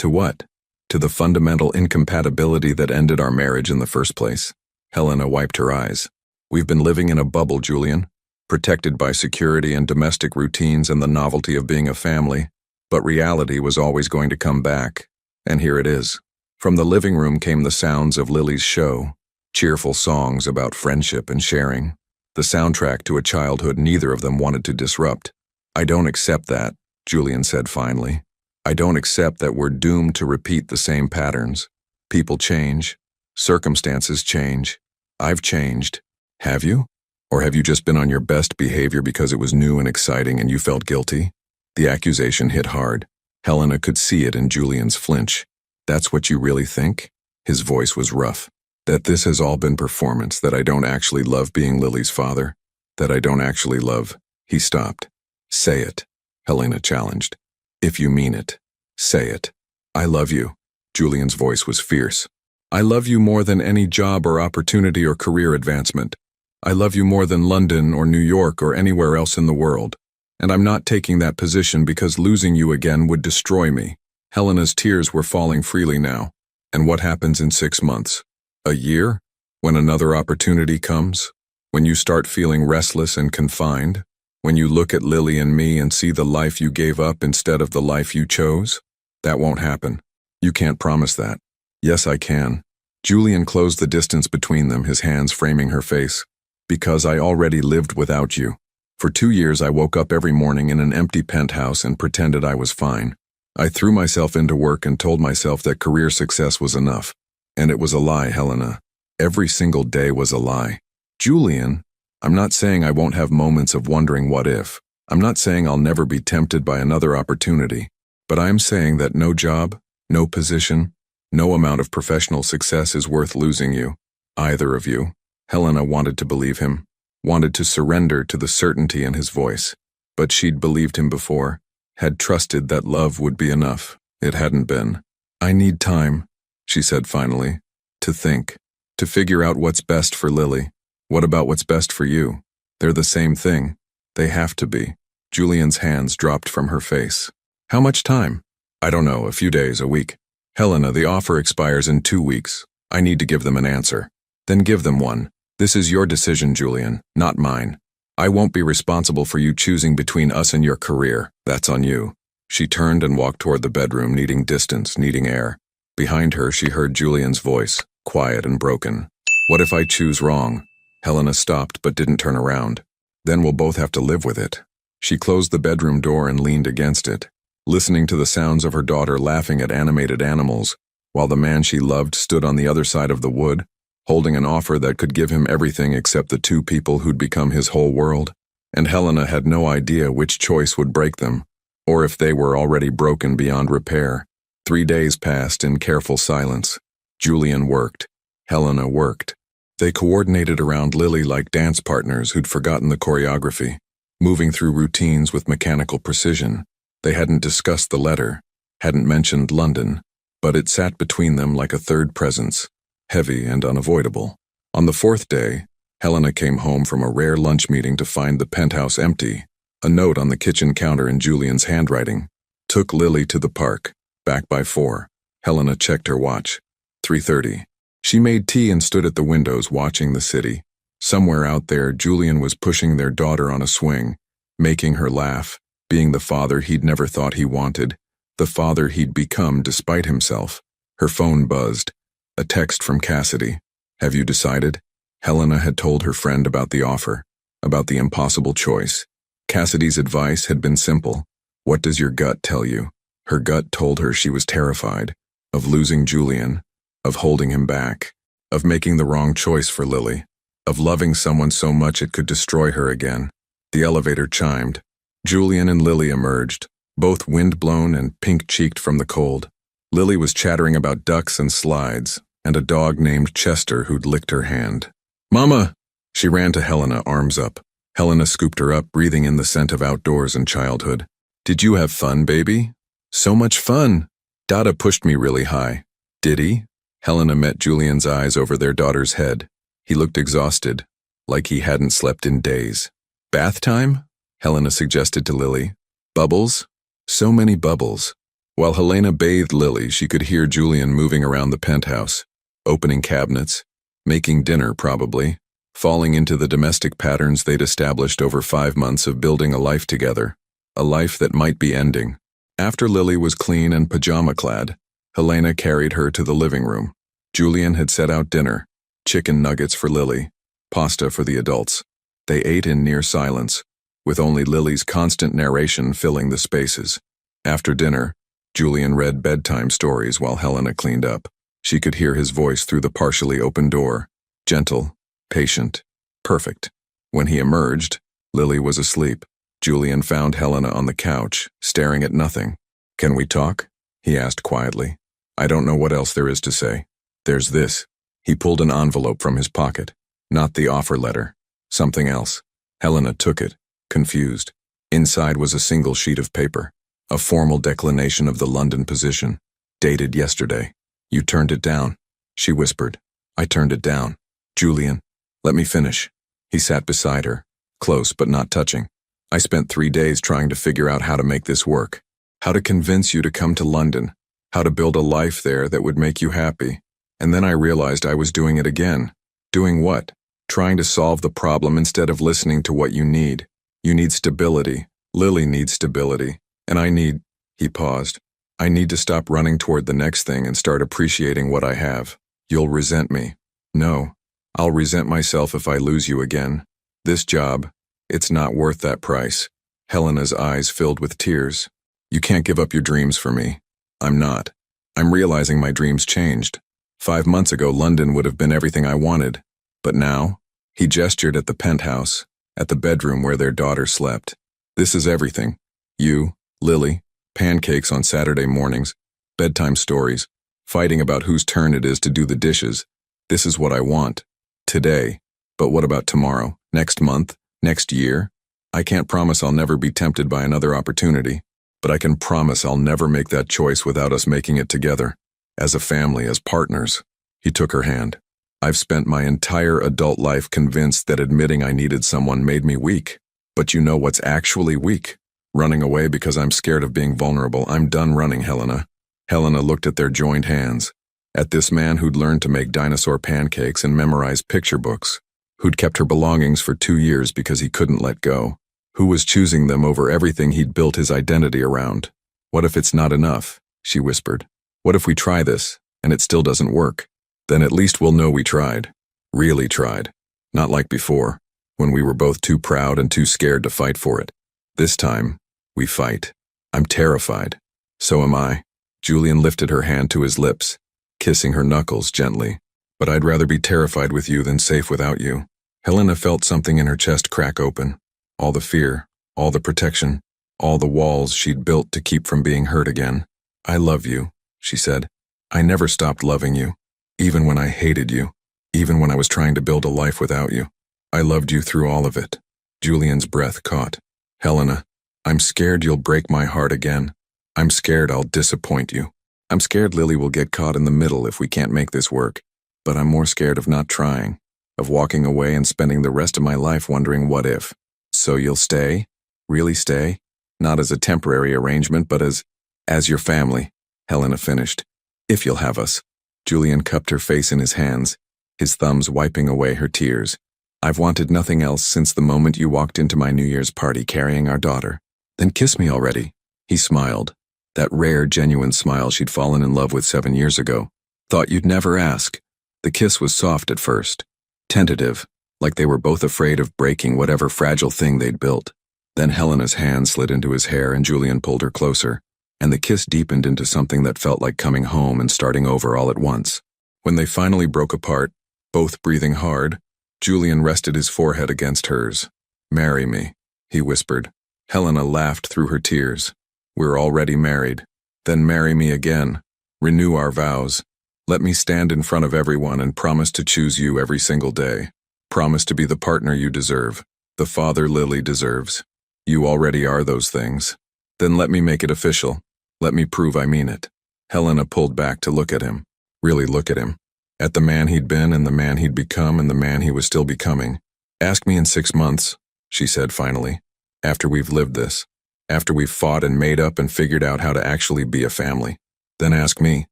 what? To the fundamental incompatibility that ended our marriage in the first place. Helena wiped her eyes. We've been living in a bubble, Julian. Protected by security and domestic routines and the novelty of being a family, but reality was always going to come back, and here it is. From the living room came the sounds of Lily's show, cheerful songs about friendship and sharing, the soundtrack to a childhood neither of them wanted to disrupt. I don't accept that, Julian said finally. I don't accept that we're doomed to repeat the same patterns. People change, circumstances change. I've changed. Have you? Or have you just been on your best behavior because it was new and exciting and you felt guilty? The accusation hit hard. Helena could see it in Julian's flinch. That's what you really think? His voice was rough. That this has all been performance, that I don't actually love being Lily's father, that I don't actually love. He stopped. Say it, Helena challenged. If you mean it, say it. I love you. Julian's voice was fierce. I love you more than any job or opportunity or career advancement. I love you more than London or New York or anywhere else in the world. And I'm not taking that position because losing you again would destroy me. Helena's tears were falling freely now. And what happens in 6 months? A year? When another opportunity comes? When you start feeling restless and confined? When you look at Lily and me and see the life you gave up instead of the life you chose? That won't happen. You can't promise that. Yes, I can. Julian closed the distance between them, his hands framing her face. Because I already lived without you. For 2 years I woke up every morning in an empty penthouse and pretended I was fine. I threw myself into work and told myself that career success was enough. And it was a lie, Helena. Every single day was a lie. Julian, I'm not saying I won't have moments of wondering what if. I'm not saying I'll never be tempted by another opportunity. But I'm saying that no job, no position, no amount of professional success is worth losing you. Either of you. Helena wanted to believe him, wanted to surrender to the certainty in his voice. But she'd believed him before, had trusted that love would be enough. It hadn't been. I need time, she said finally, to think, to figure out what's best for Lily. What about what's best for you? They're the same thing. They have to be. Julian's hands dropped from her face. How much time? I don't know, a few days, a week. Helena, the offer expires in 2 weeks. I need to give them an answer. Then give them one. This is your decision, Julian, not mine. I won't be responsible for you choosing between us and your career. That's on you. She turned and walked toward the bedroom, needing distance, needing air. Behind her, she heard Julian's voice, quiet and broken. What if I choose wrong? Helena stopped but didn't turn around. Then we'll both have to live with it. She closed the bedroom door and leaned against it, listening to the sounds of her daughter laughing at animated animals, while the man she loved stood on the other side of the wood, holding an offer that could give him everything except the 2 people who'd become his whole world. And Helena had no idea which choice would break them, or if they were already broken beyond repair. 3 days passed in careful silence. Julian worked. Helena worked. They coordinated around Lily like dance partners who'd forgotten the choreography, moving through routines with mechanical precision. They hadn't discussed the letter, hadn't mentioned London, but it sat between them like a third presence, heavy and unavoidable. On the 4th day, Helena came home from a rare lunch meeting to find the penthouse empty, a note on the kitchen counter in Julian's handwriting. Took Lily to the park, back by 4. Helena checked her watch. 3:30. She made tea and stood at the windows watching the city. Somewhere out there, Julian was pushing their daughter on a swing, making her laugh, being the father he'd never thought he wanted, the father he'd become despite himself. Her phone buzzed. A text from Cassidy. Have you decided? Helena had told her friend about the offer, about the impossible choice. Cassidy's advice had been simple. What does your gut tell you? Her gut told her she was terrified, of losing Julian, of holding him back, of making the wrong choice for Lily, of loving someone so much it could destroy her again. The elevator chimed. Julian and Lily emerged, both wind-blown and pink-cheeked from the cold. Lily was chattering about ducks and slides, and a dog named Chester who'd licked her hand. Mama! She ran to Helena, arms up. Helena scooped her up, breathing in the scent of outdoors and childhood. Did you have fun, baby? So much fun! Dada pushed me really high. Did he? Helena met Julian's eyes over their daughter's head. He looked exhausted, like he hadn't slept in days. Bath time? Helena suggested to Lily. Bubbles? So many bubbles. While Helena bathed Lily, she could hear Julian moving around the penthouse, opening cabinets, making dinner probably, falling into the domestic patterns they'd established over 5 months of building a life together, a life that might be ending. After Lily was clean and pajama-clad, Helena carried her to the living room. Julian had set out dinner, chicken nuggets for Lily, pasta for the adults. They ate in near silence, with only Lily's constant narration filling the spaces. After dinner, Julian read bedtime stories while Helena cleaned up. She could hear his voice through the partially open door, gentle, patient, perfect. When he emerged, Lily was asleep. Julian found Helena on the couch, staring at nothing. Can we talk? He asked quietly. I don't know what else there is to say. There's this. He pulled an envelope from his pocket. Not the offer letter. Something else. Helena took it, confused. Inside was a single sheet of paper. A formal declination of the London position. Dated yesterday. You turned it down, she whispered. I turned it down. Julian, let me finish. He sat beside her, close but not touching. I spent 3 days trying to figure out how to make this work. How to convince you to come to London. How to build a life there that would make you happy. And then I realized I was doing it again. Doing what? Trying to solve the problem instead of listening to what you need. You need stability. Lily needs stability. And I need, he paused. I need to stop running toward the next thing and start appreciating what I have. You'll resent me. No, I'll resent myself if I lose you again. This job, it's not worth that price. Helena's eyes filled with tears. You can't give up your dreams for me. I'm not. I'm realizing my dreams changed. 5 months ago, London would have been everything I wanted. But now, he gestured at the penthouse, at the bedroom where their daughter slept. This is everything. You, Lily, pancakes on Saturday mornings, bedtime stories, fighting about whose turn it is to do the dishes. This is what I want. Today. But what about tomorrow? Next month? Next year? I can't promise I'll never be tempted by another opportunity, but I can promise I'll never make that choice without us making it together. As a family, as partners. He took her hand. I've spent my entire adult life convinced that admitting I needed someone made me weak. But you know what's actually weak? Running away because I'm scared of being vulnerable. I'm done running, Helena. Helena looked at their joined hands. At this man who'd learned to make dinosaur pancakes and memorize picture books. Who'd kept her belongings for 2 years because he couldn't let go. Who was choosing them over everything he'd built his identity around. What if it's not enough? She whispered. What if we try this, and it still doesn't work? Then at least we'll know we tried. Really tried. Not like before, when we were both too proud and too scared to fight for it. This time, we fight. I'm terrified. So am I. Julian lifted her hand to his lips, kissing her knuckles gently. But I'd rather be terrified with you than safe without you. Helena felt something in her chest crack open. All the fear, all the protection, all the walls she'd built to keep from being hurt again. I love you, she said. I never stopped loving you, even when I hated you, even when I was trying to build a life without you. I loved you through all of it. Julian's breath caught. Helena, I'm scared you'll break my heart again. I'm scared I'll disappoint you. I'm scared Lily will get caught in the middle if we can't make this work. But I'm more scared of not trying, of walking away and spending the rest of my life wondering what if. So you'll stay? Really stay? Not as a temporary arrangement, but as your family, Helena finished. If you'll have us. Julian cupped her face in his hands, his thumbs wiping away her tears. I've wanted nothing else since the moment you walked into my New Year's party carrying our daughter. Then kiss me already. He smiled. That rare, genuine smile she'd fallen in love with 7 years ago. Thought you'd never ask. The kiss was soft at first. Tentative, like they were both afraid of breaking whatever fragile thing they'd built. Then Helena's hand slid into his hair and Julian pulled her closer, and the kiss deepened into something that felt like coming home and starting over all at once. When they finally broke apart, both breathing hard, Julian rested his forehead against hers. Marry me, he whispered. Helena laughed through her tears. We're already married. Then marry me again. Renew our vows. Let me stand in front of everyone and promise to choose you every single day. Promise to be the partner you deserve, the father Lily deserves. You already are those things. Then let me make it official. Let me prove I mean it. Helena pulled back to look at him. Really look at him. At the man he'd been and the man he'd become and the man he was still becoming. Ask me in 6 months, she said finally. After we've lived this. After we've fought and made up and figured out how to actually be a family. Then ask me.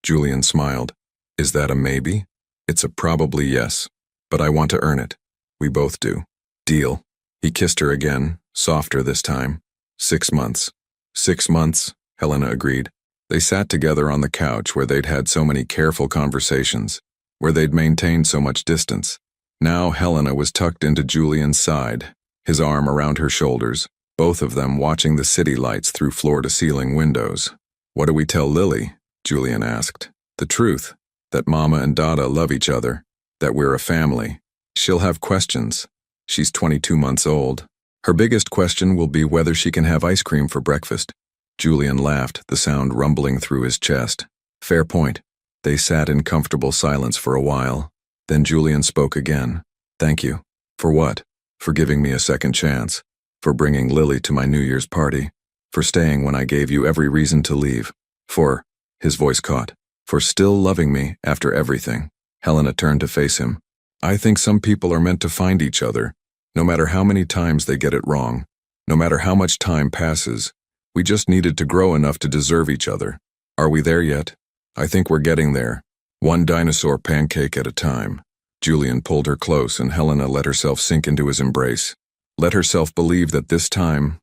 Julian smiled. Is that a maybe? It's a probably yes. But I want to earn it. We both do. Deal. He kissed her again, softer this time. 6 months. 6 months, Helena agreed. They sat together on the couch where they'd had so many careful conversations, where they'd maintained so much distance. Now Helena was tucked into Julian's side, his arm around her shoulders, both of them watching the city lights through floor-to-ceiling windows. What do we tell Lily? Julian asked. The truth, that Mama and Dada love each other, that we're a family. She'll have questions. She's 22 months old. Her biggest question will be whether she can have ice cream for breakfast. Julian laughed, the sound rumbling through his chest. Fair point. They sat in comfortable silence for a while. Then Julian spoke again. Thank you. For what? For giving me a second chance. For bringing Lily to my New Year's party. For staying when I gave you every reason to leave. For, his voice caught, for still loving me after everything. Helena turned to face him. I think some people are meant to find each other, no matter how many times they get it wrong, no matter how much time passes. We just needed to grow enough to deserve each other. Are we there yet? I think we're getting there. One dinosaur pancake at a time. Julian pulled her close and Helena let herself sink into his embrace. Let herself believe that this time,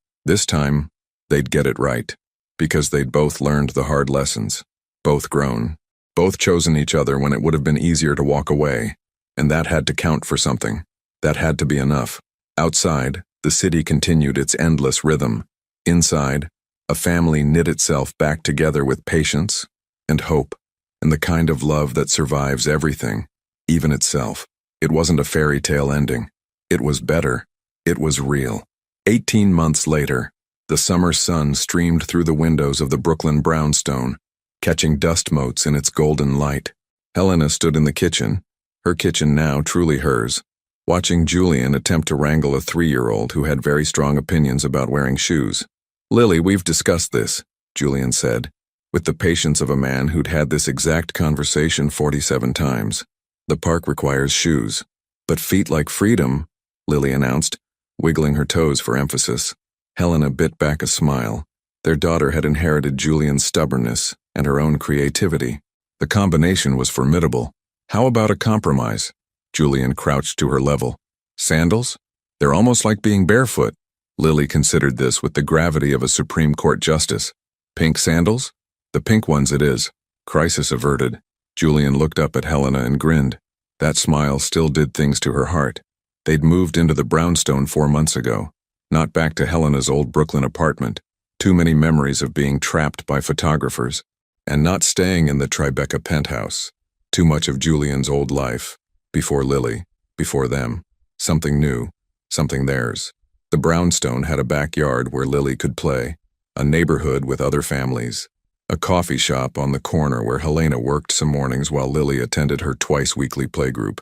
they'd get it right. Because they'd both learned the hard lessons. Both grown. Both chosen each other when it would have been easier to walk away. And that had to count for something. That had to be enough. Outside, the city continued its endless rhythm. Inside, a family knit itself back together with patience and hope, and the kind of love that survives everything, even itself. It wasn't a fairy tale ending. It was better. It was real. 18 months later, the summer sun streamed through the windows of the Brooklyn brownstone, catching dust motes in its golden light. Helena stood in the kitchen, her kitchen now truly hers, watching Julian attempt to wrangle a 3-year-old who had very strong opinions about wearing shoes. Lily, we've discussed this, Julian said, with the patience of a man who'd had this exact conversation 47 times. The park requires shoes. But feet like freedom, Lily announced, wiggling her toes for emphasis. Helena bit back a smile. Their daughter had inherited Julian's stubbornness and her own creativity. The combination was formidable. How about a compromise? Julian crouched to her level. Sandals? They're almost like being barefoot. Lily considered this with the gravity of a Supreme Court justice. Pink sandals? The pink ones it is. Crisis averted. Julian looked up at Helena and grinned. That smile still did things to her heart. They'd moved into the brownstone 4 months ago. Not back to Helena's old Brooklyn apartment. Too many memories of being trapped by photographers. And not staying in the Tribeca penthouse. Too much of Julian's old life. Before Lily. Before them. Something new. Something theirs. The brownstone had a backyard where Lily could play. A neighborhood with other families. A coffee shop on the corner where Helena worked some mornings while Lily attended her twice-weekly playgroup.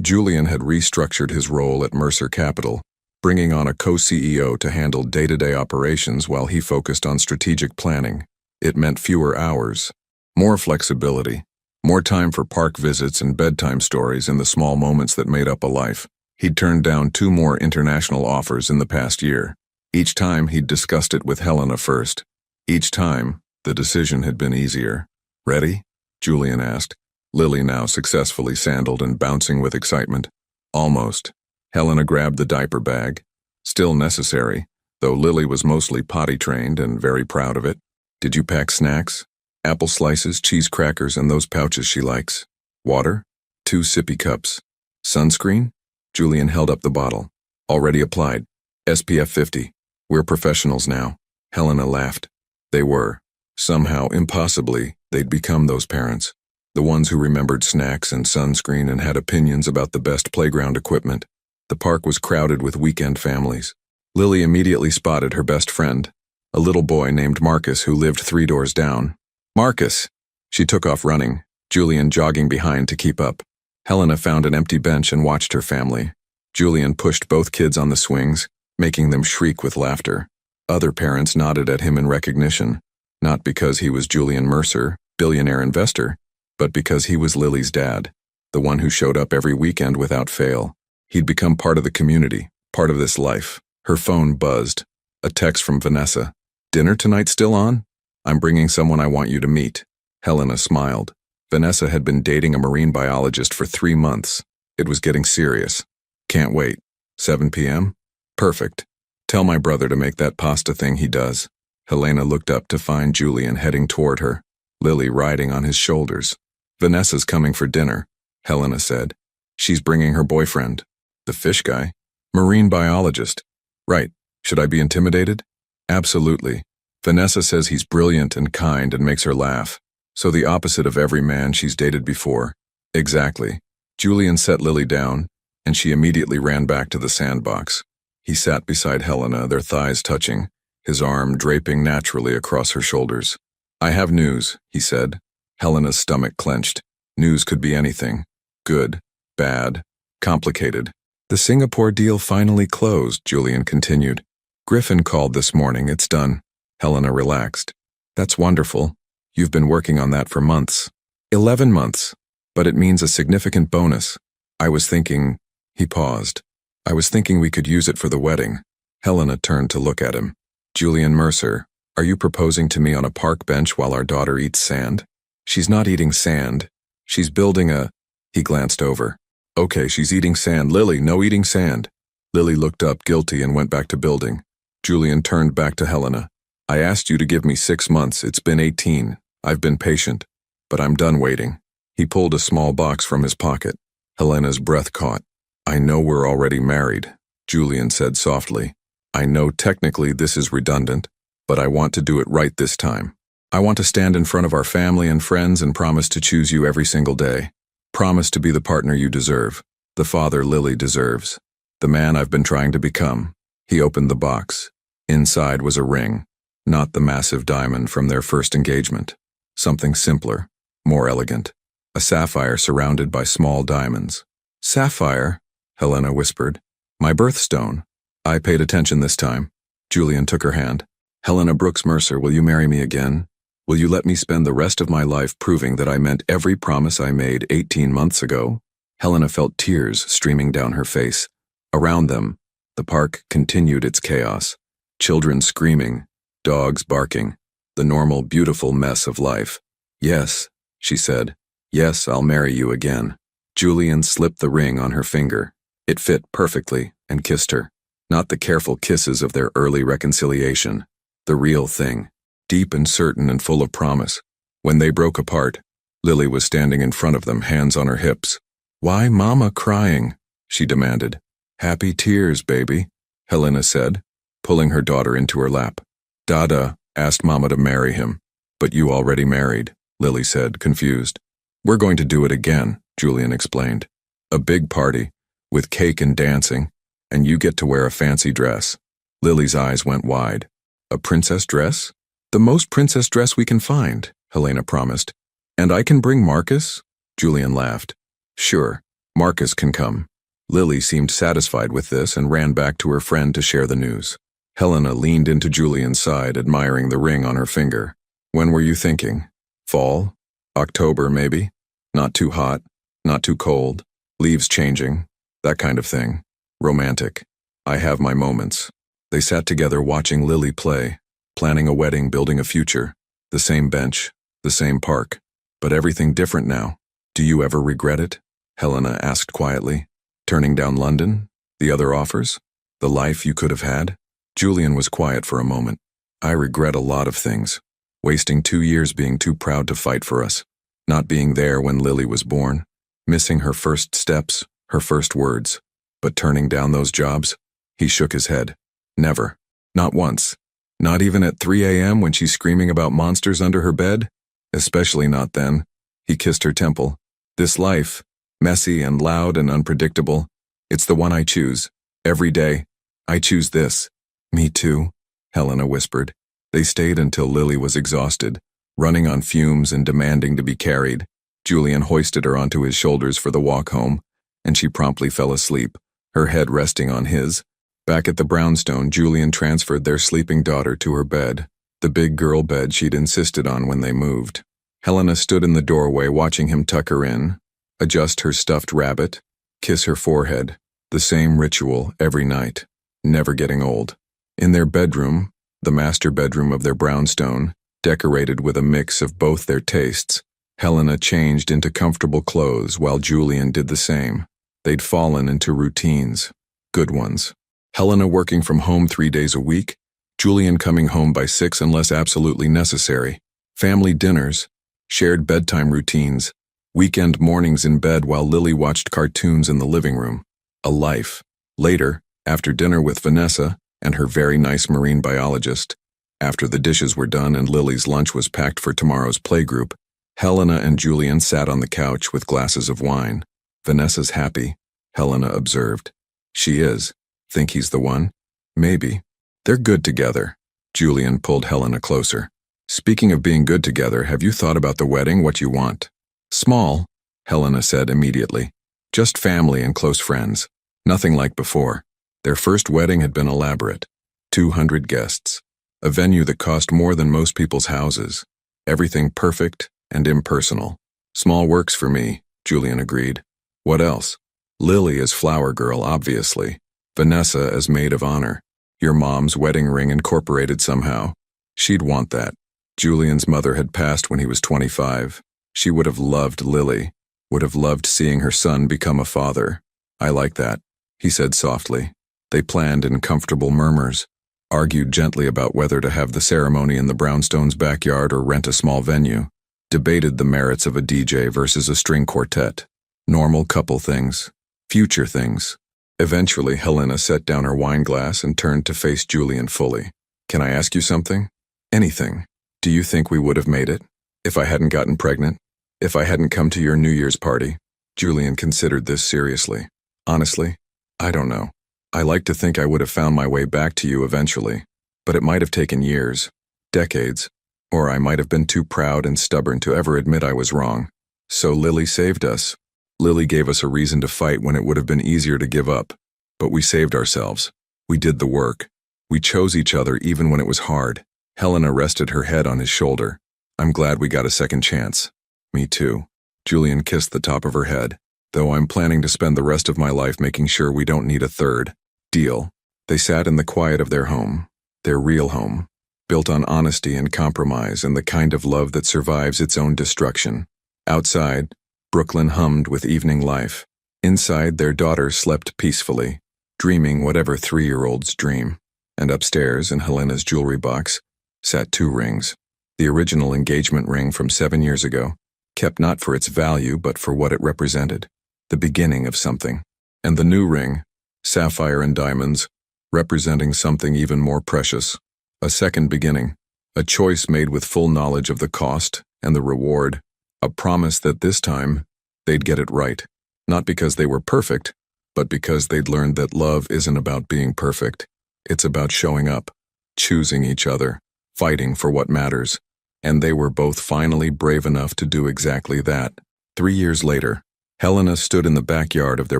Julian had restructured his role at Mercer Capital, bringing on a co-CEO to handle day-to-day operations while he focused on strategic planning. It meant fewer hours, more flexibility, more time for park visits and bedtime stories in the small moments that made up a life. He'd turned down 2 more international offers in the past year. Each time he'd discussed it with Helena first. Each time, the decision had been easier. Ready? Julian asked, Lily now successfully sandaled and bouncing with excitement. Almost. Helena grabbed the diaper bag. Still necessary, though Lily was mostly potty trained and very proud of it. Did you pack snacks? Apple slices, cheese crackers, and those pouches she likes. Water? 2 sippy cups. Sunscreen? Julian held up the bottle. Already applied. SPF 50. We're professionals now. Helena laughed. They were. Somehow, impossibly, they'd become those parents. The ones who remembered snacks and sunscreen and had opinions about the best playground equipment. The park was crowded with weekend families. Lily immediately spotted her best friend, a little boy named Marcus who lived 3 doors down. Marcus! She took off running, Julian jogging behind to keep up. Helena found an empty bench and watched her family. Julian pushed both kids on the swings, making them shriek with laughter. Other parents nodded at him in recognition, not because he was Julian Mercer, billionaire investor, but because he was Lily's dad, the one who showed up every weekend without fail. He'd become part of the community, part of this life. Her phone buzzed. A text from Vanessa. Dinner tonight still on? I'm bringing someone I want you to meet. Helena smiled. Vanessa had been dating a marine biologist for 3 months. It was getting serious. Can't wait. 7 p.m.? Perfect. Tell my brother to make that pasta thing he does. Helena looked up to find Julian heading toward her, Lily riding on his shoulders. Vanessa's coming for dinner, Helena said. She's bringing her boyfriend. The fish guy? Marine biologist. Right. Should I be intimidated? Absolutely. Vanessa says he's brilliant and kind and makes her laugh. So the opposite of every man she's dated before. Exactly. Julian set Lily down, and she immediately ran back to the sandbox. He sat beside Helena, their thighs touching, his arm draping naturally across her shoulders. "I have news," he said. Helena's stomach clenched. News could be anything. Good, bad, complicated. "The Singapore deal finally closed," Julian continued. "Griffin called this morning, it's done." Helena relaxed. "That's wonderful. You've been working on that for months." 11 months. "But it means a significant bonus. I was thinking," he paused. "I was thinking we could use it for the wedding." Helena turned to look at him. "Julian Mercer, are you proposing to me on a park bench while our daughter eats sand?" "She's not eating sand. She's building a—" He glanced over. "Okay, she's eating sand. Lily, no eating sand." Lily looked up guilty and went back to building. Julian turned back to Helena. "I asked you to give me 6 months. It's been 18. I've been patient. But I'm done waiting." He pulled a small box from his pocket. Helena's breath caught. "I know we're already married," Julian said softly. "I know technically this is redundant, but I want to do it right this time. I want to stand in front of our family and friends and promise to choose you every single day. Promise to be the partner you deserve, the father Lily deserves, the man I've been trying to become." He opened the box. Inside was a ring, not the massive diamond from their first engagement. Something simpler, more elegant. A sapphire surrounded by small diamonds. "Sapphire?" Helena whispered. "My birthstone." I paid attention this time. Julian took her hand. "Helena Brooks Mercer, will you marry me again? Will you let me spend the rest of my life proving that I meant every promise I made 18 months ago?" Helena felt tears streaming down her face. Around them, the park continued its chaos. Children screaming, dogs barking, the normal, beautiful mess of life. "Yes," she said. "Yes, I'll marry you again." Julian slipped the ring on her finger. It fit perfectly and kissed her. Not the careful kisses of their early reconciliation. The real thing. Deep and certain and full of promise. When they broke apart, Lily was standing in front of them, hands on her hips. "Why Mama crying?" she demanded. "Happy tears, baby," Helena said, pulling her daughter into her lap. "Dada asked Mama to marry him, but you already married," Lily said, confused. "We're going to do it again," Julian explained. "A big party, with cake and dancing, and you get to wear a fancy dress." Lily's eyes went wide. "A princess dress?" "The most princess dress we can find," Helena promised. "And I can bring Marcus?" Julian laughed. "Sure, Marcus can come." Lily seemed satisfied with this and ran back to her friend to share the news. Helena leaned into Julian's side, admiring the ring on her finger. "When were you thinking? Fall? October, maybe? Not too hot, not too cold, leaves changing, that kind of thing. Romantic. I have my moments." They sat together watching Lily play, planning a wedding, building a future. The same bench, the same park, but everything different now. "Do you ever regret it?" Helena asked quietly. "Turning down London? The other offers? The life you could have had?" Julian was quiet for a moment. "I regret a lot of things. Wasting 2 years being too proud to fight for us. Not being there when Lily was born. Missing her first steps, her first words. But turning down those jobs?" He shook his head. "Never. Not once. Not even at 3 a.m. when she's screaming about monsters under her bed? Especially not then." He kissed her temple. "This life, messy and loud and unpredictable, it's the one I choose. Every day, I choose this." "Me too," Helena whispered. They stayed until Lily was exhausted, running on fumes and demanding to be carried. Julian hoisted her onto his shoulders for the walk home, and she promptly fell asleep, her head resting on his. Back at the brownstone, Julian transferred their sleeping daughter to her bed, the big girl bed she'd insisted on when they moved. Helena stood in the doorway watching him tuck her in, adjust her stuffed rabbit, kiss her forehead, the same ritual every night, never getting old. In their bedroom, the master bedroom of their brownstone, decorated with a mix of both their tastes, Helena changed into comfortable clothes while Julian did the same. They'd fallen into routines, good ones. Helena working from home 3 days a week, Julian coming home by 6 unless absolutely necessary. Family dinners, shared bedtime routines, weekend mornings in bed while Lily watched cartoons in the living room. A life. Later, after dinner with Vanessa and her very nice marine biologist, after the dishes were done and Lily's lunch was packed for tomorrow's playgroup, Helena and Julian sat on the couch with glasses of wine. "Vanessa's happy," Helena observed. "She is. Think he's the one? Maybe. They're good together." Julian pulled Helena closer. Speaking of being good together, have you thought about the wedding, what you want? Small, Helena said immediately. Just family and close friends. Nothing like before. Their first wedding had been elaborate. 200 guests. A venue that cost more than most people's houses. Everything perfect and impersonal. Small works for me, Julian agreed. What else? Lily as flower girl, obviously. Vanessa as maid of honor. Your mom's wedding ring incorporated somehow. She'd want that. Julian's mother had passed when he was 25. She would have loved Lily. Would have loved seeing her son become a father. I like that, he said softly. They planned in comfortable murmurs. Argued gently about whether to have the ceremony in the brownstone's backyard or rent a small venue. Debated the merits of a DJ versus a string quartet. Normal couple things. Future things. Eventually, Helena set down her wine glass and turned to face Julian fully. Can I ask you something? Anything. Do you think we would have made it? If I hadn't gotten pregnant? If I hadn't come to your New Year's party? Julian considered this seriously. Honestly, I don't know. I like to think I would have found my way back to you eventually, but it might have taken years, decades, or I might have been too proud and stubborn to ever admit I was wrong. So Lily saved us. Lily gave us a reason to fight when it would have been easier to give up, but we saved ourselves. We did the work. We chose each other even when it was hard. Helena rested her head on his shoulder. I'm glad we got a second chance. Me too. Julian kissed the top of her head. Though I'm planning to spend the rest of my life making sure we don't need a third. Deal. They sat in the quiet of their home, their real home, built on honesty and compromise and the kind of love that survives its own destruction. Outside, Brooklyn hummed with evening life. Inside, their daughter slept peacefully, dreaming whatever 3-year-olds dream. And upstairs, in Helena's jewelry box, sat 2 rings. The original engagement ring from 7 years ago, kept not for its value but for what it represented. The beginning of something. And the new ring, sapphire and diamonds, representing something even more precious. A second beginning. A choice made with full knowledge of the cost and the reward. A promise that this time, they'd get it right. Not because they were perfect, but because they'd learned that love isn't about being perfect. It's about showing up, choosing each other, fighting for what matters. And they were both finally brave enough to do exactly that. 3 years later, Helena stood in the backyard of their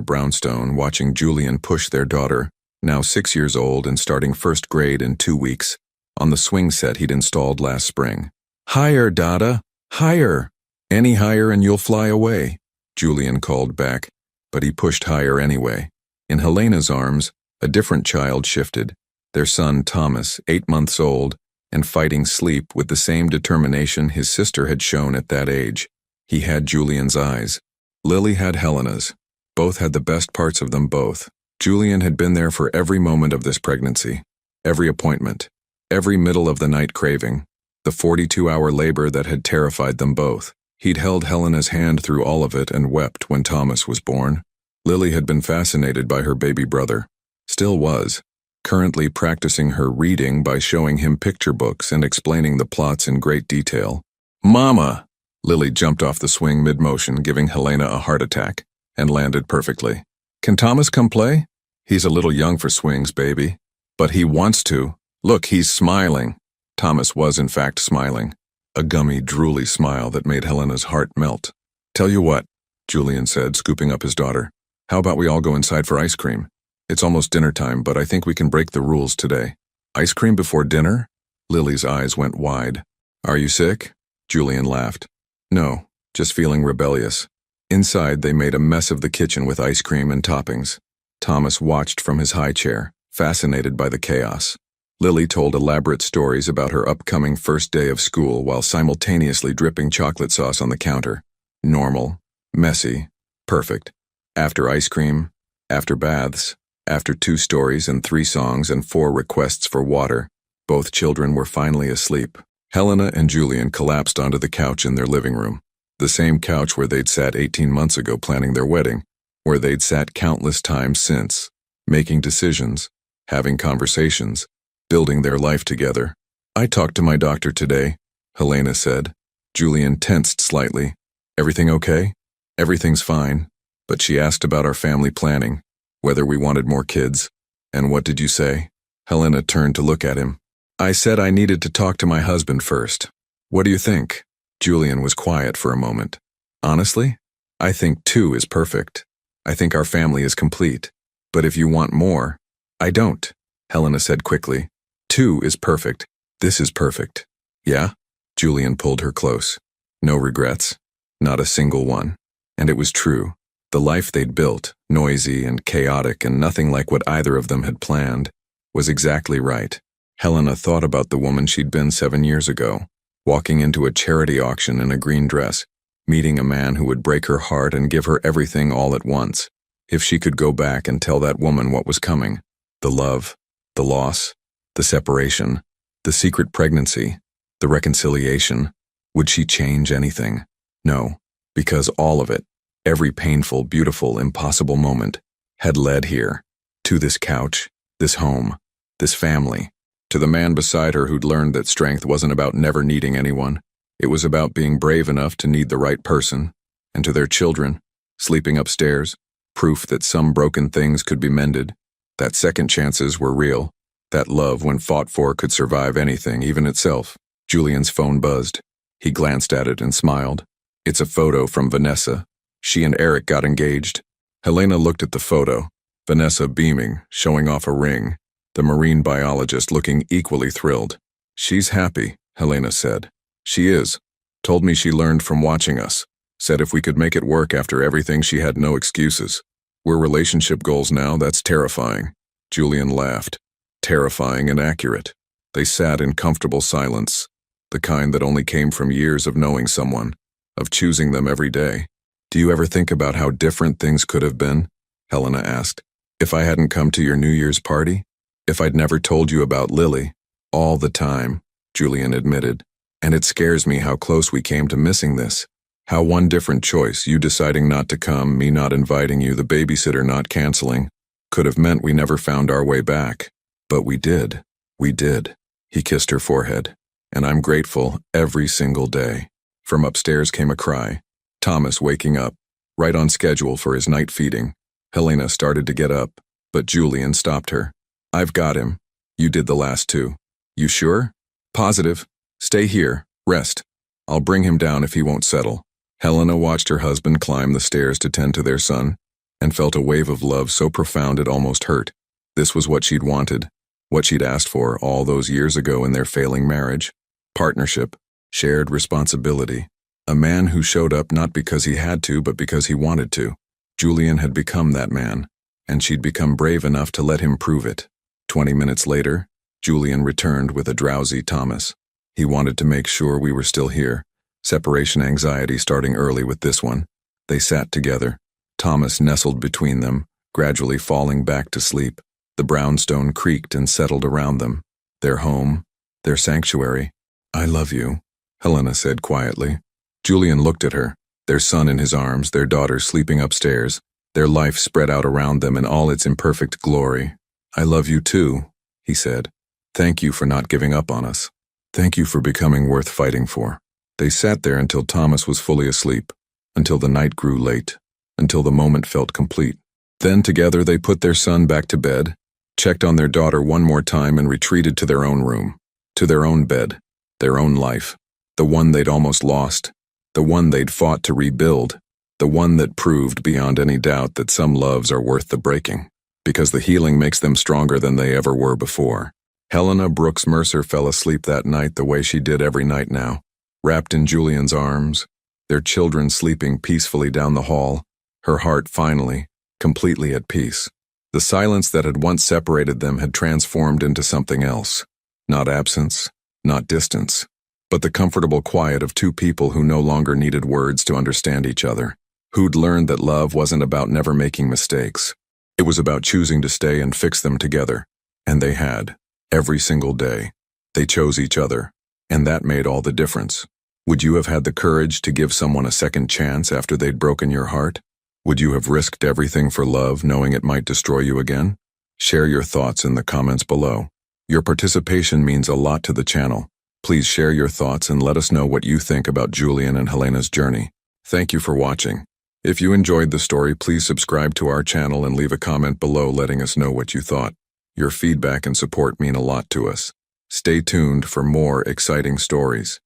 brownstone watching Julian push their daughter, now 6 years old and starting first grade in 2 weeks, on the swing set he'd installed last spring. Higher, Dada, higher. Any higher and you'll fly away, Julian called back, but he pushed higher anyway. In Helena's arms, a different child shifted, their son Thomas, 8 months old, and fighting sleep with the same determination his sister had shown at that age. He had Julian's eyes. Lily had Helena's. Both had the best parts of them both. Julian had been there for every moment of this pregnancy, every appointment, every middle-of-the-night craving, the 42-hour labor that had terrified them both. He'd held Helena's hand through all of it and wept when Thomas was born. Lily had been fascinated by her baby brother, still was, currently practicing her reading by showing him picture books and explaining the plots in great detail. Mama! Lily jumped off the swing mid-motion, giving Helena a heart attack, and landed perfectly. Can Thomas come play? He's a little young for swings, baby. But he wants to. Look, he's smiling. Thomas was in fact smiling. A gummy, drooly smile that made Helena's heart melt. Tell you what, Julian said, scooping up his daughter. How about we all go inside for ice cream? It's almost dinner time, but I think we can break the rules today. Ice cream before dinner? Lily's eyes went wide. Are you sick? Julian laughed. No, just feeling rebellious. Inside, they made a mess of the kitchen with ice cream and toppings. Thomas watched from his high chair, fascinated by the chaos. Lily told elaborate stories about her upcoming first day of school while simultaneously dripping chocolate sauce on the counter. Normal, messy, perfect. After ice cream, after baths, after 2 stories and 3 songs and 4 requests for water, both children were finally asleep. Helena and Julian collapsed onto the couch in their living room, the same couch where they'd sat 18 months ago planning their wedding, where they'd sat countless times since, making decisions, having conversations, building their life together. I talked to my doctor today, Helena said. Julian tensed slightly. Everything okay? Everything's fine, but she asked about our family planning, whether we wanted more kids. And what did you say? Helena turned to look at him. I said I needed to talk to my husband first. What do you think? Julian was quiet for a moment. Honestly, I think 2 is perfect. I think our family is complete. But if you want more, I don't, Helena said quickly. 2 is perfect. This is perfect. Yeah? Julian pulled her close. No regrets. Not a single one. And it was true. The life they'd built, noisy and chaotic and nothing like what either of them had planned, was exactly right. Helena thought about the woman she'd been 7 years ago, walking into a charity auction in a green dress, meeting a man who would break her heart and give her everything all at once. If she could go back and tell that woman what was coming, the love, the loss, the separation, the secret pregnancy, the reconciliation, would she change anything? No, because all of it, every painful, beautiful, impossible moment, had led here, to this couch, this home, this family, to the man beside her who'd learned that strength wasn't about never needing anyone. It was about being brave enough to need the right person, and to their children, sleeping upstairs, proof that some broken things could be mended, that second chances were real, that love, when fought for, could survive anything, even itself. Julian's phone buzzed. He glanced at it and smiled. It's a photo from Vanessa. She and Eric got engaged. Helena looked at the photo, Vanessa beaming, showing off a ring, the marine biologist looking equally thrilled. She's happy, Helena said. She is. Told me she learned from watching us. Said if we could make it work after everything, she had no excuses. We're relationship goals now, that's terrifying. Julian laughed. Terrifying and accurate. They sat in comfortable silence, the kind that only came from years of knowing someone, of choosing them every day. Do you ever think about how different things could have been? Helena asked. If I hadn't come to your New Year's party? If I'd never told you about Lily? All the time, Julian admitted. And it scares me how close we came to missing this. How one different choice, you deciding not to come, me not inviting you, the babysitter not canceling, could have meant we never found our way back. But we did. We did. He kissed her forehead. And I'm grateful every single day. From upstairs came a cry. Thomas waking up, right on schedule for his night feeding. Helena started to get up, but Julian stopped her. I've got him. You did the last 2. You sure? Positive. Stay here. Rest. I'll bring him down if he won't settle. Helena watched her husband climb the stairs to tend to their son, and felt a wave of love so profound it almost hurt. This was what she'd wanted, what she'd asked for all those years ago in their failing marriage. Partnership, shared responsibility. A man who showed up not because he had to, but because he wanted to. Julian had become that man, and she'd become brave enough to let him prove it. 20 minutes later, Julian returned with a drowsy Thomas. He wanted to make sure we were still here. Separation anxiety starting early with this one. They sat together. Thomas nestled between them, gradually falling back to sleep. The brownstone creaked and settled around them. Their home, their sanctuary. I love you, Helena said quietly. Julian looked at her, their son in his arms, their daughter sleeping upstairs, their life spread out around them in all its imperfect glory. I love you too, he said. Thank you for not giving up on us. Thank you for becoming worth fighting for. They sat there until Thomas was fully asleep, until the night grew late, until the moment felt complete. Then together they put their son back to bed, checked on their daughter one more time and retreated to their own room, to their own bed, their own life, the one they'd almost lost, the one they'd fought to rebuild, the one that proved beyond any doubt that some loves are worth the breaking, because the healing makes them stronger than they ever were before. Helena Brooks Mercer fell asleep that night the way she did every night now, wrapped in Julian's arms, their children sleeping peacefully down the hall, her heart finally, completely at peace. The silence that had once separated them had transformed into something else. Not absence, not distance, but the comfortable quiet of 2 people who no longer needed words to understand each other, who'd learned that love wasn't about never making mistakes. It was about choosing to stay and fix them together. And they had, every single day. They chose each other, and that made all the difference. Would you have had the courage to give someone a second chance after they'd broken your heart? Would you have risked everything for love, knowing it might destroy you again? Share your thoughts in the comments below. Your participation means a lot to the channel. Please share your thoughts and let us know what you think about Julian and Helena's journey. Thank you for watching. If you enjoyed the story, please subscribe to our channel and leave a comment below letting us know what you thought. Your feedback and support mean a lot to us. Stay tuned for more exciting stories.